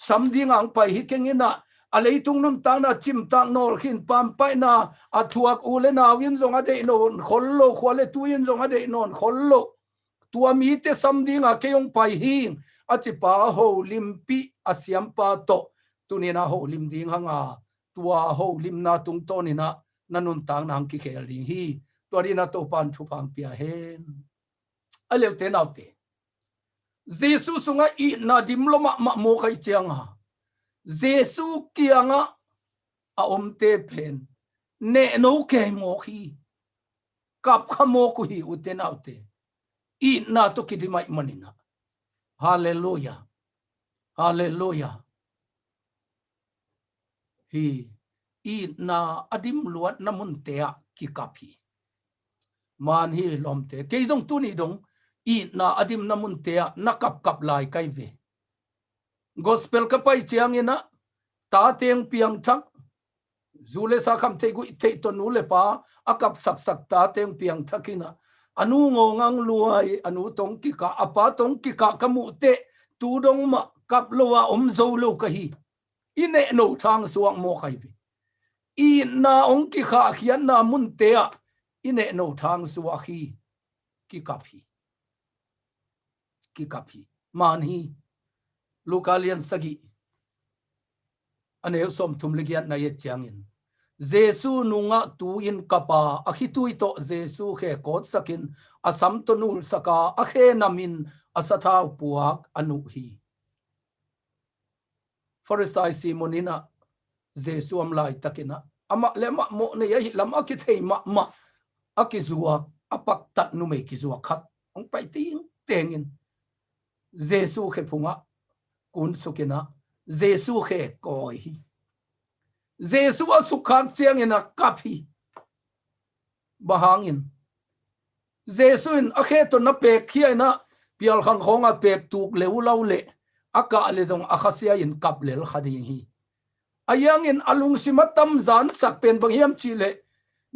samding ang pai hi kengina aleitung num ta na chim ta nol khin pam pai na athuak ule na win zong ade non khollo khole tuin zong ade non khollo tua mi te samding a keyong pai hing achi pa ho limpi asiam pa to tunina ho lim ding hanga tua ho lim na tung to ni na nanun tang nang ki khel ding hi torina to pan thu pang pia hen aleu te naute Jesu sunga i na dimloma ma mo kai chianga Jesu kianga a omte pen ne no ke mo hi kap khamo ku hi uten autte i na to kidimai manina hallelujah hallelujah hi i na adim luat namun tea ki kapi man hi lomte ke jong tu ni dong i na adim namun tea na kap lai kai ve gospel ka pai chiang ina ta teng piang thak zule sa kham te gu te to nu le pa akap sak ta teng piang thakina anu ngongang luai anu tong ki ka apa tong ki ka kamu te tu dong ma kap lowa om zo lo ka hi ine no thang suang mo kai vi i na ong ki kha khian na mun te a ine no thang suwa hi ki kapi man hi Lukalian sagi ane som thum ligiat na ye chiangin Jesu nunga tu in kapa a Khitui to Jesu khe kot sakin asam tonul saka a khe namin asathau puak anu hi Pharisai Simonina Jesu am lai takina ama lema mo ne hi lam akithei ma akizua apak tat nu me kizua khat ong pai ting tengin Jesu khe phunga kun sukina Jesu khe koi hi Jesu asukak chiang ina kapi bahangin Jesu in akhe to na pek khia na pial khang khonga pek tuk leu lau le aka le jong akhasia in kap lel khadi hi ayang in alung simatam zan sak pen banghiam chi le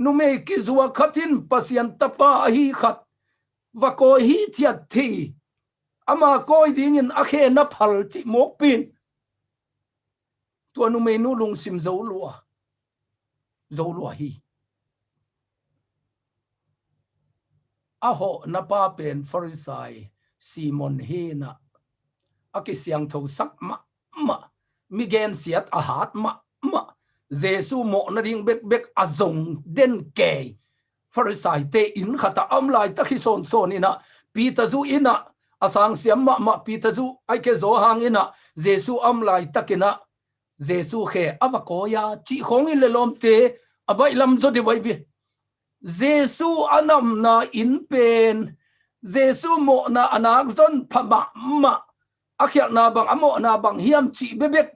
nume ki zuwa khatin pasian tapa hi khat wa ko hi thiat thi ama koi ding in akhe na phal chi mok pin tu nume nu lung sim zo lua hi aho na pa pen Pharisai Simon hi na akisiang tho sak ma migen siat ahat ma Jesu mo na ding bek azong den ke Pharisai te in khata amlai takhi son ina Peter zu ina asang siam ma Peter zu ai ke zo hang ina Jesu amlai takina Jesu khe avakoya chi khong in lelom te abai lam zo de vai bi Jesu anam na in pen Jesu mo na anak zon phama ma akhiak na bang amo na bang hiam chi bebek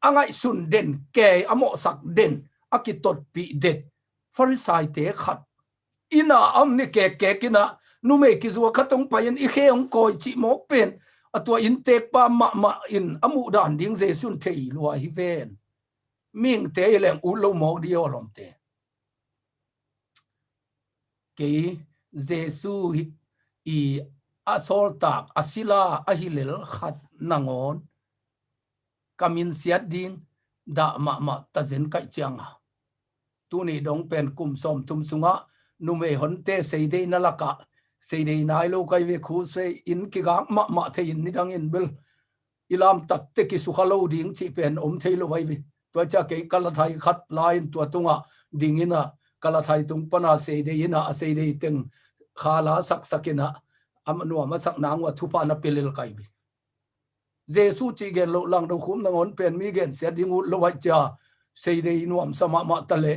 angai sun den ke amo sak den akitot pi det Pharisai te khat ina amni ke kina nume ki zuwa khatong payan i kheong koi chi mok pen atwa in tek pa ma in amu dan ding Jesu thei lua hi ven ming te leng u lo mo dio lom te ke Jesu i asol tak asila ahilel khat nangon kamin siat ding da ma tazen kai changa tu ni dong pen kum som tum sunga nume honte seidei nalaka seidei nai lo kai ve khu se in ki ga ma the in ni dang in bil ilam tak te ki su khalo ding chi pen thei lo vai vi to cha ke kala thai khat lain to tunga ding ina kala thai tung pana seidei ina seidei teng khala sakina amanu amasak nang wa thupa na pelel kai bi Jesu chi gen lo lang do khum nangon pen mi gen se ding u lo wai cha sei dei nuam sama ma tale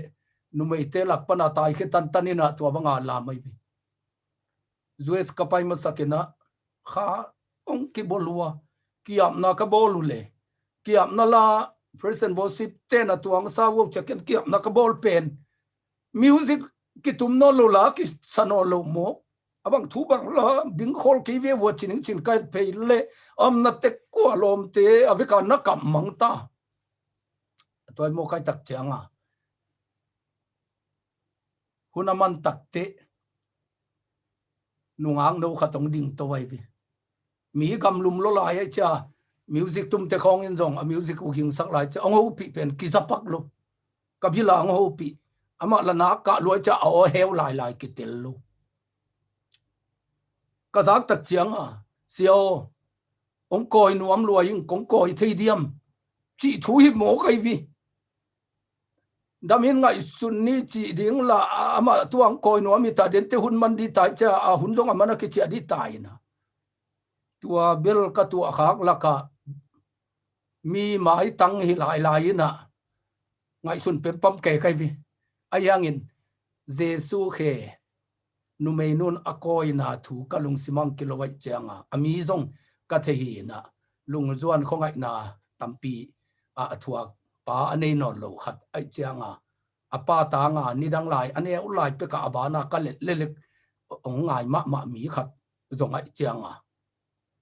nu mei te lak pana tai khe tan tanina to banga la mai bi Zues kapai ma sakena kha ong ki bolua kiam na ka bolu le kiam na la present worship te na tuang sa wo chaken kiam na ka bol pen music ki tum no lo la ki sano lo mo abang thu bang la bing khol ki ve wo chin kai pe le na te ko lom te avika na kam mang ta toy mo kai tak changa hunaman tak te nungang no khatong ding to wai bi mi gam lum lo lai cha music tum te khong in jong a music u ging sak lai cha ong ho pi pen ki zapak lo kabila ong ho pi ama la na ka lo cha o heu lai ki tel lo ka zak tak chiang sio ong koi nuam luai ing kong koi thei diam chi thu hi mo kai vi damin ngai sun ni chi ding la ama tuang koi nuam mi ta den te hun man di ta cha a hun jong amana ki chi di tai na tua bel ka tu khak la ka mi mai tang hi lai na ngai sun pe pam ke kai vi ayang in Jesu khe nu mei nun akoi na thu kalung simang kilowai changa ami zong ka the hi na lung zuan khongai na tampi a thuak pa anei no lo khat ai changa apa ta nga nidang lai ane u lai pe ka abana ka le ong ngai ma mi khat zong ai changa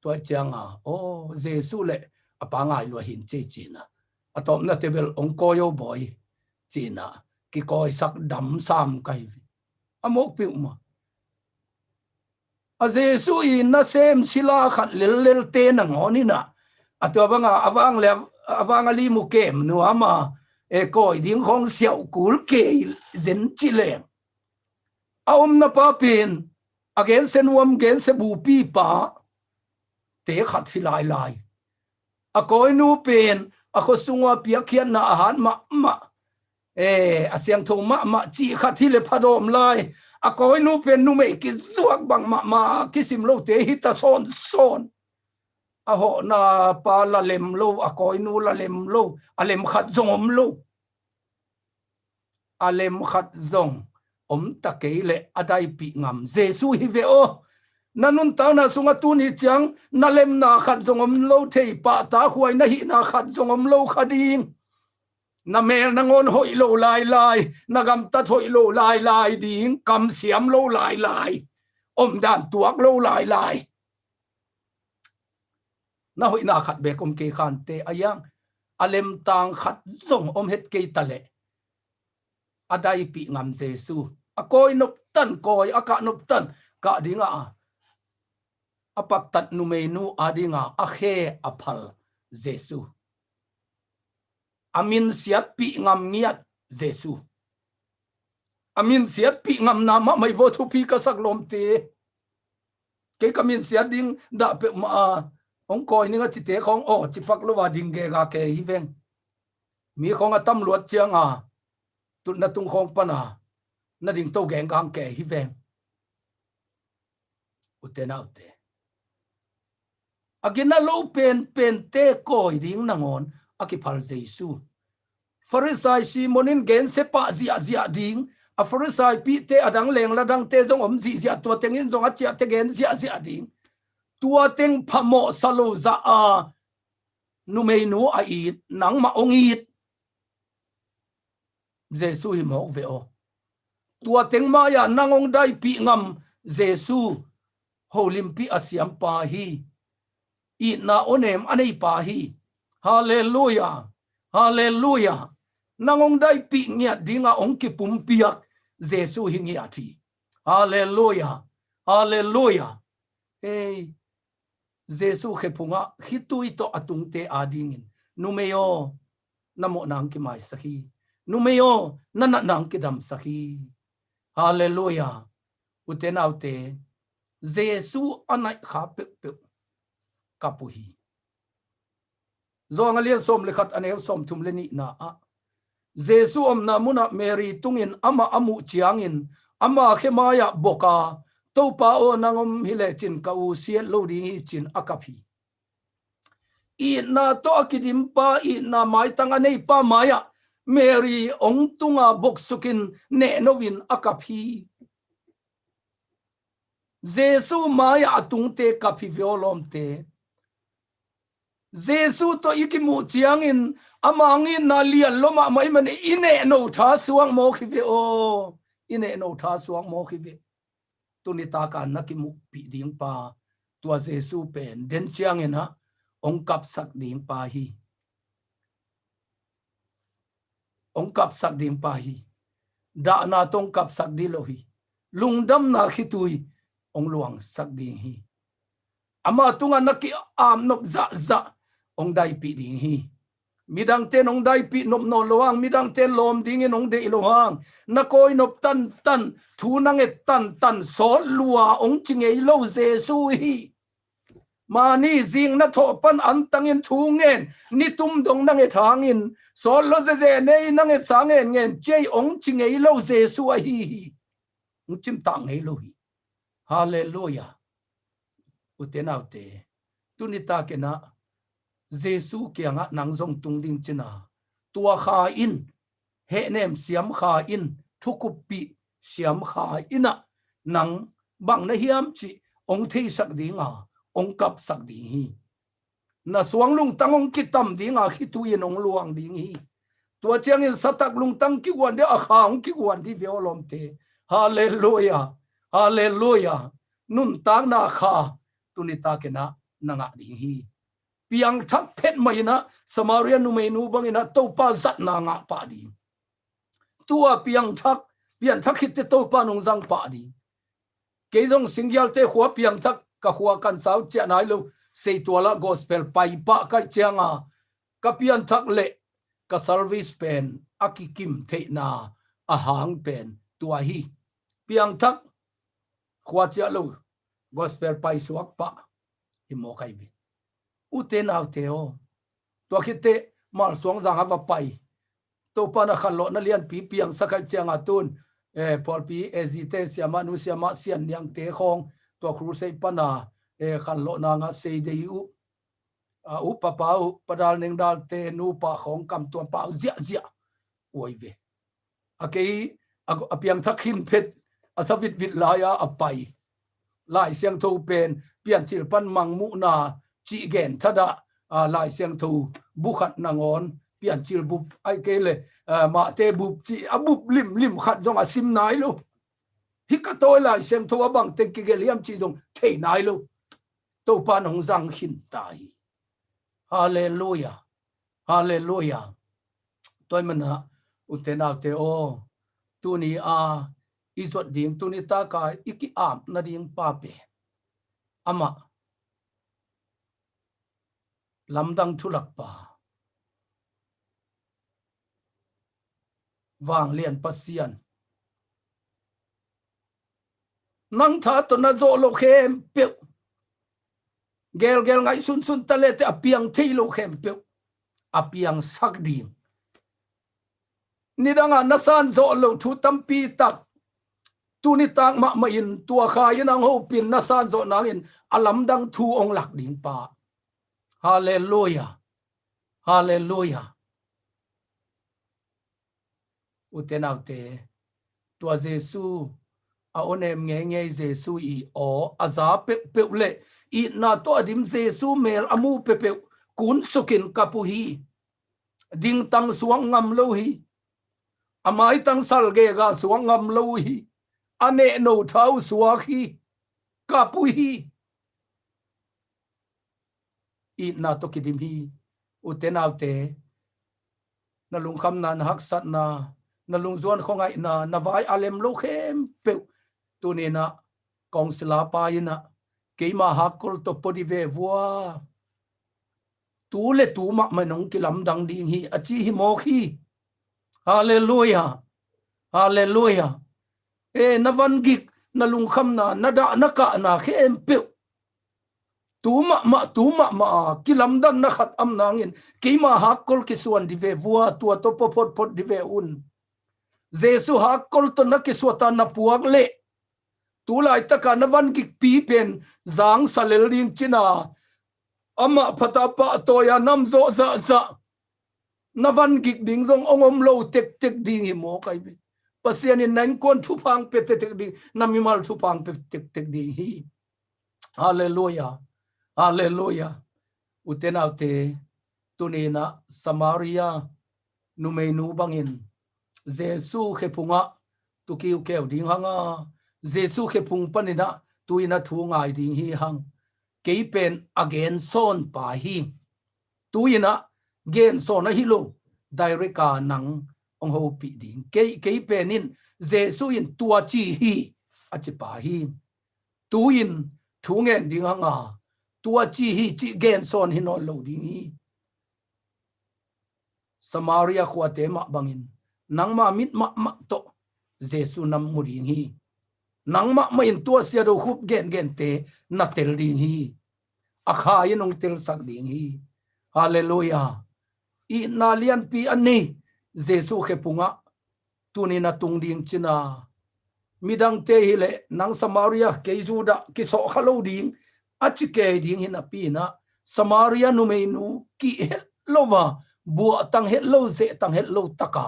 to changa o Jesu le apa ngai lo hin che china atom na tebel ong koyo boy china ki koi sak dam sam kai amok pi ma a Jesu in na sem sila khat lel te na ngoni na atwa banga awang ali mu kem nu ama e koi ding khong siau kul ke zen chi le aom na pa pin again senuam gen se bu pi pa te khat hi lai a koi nu pen a ko sunga pia khian na ahan ma asiang thong ma chi khathi le phadom lai a koi nu pen nu me ki zuak bang ma ki sim lo te hi ta son a ho na pa la lem lo a koi nu la lem lo a lem khat zong om lo a lem khat zong om ta ke le adai pi ngam jesu hi ve o nanun ta na sunga tu ni chang na lem na khat zong om lo thei pa ta huai na hi na khat zong om lo khading na mel na ngon hoi lo lai na gam ta hoi lo lai ding kam siam lo lai om dan tuak lo lai na hoi na khat be kom ke khan te ayang alem tang khat zong om het ke tale adai pi ngam jesu a koi nop tan koi aka nop tan ka dinga apak tat nu me nu adinga a khe aphal jesu amin siat pi ngam ngiat jesu amin siat pi ngam na ma mai vo thu pi ka sak lom te ke kamin siat ding da pe ma ong koi ni nga chi te khong o chi pak lo wa ding ge ga ke hi veng mi khong a tam luat chiang a tu na tung khong pa na ding to geng gang ke hi veng uten autte agina lo pen te koi ding na ngon akiphal jesu Pharisai Simonin gen se pa zia ding a Pharisai pi te adang leng la dang te jong om zia to tengin jong a chia te gen zia ding tua teng phamo salo za a nu mei nu a it nang ma ong it Jesu hi mo ve o tua teng ma ya nangong dai pi ngam Jesu holim pi asiam pa hi i na onem anei pa hi hallelujah nangong dai pi ngia dinga ong ki pum piak Jesu hi ngia thi hallelujah Jesu khepunga Khitui to atung te adingin numeo namo nang ki mai sahi numeo nana nang ki dam sahi hallelujah uten autte Jesu anai kha pe kapuhi zong alian som lekhat anew som thum leni na a Jesu om na muna Mary tungin ama amu chiangin ama khemaya boka to pa o nangom hile chin ka u sian lo ding hi chin akapi i na to akidim pa i na mai tanga nei pa maya Mary ong tunga boksukin ne novin akapi Jesu maya atung te kapi violom te Jesu to ikimu chiangin amangin na lian loma mai man ine no tha suang mo khive o ine no tha suang mo khive tunita ka nakimu pi ding pa tua Jesu pen den chiangin ha ong kap sak ding pa hi ong kap sak ding pa hi da na tong kap sak di lo hi lungdam na khitui ong luang sak ding hi ama tunga naki am nop za ong dai pi ding hi midang ten ong dai pi nop no loang midang ten lom ding in ong de loang na koi nop tan thu nang et tan so lua ong chingei lo Jesu hi mani jing na tho pan an tangin thu ngen ni tum dong nang et hangin so lo je nei nang et sang ngen chei ong chingei lo Jesu hi ong chim tang hei lo hi hallelujah utenaute tunita kena Jesu kianga nang zong tung ding china tua kha in he nem siam kha in thukupi siam kha ina nang bang na hiam chi ong thei sak dinga ong kap sak ding hi na suang lung tang ong kitam dinga Khitui nong luang ding hi tua chiang in satak lung tang ki wan de a kha ong ki wan di violom te hallelujah nun tang na kha tunita kena nanga ding hi piang thak phet mai na Samaria nu mai nu bang ina to pa zat na nga pa di tua piang thak hit te to pa nong jang pa di ke jong singyal te khwa piang thak ka khwa kan sau cha nai lo sei tuala gospel pai pa kai chianga ka pian thak le ka service pen akikim the na a hang pen tua hi piang thak khwa cha lo gospel pai suak pa hi mo kai bi uten au teo to khite mal song jang hava pai to pa na khan lo na lian pi piang sakai chang atun pol pi ezite siama nu siama sian yang te khong to khru sei pana khan lo na nga sei de u papa u padal ning dal te nu pa khong kam to pa zia zia oi ve akei apiang thakhin phet asavit vit laya apai lai siang tho pen pian chil pan mangmu na chi gen thada lai siang tho bukhat nangon pian chil bup ai kele ma te bup chi abup lim khat jong asim nai lo hi ka toy lai siang tho abang te ki geliam chi jong thei nai lo to pan hong jang hin tai hallelujah hallelujah toy mana utena te o tu ni izot ding tu ni ta ka iki am na ding pa pe ama lamdang thulak pa wang lian pasian nang tha to na zo lo khem pe gel ngai sun tale te apiang thei lo khem pe apiang sak ding nidanga nasan zo lo thu tampi tak tu ni tang ma in tua kha yin ang ho pin nasan zo nang in alam dang thu ong lak ding pa hallelujah hallelujah utenaute tua jesu a onem nge jesu i o aza pe le i na to adim jesu mel amu pe kun sukin kapuhi ding tang suang ngam lo hi amai tang sal ge ga suang ngam lo hi ane no thau suwa hi kapuhi i na to kidim hi utenaute na lung kham na hak sat na lung zuan khongai na vai alem lo khem pe tu ne na kong sila pa ina ke ma hakol to podi ve vua tu le tu ma nong kilam dang ding hi achi hi mo hi hallelujah hallelujah na van gik na lung kham na da na ka na khem pe tu ma kilam dan na khat am nangin ke ma hakol ki suan di ve vua tua to pot di ve un jesu hakol to na ki suata na puak le tu lai ta ka na van gik pi pen zang salel ring china ama phata pa to ya nam zo za na van gik ding zong ongom lo tek ding hi mo kai bi pasian in nan kon thu phang pe tek ding namimal thu phang pe tek ding hi hallelujah hallelujah utenaute tunina samaria numenu bangin jesu khepunga tukiu keu ding hanga jesu khepung panina tuina thu ngai ding hi hang keipen again son pa hi tuina gen son na hilo direct nang ong ho pi ding keipen in jesu in tua chi hi achi pa hi tuin thu ngen ding hanga tua chi hi chi gen son hi no lo ding hi samaria khwate ma bangin nangma mit ma to jesu nam muring hi nangma ma in tua sia do khup gen te na tel ding hi akha yin tel sak ding hi hallelujah i na lian pi ani jesu khepunga tuni na tung ding china midang te hi le nang samaria ke juda ki so khalo ding achike ding hin api na samaria nu meinu ki lova bua tang het lo ze tang het lo taka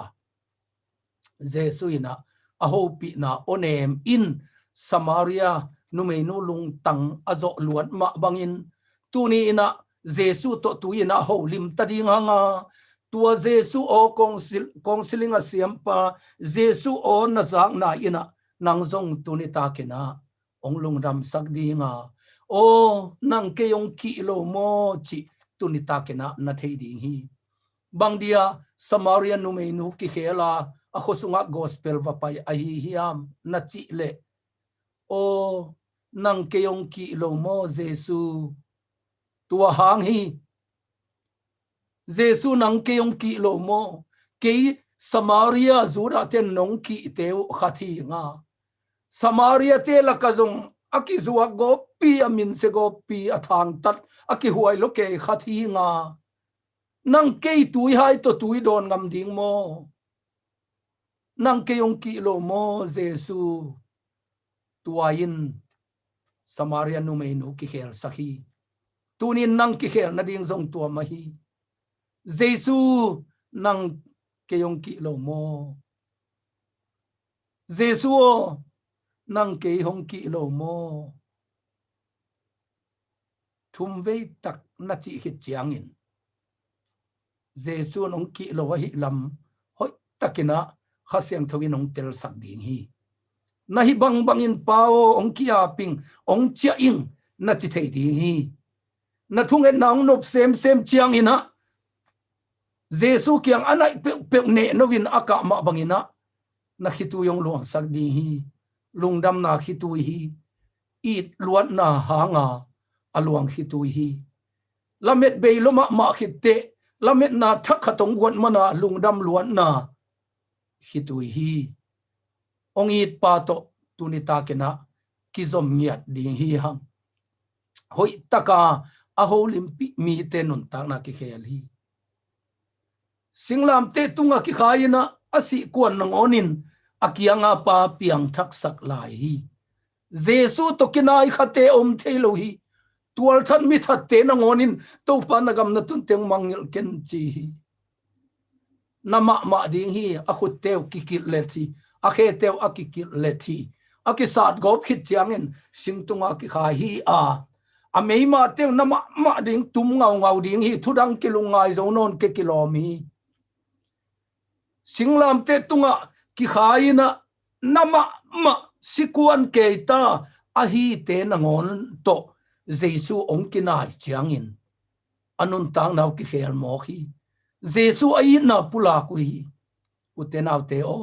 jesu ina aho pi na onem in samaria nu meinu lung tang azo luan ma bangin tuni ina jesu to tu ina ho lim tading hanga tua jesu o kong silinga siampa jesu o na zang na ina nang zong tuni ta kena ong lung ram sak dinga o nang ke yong ki lo mo chi tuni ta kena na thei ding hi bang dia samaria nu meinu ki khela a khosunga gospel va pai a hi hiam na chi le o nang ke yong ki lo mo jesu tua hang hi jesu nang ke yong ki lo mo ke samaria zura ten nong ki teu khathi nga samaria te lakazong aki zuwa go pi amin se go pi athang tat aki huai lo ke khathi nga nang ke tui hai to tui don ngam ding mo nang keyong ki lo mo Jesu tuain Samaria nu mai nu ki khel sakhi tunin nang ki khel na ding zong tua mahi Jesu nang keyong ki lo mo Jesu nang keyong ki lo mo thum ve tak na chi hit chiang in Jesu nong ki lo hi lam hoi takina khasiang thowi nong tel sak ding hi na hi bang bangin pao ong kia ping ong chia ing na chi thei ding hi na thungen naung nop sem chiang ina Jesu kiang anai pe ne novin aka ma bangina na Khitui yong luang sak ding hi lungdam na Khitui hi it luat na hanga aluang Khitui hi lamet be loma ma khitte lamet na thak khatong wan mana lungdam luat na Khitui hi ong it pa to tunita kena kizom ngiat ding hi hang hoi taka a holim pi mi te nun tak na ki khel hi singlam te tunga ki khaina asi kuan nang onin akianga pa piang thak sak lai hi Jesu to kinai khate om thelo hi tual than mi that te nang onin to pa nagam na tun teng mangil ken chi hi nama ma ding hi a khut teu kikil le thi a khe teu a kikil le thi a ki sat gop khit chiangin singtunga ki kha hi a mei ma teu nama ma ding tum ngau ding hi thudang kilungai zo non ke kilomi singlam te tunga ki khaina nama ma sikuan keita a hi te nangon to Jesu ong kinai chiangin anun tang nau ki khel mo hi Jesu ai na pula ku hi utenau te o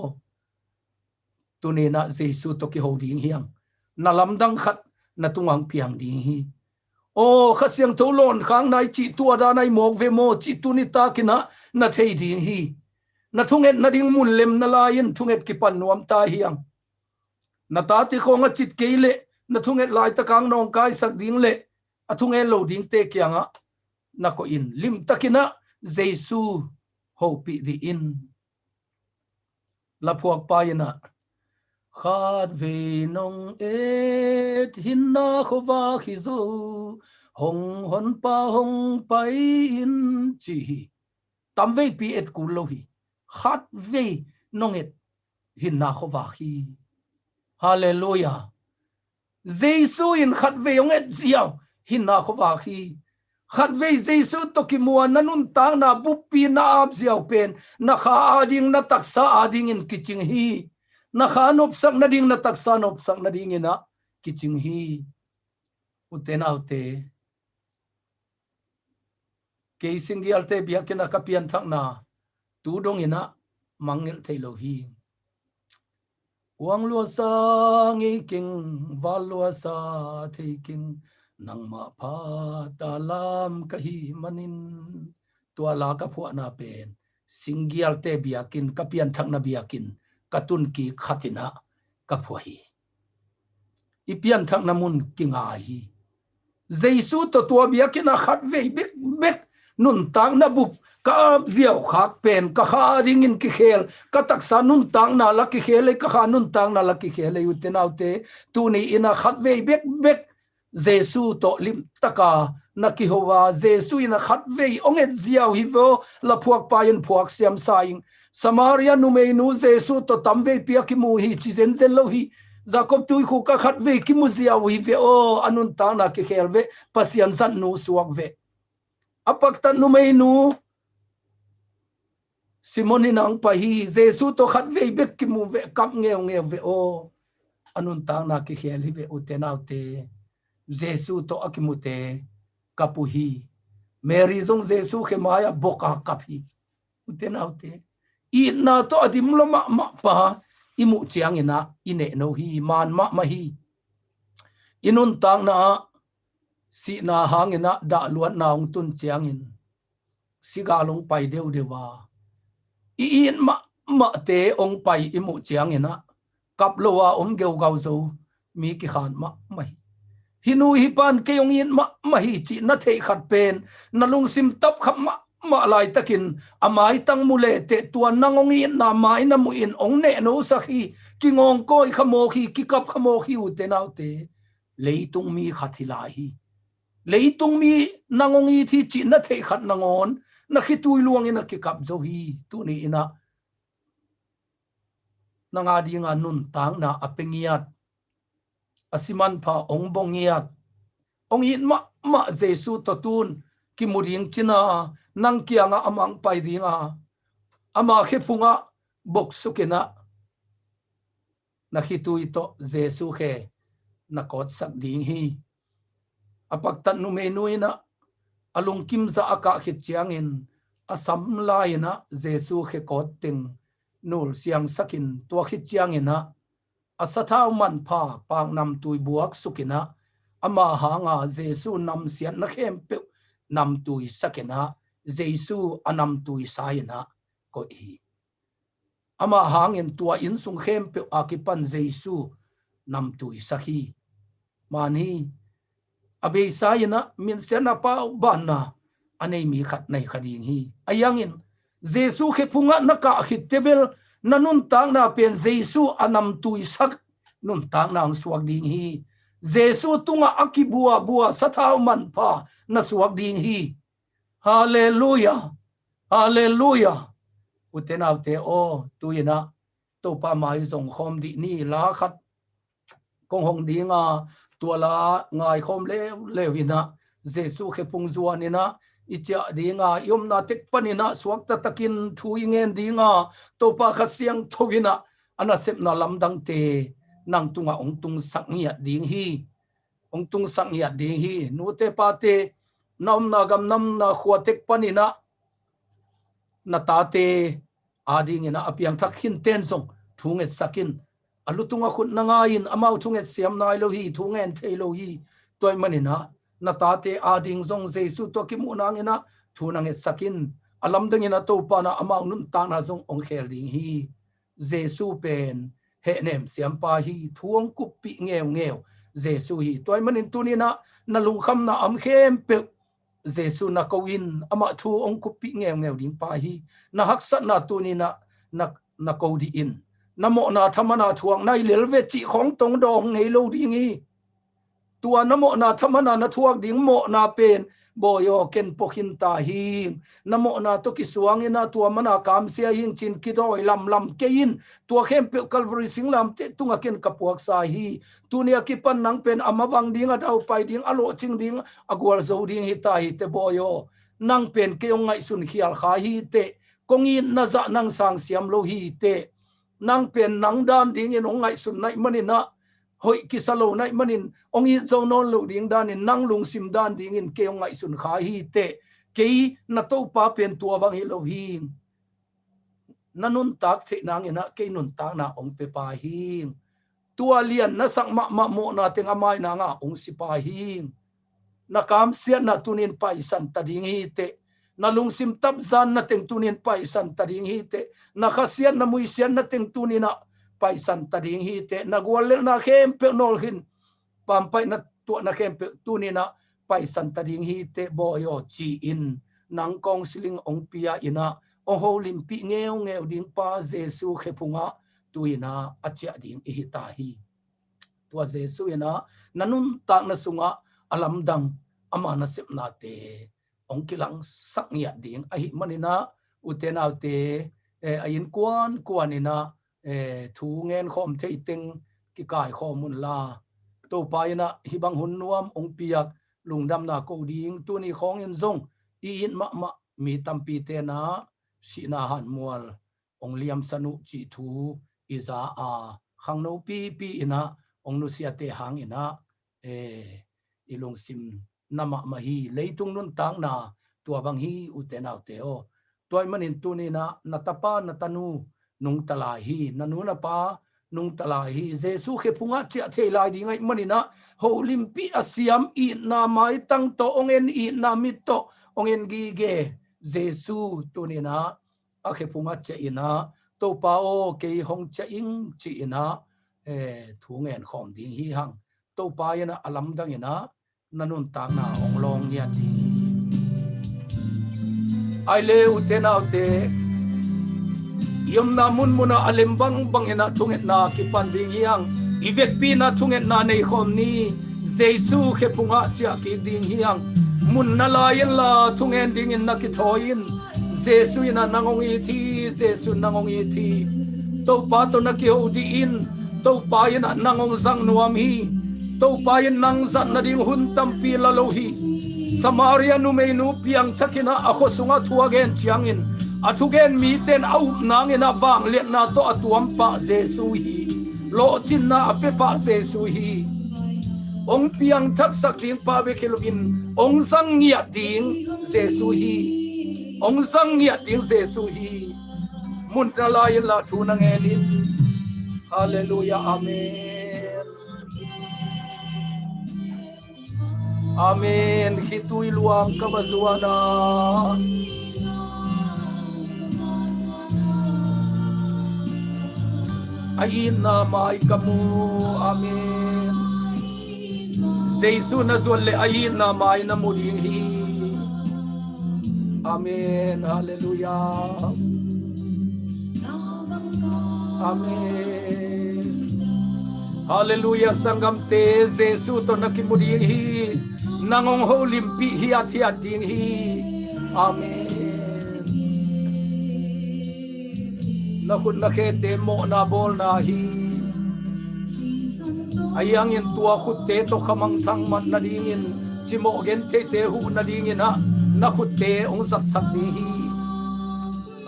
tunena Jesu to ki hoding hiang na lamdang khat na tungang piang ding hi o khasiang tholon khang nai chi tua da nai mok ve mo chi tunita kina na thei ding hi na thunget na ding mun lem na lain thunget ki pan nuam ta hiang na ta ti khonga chit keile na thunget lai ta kang nong kai sak ding le a thunge lo ding te kyanga na ko in lim takina Jesu hopi di in la phuak pa yana khat ve nong et hin na khowa khizo hong hon pa hong pai in chi tam ve pi et ku lo hi khat ve nong et hin na khowa hi hallelujah Jesu in khat ve ong et ziaw hin na khowa hi khat ve Jesu to ki muan nanun tang na bupi na ab ziaw pen na kha ading na taksa ading in kiching hi na kha nop sak na ding na taksa nop sak na ding ina kiching hi uten autte ke singial te biakena kapian thak na tu dong ina mangil thailo hi wang lo sa ngi king wal lo sa thei king nang ma pha ta lam ka hi manin tua la ka phua na pen singial te biakin kapian thak na biakin katun ki khatina ka phua hi ipian thak na mun kinga hi Jesu to tua biakin a khat ve bek nun tang na bup ka ziaw khak pen ka kha ringin ki khel ka taksa nun tang na la ki khele ka kha nun tang na la ki khele utenaute tu ni ina khat ve bek Jesu to lim taka na ki howa Jesu ina khat ve onget ziaw hi vo la phuak pa yen phuak siam saing Samaria nu me nu Jesu to tam ve pia ki mu hi chi zen lo hi Jacob tui khu ka khat ve ki mu ziaw hi ve o anun tang na ki khel ve pasian zat nu suak ve apak tan nu me nu Simoni nang pa hi Jesu to khat ve bek ki mu ve kap nge ve o anun tang na ki khel hi ve utenaute Jesu to akimute kapu hi Mary zong Jesu khemaya boka kapi utenaute I na to adim lo ma pa imu chiang ina ine no hi man ma hi inun tang na si na hangina da luat na ong tun chiang in sigalong pai deu dewa in ma te ong pai imu chiang ina kap lowa geu gau zo mi ki khan ma mai hinu hi pan ke ong in ma hi chi na thei khat pen na lung sim tap kham ma lai takin amai tang mule te tua nangongi na mai na mu in ong ne no sakhi ki ngong koi khamo khi ki kap khamo khi u te nau te leitung mi khathila hi leitung mi nangongi thi chi na the khat nangon na khitui luang ina ki kap zo hi tu ni ina nanga dinga nun tang na apengiat asiman pha ong bongiat ong in ma jesu to tun ki muring china nang kianga amang pai dinga ama khepunga bok sukena na khitui to jesu khe na kot sak ding hi apak tan nu me nuina alung kim za aka khit chiangin asam laina jesu khe kot ting nul siang sakin to khit chiangina asathau man pha pang nam tui buak sukina ama hanga jesu nam sian na khem pe nam tui sakena jesu anam tui saina ko hi ama hangin tua in sung khem pe akipan jesu nam tui sahi mani abe saina min sena pa banna anei mi khat nei khading hi ayangin jesu khe punga naka khit tebel nanun tang na pen jesu anam tui sak nun tang nang suak ding hi jesu tunga akibua bua sathau man pa na suak ding hi hallelujah hallelujah utenaw te o tuina to pa mai zong khom di ni la khat kong hong dinga tuala ngai khom lewina jesu khe pung zuanina icha dinga yomna tek panina suak ta takin thui ngen dinga to pa khasiang thowina ana sepna lamdang te nang tunga ong tung sakngya ding hi ong tung sakngya ding hi nu te pa te nam na gam nam na khuatek panina na ta te ading ina apiang thak hin ten song thunget sakin alutunga khut nanga in amau thunget siam nai lo hi thungen thelo hi toy manina na ta te ading zong jesu to ki mu nang ina thunanget sakin alam dang ina to pa na amau nun ta na zong ong khel ding hi jesu pen he nem siam pa hi thuang kup pi ngeu ngeu jesu hi toy manin tunina na lung kham na am khem pe jesu na kowin ama thu ong kupi ngeu ngeu ding pa hi na haksat na tunina na kodi in na mo na thamana thuang nai lelve chi khong tong dong ngei lo ding hi tua na mo na thamana na thuak ding mo na pen boyo ken pokhin ta hi na mo na to ki suang ina tua mana kam sia hing chin ki doi lam kein tua khem pe calvary singlam te tunga ken kapuak sa hi tunia ki pan nang pen amawang ding adau pai ding alo ching ding agwal zo ding hi ta hi te boyo nang pen ke ngai sun khial kha hi te kongin na za nang sang siam lo hi te nang pen nang dan ding in ngai sun nai manina hoi kisalo nai manin ongi zo non lo ding dan in nang lung sim dan ding in ke ngai sun kha hi te ke na to pa pen tua bang hi lo hi nanun tak the nang ina ke nun ta na ong pe pa hi tua lian na sang ma mo na teng amai na nga ong si pa hi na kam sia na tunin pai san ta ding hi te na lung sim tap zan na teng tunin pai san ta ding hi te na khasian na mui sian na teng tunina pai san ta ding hi te na gwal na khem pe nol hin pam pai na tu na khem pe tunina pai san ta ding hi te boyo chi in nang kong siling ong pia ina ong holim pi ngeu ngeu ding pa jesu khepunga tuina acha ding hi ta hi tua jesu ina nanun ta na sunga alam dang amana sep na te ong kilang saknya ding ahi manina utenaw te ayin kwanina thu ngen khom theiting ki kai khomun la to paina hibang hun nuam ong piak lungdam na ko ding tuni khong in zong in ma mi tampi te na si na han mual ong liam sanu chi thu iza a khang no pi ina ong nu sia te hang ina ilung sim nama mahi leitung nun tang na tua bang hi utenaw te o toy manin tunina natapa natanu nung talai hi nanuna pa nung talai hi jesu khe punga che thelai di ngai manina holim pi asiam I na mai tang to ongen I na mit to ongen gi ge jesu tunina a khe punga che ina to pa o ke hong che ing chi ina thungen khom ding hi hang to pa ina alam dang ina nanun tang na ong long ya di ai le ute na ute yom na mun muna alim bang bang ina thunget na ki panding yang ivek pi na thunget na nei khom ni Jesu khe punga chia ki ding hiang mun na la yen la thungen ding in na ki thoin Jesu ina nangong I thi Jesu nangong I thi to pa to na ki ho di in to pa ina nangong zang nuam hi to pa yin nang zat na ding hun tam pi la lo hi Samaria nu mei nu piang thakina akho sunga thuagen chiangin athugen mi ten au nangin awang let na to atuam pa Jesu hi lo chin na ape pa Jesu hi ong piang thak sak ding pa ve khilovin ong sang ngia ding Jesu hi ong sang ngia ding Jesu hi mun na la yin la thu na ngenin hallelujah amen amen Khitui luang kabazuana ayin na mai kamu amen Jesu na zulle ayin na mai na muding hi amen hallelujah amen hallelujah sangam te Jesu to nakimuding hi nangong holim pi hi athia ding hi amen nakun nakete mo na bol na hi ayang in tua khutte to khamang thang man na dingin chimo gen te te hu na dingin ha na khutte ong zat sak di hi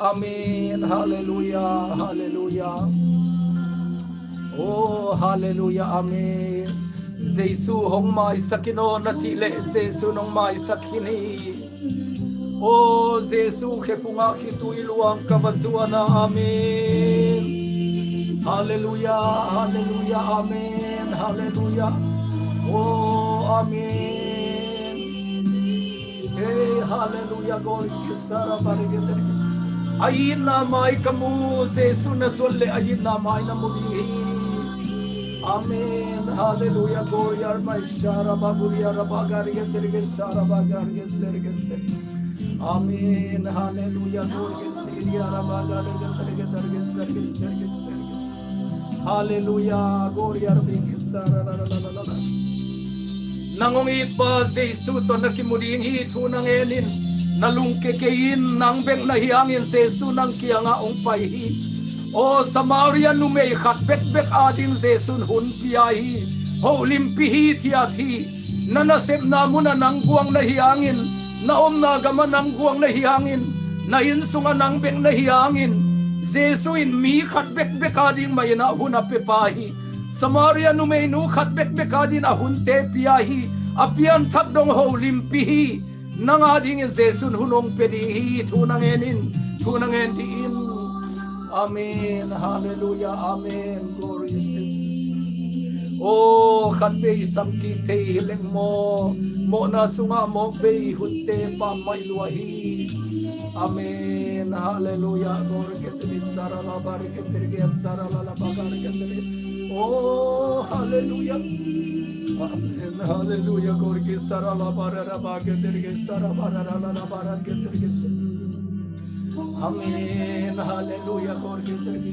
amen hallelujah hallelujah oh hallelujah amen Jesu hong mai sakino na chile Jesu nong mai sakini oh Jesu khepunga khitui luang kabazuana amen hallelujah hallelujah amen hallelujah oh amen hey hallelujah glory to sara barigender ayina mai kamu Jesu na zolle ayina mai na mudi amen hallelujah glory ar mai shara baguria rabagarigender sara bagarigender amen hallelujah glory siria rabagarigender hallelujah glory arbing sara la la la la nangong ipa Jesu to nakimuding hi thu nang enin nalung kekein nang beng na hiangin Jesu nang kianga ong pai hi o Samaria nu mei khat bek bek ading Jesu hun pia hi holim pi hi thia thi nana sep na muna nang guang na hiangin na om na gama nang guang na hiangin na in sunga nang beng na hiangin Jesu in mi khat bek bek ading mai na huna pe pa hi Samaria nu mei nu khat bek bek adin a hun te pia hi apian thak dong ho lim pi hi nang ading in Jesu hunong pe di hi thu nang enin thu nang en di in amen hallelujah amen glory to Jesus oh khat pe sam ki te hileng mo na sunga mo pe hun te pa mai lua hi amen hallelujah glory to sara la barike terge sara la bagar ke oh hallelujah amen hallelujah glory to sara la barara bagar terge sara barara la barar ke terge amen hallelujah glory to terge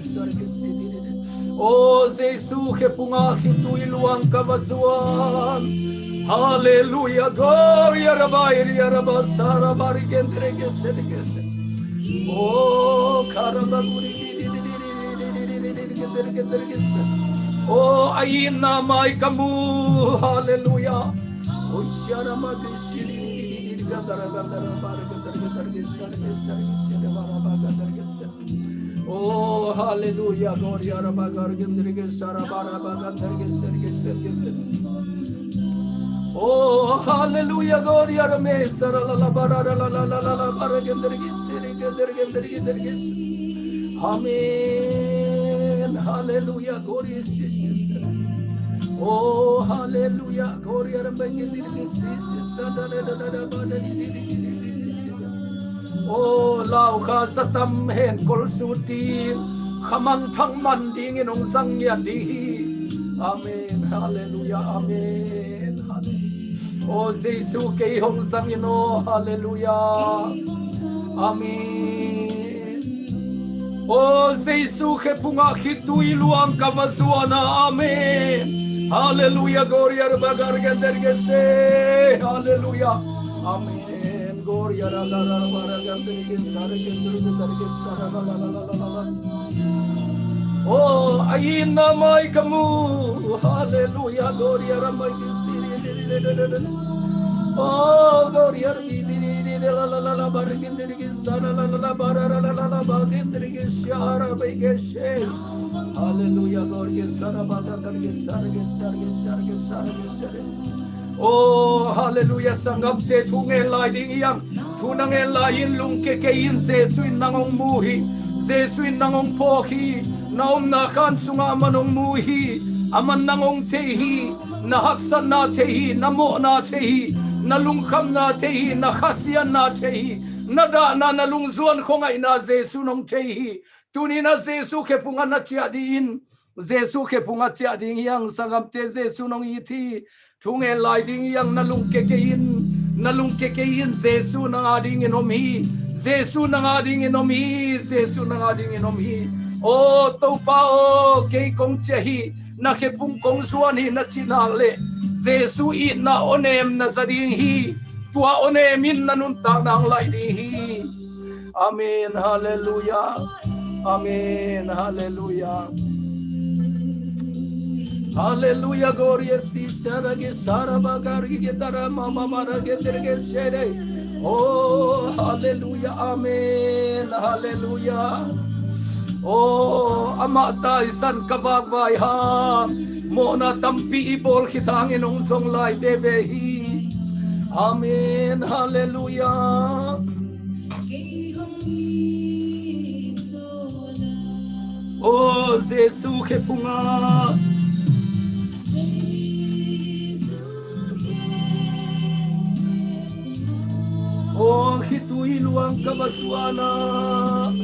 oh Jesu ke punga khitui luang kabazuan hallelujah glory araba sara barike terge serge oh karabaguri oh ayina mai kamu hallelujah oh syara madri gadara gadara oh hallelujah glory arabagar gendrige sarabarabagar serge oh hallelujah glory arame sarala barara la baragendrige serge amen hallelujah glory Jesus oh hallelujah glory arabagendrige oh lau kha satam hen kol suti khamang thang man ding in ong sang ya di amen hallelujah amen oh Jesu ke hong sang ino hallelujah Amen. Oh Jesus ke punga khitui luang kavazuana. Amen. Hallelujah. Gloria bagar genderge se. Hallelujah. Amen. Gloria la la la bara genderge sare genderge sare la la la la la. Oh ayin namai kamu. Hallelujah. Gloria ramai siri. Oh gloria la la la la bara genderge sare la la la bara la la la bara genderge shara begeshe. Hallelujah. Gloria sara bara genderge sare. Oh, hallelujah. Sanggap te tungel lai ding yang. Tunangel lain lung kekein Jesuin nangong muhi. Jesuin nangong pohi. Naom nakan sunga manong muhi. Aman nangong tehi. Nahaksan na tehi. Namo na tehi. Nalungkam na tehi. Nakasian na tehi. Nada na nalungzuan ko ngay na Jesu nong tehi. Tuni na Jesu ke punga na tiadiin. Jesu ke punga tiading yang sanggap te Jesu nong iti. Tungel lai ding yang nalung kekein Jesu nang ading inomi Jesu nang ading inomi Jesu nang ading inomi o to pa o ke kong chehi na ke pung kong suani na chinale Jesu i na onem na zading hi tua onemin na nuntang nang lai ding hi. Amen. Hallelujah. Amen. Hallelujah. Hallelujah, gloria si sara ge sara bagar ge dara mama mara ge terge sere. Oh, hallelujah, amen, hallelujah. Oh, amata isan kabagay ha. Mona tampi ibol kitang inong song lai debehi. Amen, hallelujah. Oh, Jesu ke punga. Oh, Khitui luang kabasuana.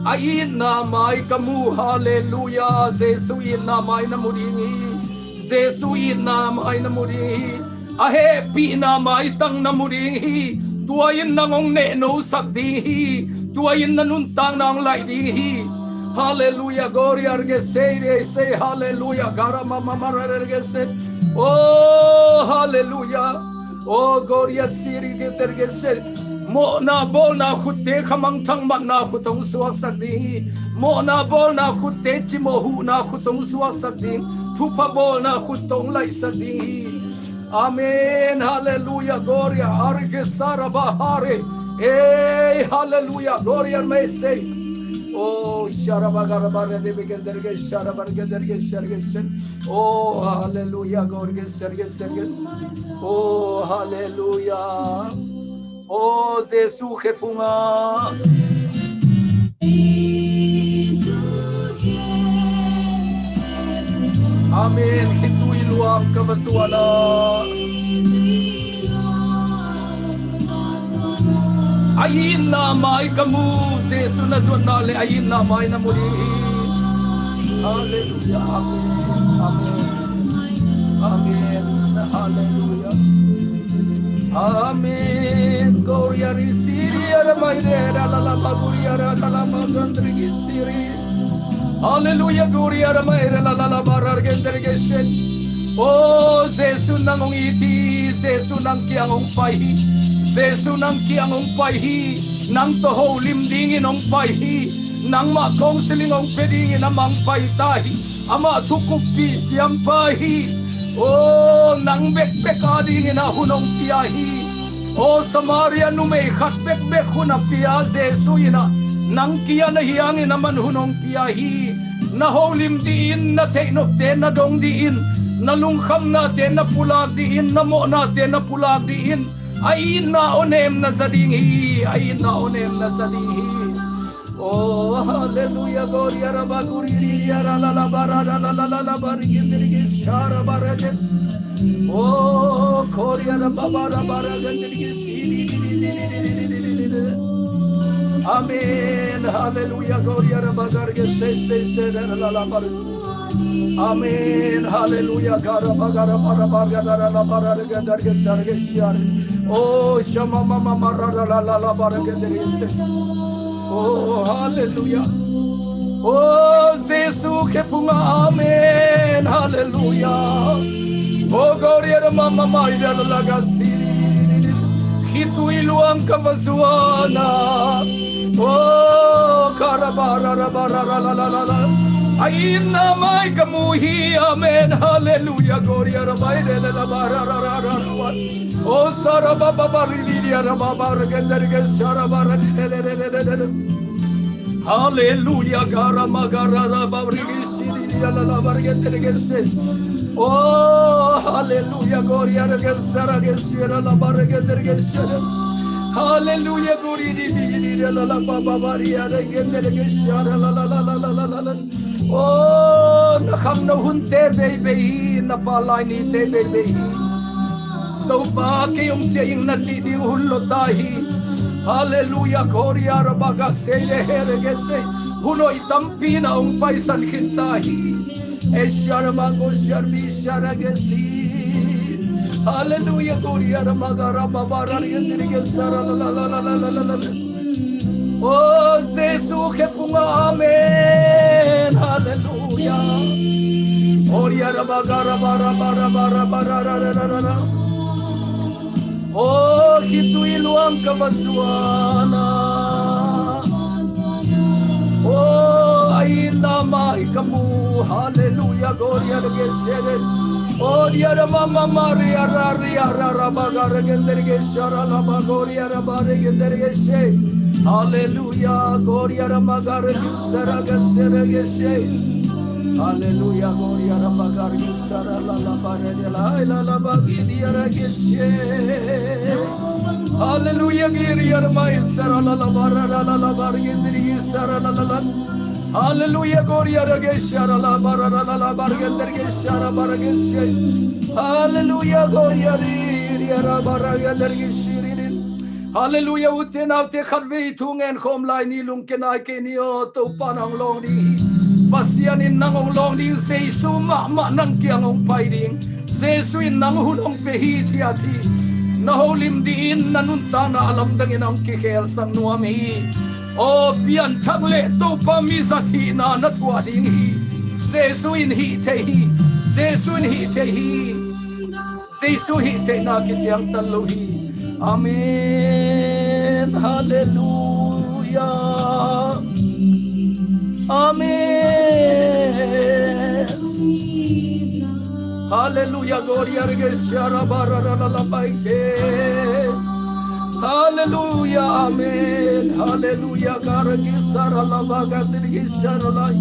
Ayin namay kamu, hallelujah. Jesuin namay na muringi. Jesuin namay na muringi. Ahe pi namay tang na muringi. Tuwayin nangong neno sakdihi. Tuwayin nanuntang nang laidihi. Hallelujah, gloria argesere, say hallelujah, garama mamarargese. Oh, hallelujah. Oh, gloria siri getergese. Mo na bol na khute khamang thang mak na khutong suak sakdi. Mo na bol na khute chimohu na khutong suak sakdi. Thupa bol na khutong lai sakdi. Amen, hallelujah, gloria argesara bahare. Hey, hallelujah, gloria may say. Oh, Sharabagarabara de Begenderge, Sharabargerge, Sergesen. Oh, hallelujah, Gorge, Sergesen. Oh, hallelujah. Oh, Jesu Kepunga. Amen. Khitui luang kabasuana. Ayin na may kamu Jesu na zonale ayin na may na muli. Hallelujah. Amen. Amen. Amen. Hallelujah. Amen. Gloria risiri ara mayre la la baguria la la magandri siri. Hallelujah. Gloria ara mayre la la barar gendrige sen. Oh, Jesu nangong iti, Jesu nang kiangong pahi. Jesu nang kiangong paihi, nang toho limdingin ong paihi, nang makong silingong pedingin amang paitahi, ama tukupi siyang paihi, oh nang bekbek adingin ahunong piyahi, oh Samaria numay bekbek hunapia Jesu ina, nang kiya na hiyangin naman hunong piyahi, na holim diin na tenop ten na dong diin, na lungkam natin na pulag diin, na mo natin na pulag diin. Ayin na onem na zadinghi, ayin na onem na zadinghi. Oh, hallelujah, gloria rabaguri, la la la barada, la la la la barigindrigi, shara baraget. Oh, gloria rababara baragandrigi, Amen, hallelujah, gloria rabagarge, say, la la la bar. Amen. Hallelujah. Oh, Shama Mama Oh, hallelujah. Oh, Jesus kepunga. Amen. Hallelujah. Oh, gloria Mama Maida Lagasiri. Khitui luang kavasuana. Oh, karabara la. Aina mai kamuhi. Amen. Hallelujah. Gloria Rabaide la barara. Oh, sarababa baridia rababa gendere sarabara. Hallelujah. Garamagara babrigisi la bargendere. Oh, hallelujah. Gloria Ragasara Gesira la bargendere. Hallelujah, glory to la baba baria gendere shara la. Oh, nakam no hunte baby na palai ni te baby. To ba ke yung ching na chiding hullo tahi. Hallelujah, glory arabaga say le hergese. Huno itampi na paisan hintahi. SIANMANG SIALPI sharagesi. Hallelujah, gloria magara babara yendirige sara la. Oh, Jesus kepunga. Amen. Hallelujah. Gloria magara bara. Oh, Khitui luang kavasuana. Oh, aina mai kamu. Hallelujah, gloria gesere. Oh, diara mama Maria raria rabagara gendere shara la bagoria rabare gendere she. Hallelujah, gloria ramagara sara gesere geshe. Hallelujah, gloria ramagara sara la bare la bagi diara geshe. Hallelujah, gloria mai sara la bara la bare gendere sara la. Hallelujah, gloria regeshara la barara la bargender geshara bargeshe. Hallelujah, gloria la baragender geshirin. Hallelujah, utena te kharve tungen khom lai ni lung kenai ke ni o to panang long di. Pasian in nang long di se su ma nang kiang ong pai ding. Se su in nang hulong pe hi ti ati. Na holim di in nanun ta na alam dangin ang kikhel sang nuami. Oh, pian tagle to pamisati na natwa ding hi. Jesu in hi te hi. Jesu in hi te hi. Jesu hi te na kityang talo hi. Amen. Hallelujah. Amen. Hallelujah. Gloria regeshara barara la baike. Hallelujah, amen. Hallelujah, Garagisara Lavaga Dirgisharalai.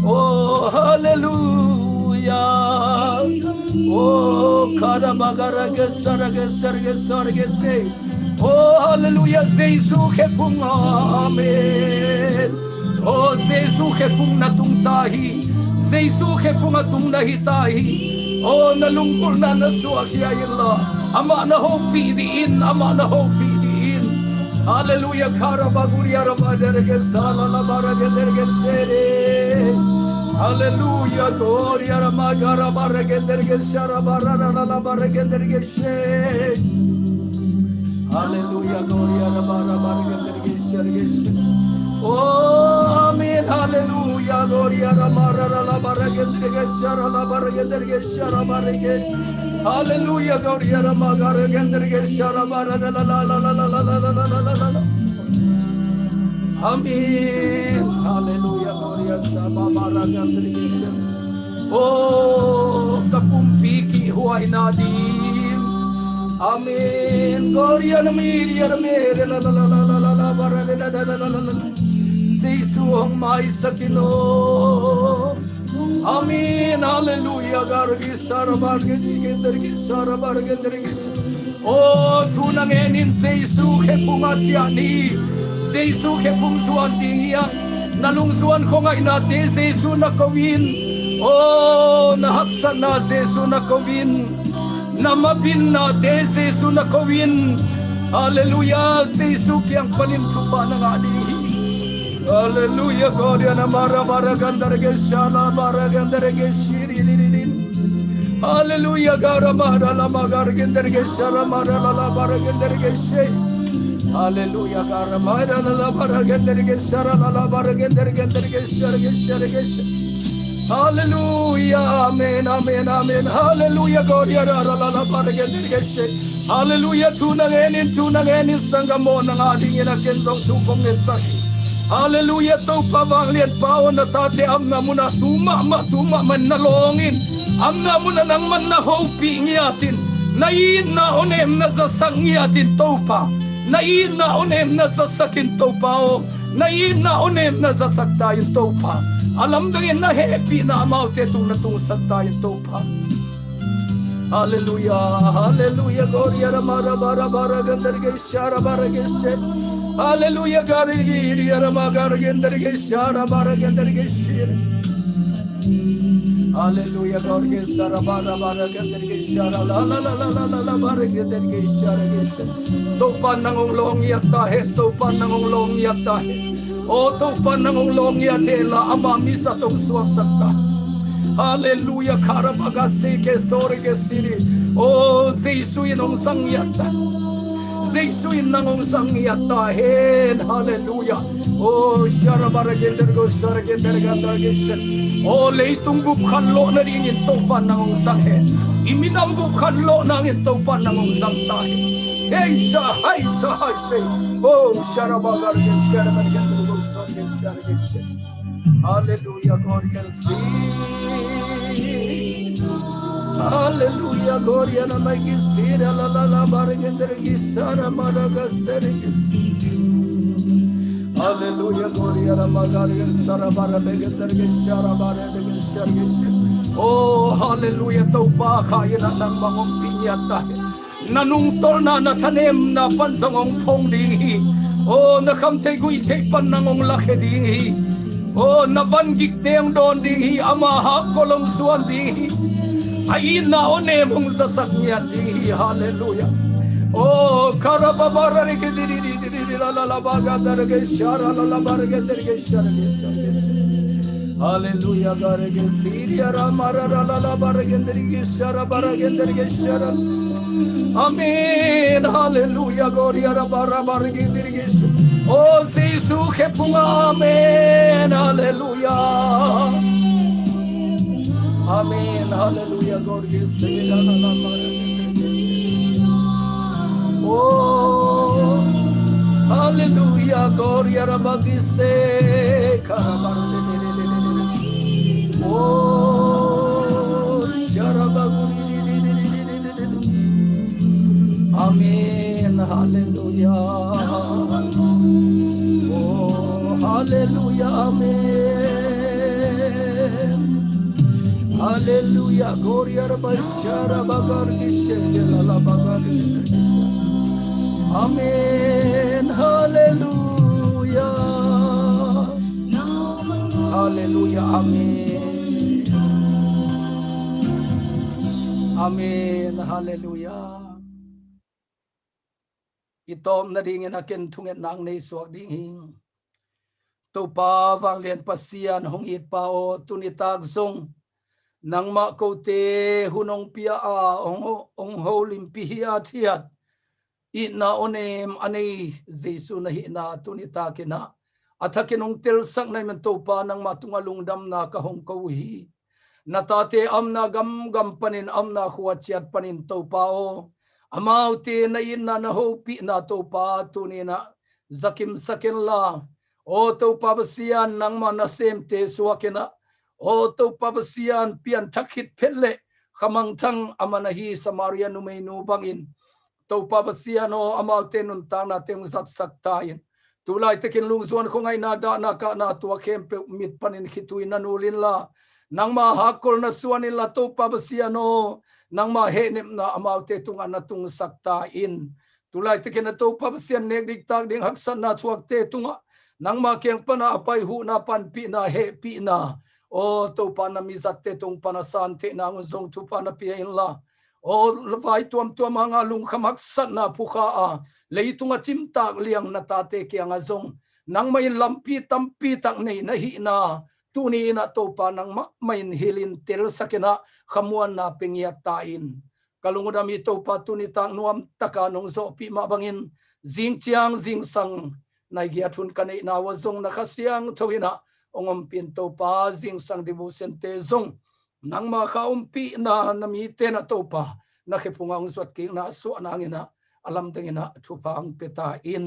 Oh, hallelujah. Oh, Karabagaragasaragasargasargase. Oh, hallelujah, Jesu Kepung, amen. Oh, Jesu Kepung natung tahi. Jesu Kepung natung nahitahi. Oh, nalungkol na nasuakya yalla. Ama na hopi diin, ama na hopi. Hallelujah, Karabaguria Rabadagasala Labaragadergasere. Hallelujah, Gloria Ramagara Baragadergasara Barara Labaragadergashe. Hallelujah, Gloria Rabarabaragadergashe. Oh, amen, hallelujah, Gloria Ramara Labaragadergasara Labaragadergasara Baragadergashe. Hallelujah, Gloria Ramagara Gendergesara Barada la. Amen. Hallelujah, Gloria Sabara Gendergesha. Oh, Kapumpiki Huay Nadim. Amen. Gloria Namiria Mere la Barada la. Jesu Mai Sakino. Amen, hallelujah, Gargisara Bargagisara Bargandrigis. Oh, Tunangenin Jesu Kepumatiani, Jesu Kepumtuandia, Nalungzuan Kongai Nate, Jesu Nakowin, oh, Nahaksana Jesu Nakowin, Namabin Nate, Jesu Nakowin, hallelujah, Jesu Piang Panim Tupanangani. Hallelujah, God, yana mara bara gandar shala bara gandar shiri. Hallelujah, gara mara la magar gandar shala mara la bara gandar she. Hallelujah, gara mara la bara gandar shala la bara gandar shara. Hallelujah, amen, amen, amen. Hallelujah, God, yana la bara gandar she. Hallelujah, tunangenin sangamo ng ating inakendong tukong nesaki. Hallelujah, tau pawang liat pao na tate amna muna tuma man nalongin. Amna muna nang man na hopi ngiatin. Nain na onem na zasang ngiatin taupa. Nain na onem na zasakin taupa o. Nain na onem na zasaktayin taupa. Alam dangin na happy na amaute tung natung saktayin taupa. Hallelujah, hallelujah, gloria ramara bara bara gandarge shara bara geshe. Hallelujah, garigi rama gargendarge shara bara gandarge shir. Hallelujah, gloria shara bara bara gandarge shara la la la la la la la bara gandarge shara geshe. Topan nangong long yatta he, topan nangong long yatta he. O topan nangong long yatte la amami sa tong suwasakta. Hallelujah, karabaga seke sorge siri. Oh, Jesuin ong sangyata. Jesuin nangong sangyata hen. Hallelujah. Oh, sharabara gendergo saragender gandagishan. Oh, leitung bukhan lo na rin yung topan nangong sanghe. Iminang bukhan lo nang yung topan nangong sangtahe. Hey, hay sa. Oh, sharabaga gendergo saragender. Hallelujah, God can see. Hallelujah, gloria na may gisira la la la baragender gisara maraga serigis. Hallelujah, gloria na magarin sara baragender gisara baragender serigis. Oh, hallelujah, taupa kaya na ng mangong pinyata. Nanungtol na natanim na pansangong pong dinghi. Oh, nakamtay guitay panangong laki dinghi. Oh, nabanggik tiyang doon dinghi amahak kolong suwan dinghi. Ayin na onemong sasakyan dinghi. Hallelujah. Oh, karababara rike diri lalalabaga darge shara lalabarge darge shara. Hallelujah, garge siria ramara lalabarge darge shara barge darge shara. Amen. Hallelujah, gloria rabara barge darge shara. Oh, Jesus, amen, hallelujah, amen, hallelujah, God, you say, oh, hallelujah, God, yarabagi say, oh, amen, hallelujah. Hallelujah, amen. Hallelujah, gloria rabashara bagargishe la bagargishe. Amen. Hallelujah. Hallelujah, amen. Amen. Hallelujah. Itom na ringin akin tunget nang nei suak ding. Tupa vang lian pasian hong it pao tunitag zong nang makote hunong pia a ong holim pihia tiat it na onem anei Jesu na hina tunita kina atakinong tilsak na man tupa nang matungalung dam na kahong kauhi natate amna gam panin amna huachiat panin tupao amau te na ina na hopi na tupa tunina zakim sakin la o to pabasian nang manasem te suakena o to pabasian pian takit pelle kamangtang amanahi samaria numainu bangin to pabasian o amaute nun tang na teng zat saktayin tulay tekin lungzuan ko ngay nada naka na tuwa kempe mit panin Khitui nanulin la nang mahakol na suan nila to pabasian o nang mahenem na amaute tunga na tung saktain tulay tekin na to pabasian negdiktag ding haksan na tuwag te tunga nang makiang pana apay hu na panpi na hepi na o to pana mizate tong panasante na nguzong tu pana piyain la o levai tuam mga lung kamaksan na pukaa leitung atimtak liang natate kiang azong nang mai lampi tampi tak nei na hi na tuni na to pa nang main hilin tel sakena khamuan na pengya ta in kalungudami to pa tuni ta nuam taka nong zo pi ma bangin jing chiang jing sang nai gia thun kanei na wa zong na khasiang thoina ongom pin to pa jing sang devotion te zong nang ma kha pi na nami te na to pa na khepunga ong zot ki na so nangina alam tengina thupang peta in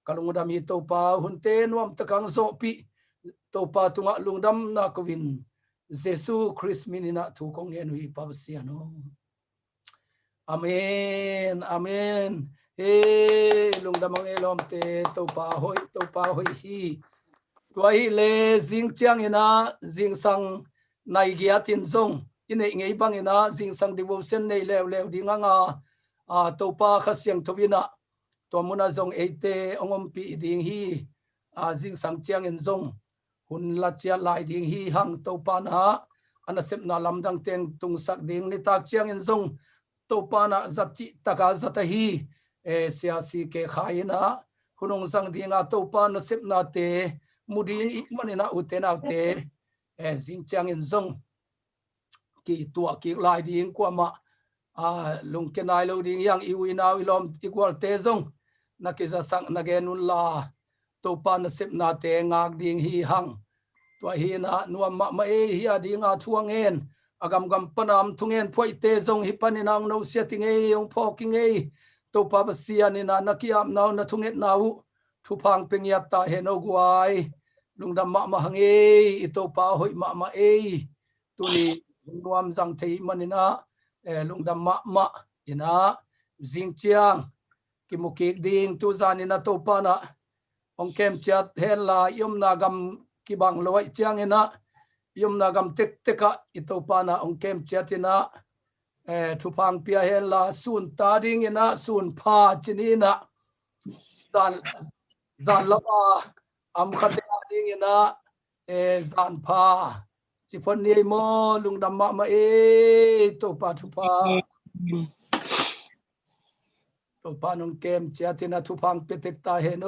kalungudami to pa hunte nuam takang zo pi to pa tunga lungdam na kovin Jesu Christ minina thu kong enui pavsiano amen amen he lungdam ang elom te to pa hoi hi tuai le jing chiang ina jing sang nai gia tin zong ine ngei bang ina jing sang devotion nei lew dinga nga to pa khasiang thovina to muna zong eite ongom pi ding hi jing sang chiang in zong hun la chia lai ding hi hang to pa na anasep na lamdang teng tung sak ding ni tak chiang in zong to pa na zati taka zata hi sia si ke khaina hunong sang dinga to pa na sep na te muding ikmanina uten autte jing chiang in zong ki tua ki lai ding kwama lung kenai lo ding yang iwina ilom equal te zong na ki za sang na genun la to pa na sep na te ngak ding hi hang tua hi na nuam ma e hi adinga thuangen agam gam panam thungen phoi te zong hi paninang no setting e ong phoking e to pa basia ni na nakiam naw na thunget naw thu phang pengya ta he no guai lungdam ma hange ito pa hoi ma e tuni nuam jang thei manina lungdam ma ina jing chiang ki mukik ding tu zanina to pa na ong kem chat hen la yom na gam ki bang loi chiang ina yom na gam tek teka ito pa na ong kem chat ina thu phang pia hen la sun ta ding ina sun pha chinina zan lama am khate ding ina zan pha chi phon ni mo lungdam ma e to pa thu pa to pa nong kem chat ina thu phang petek ta hen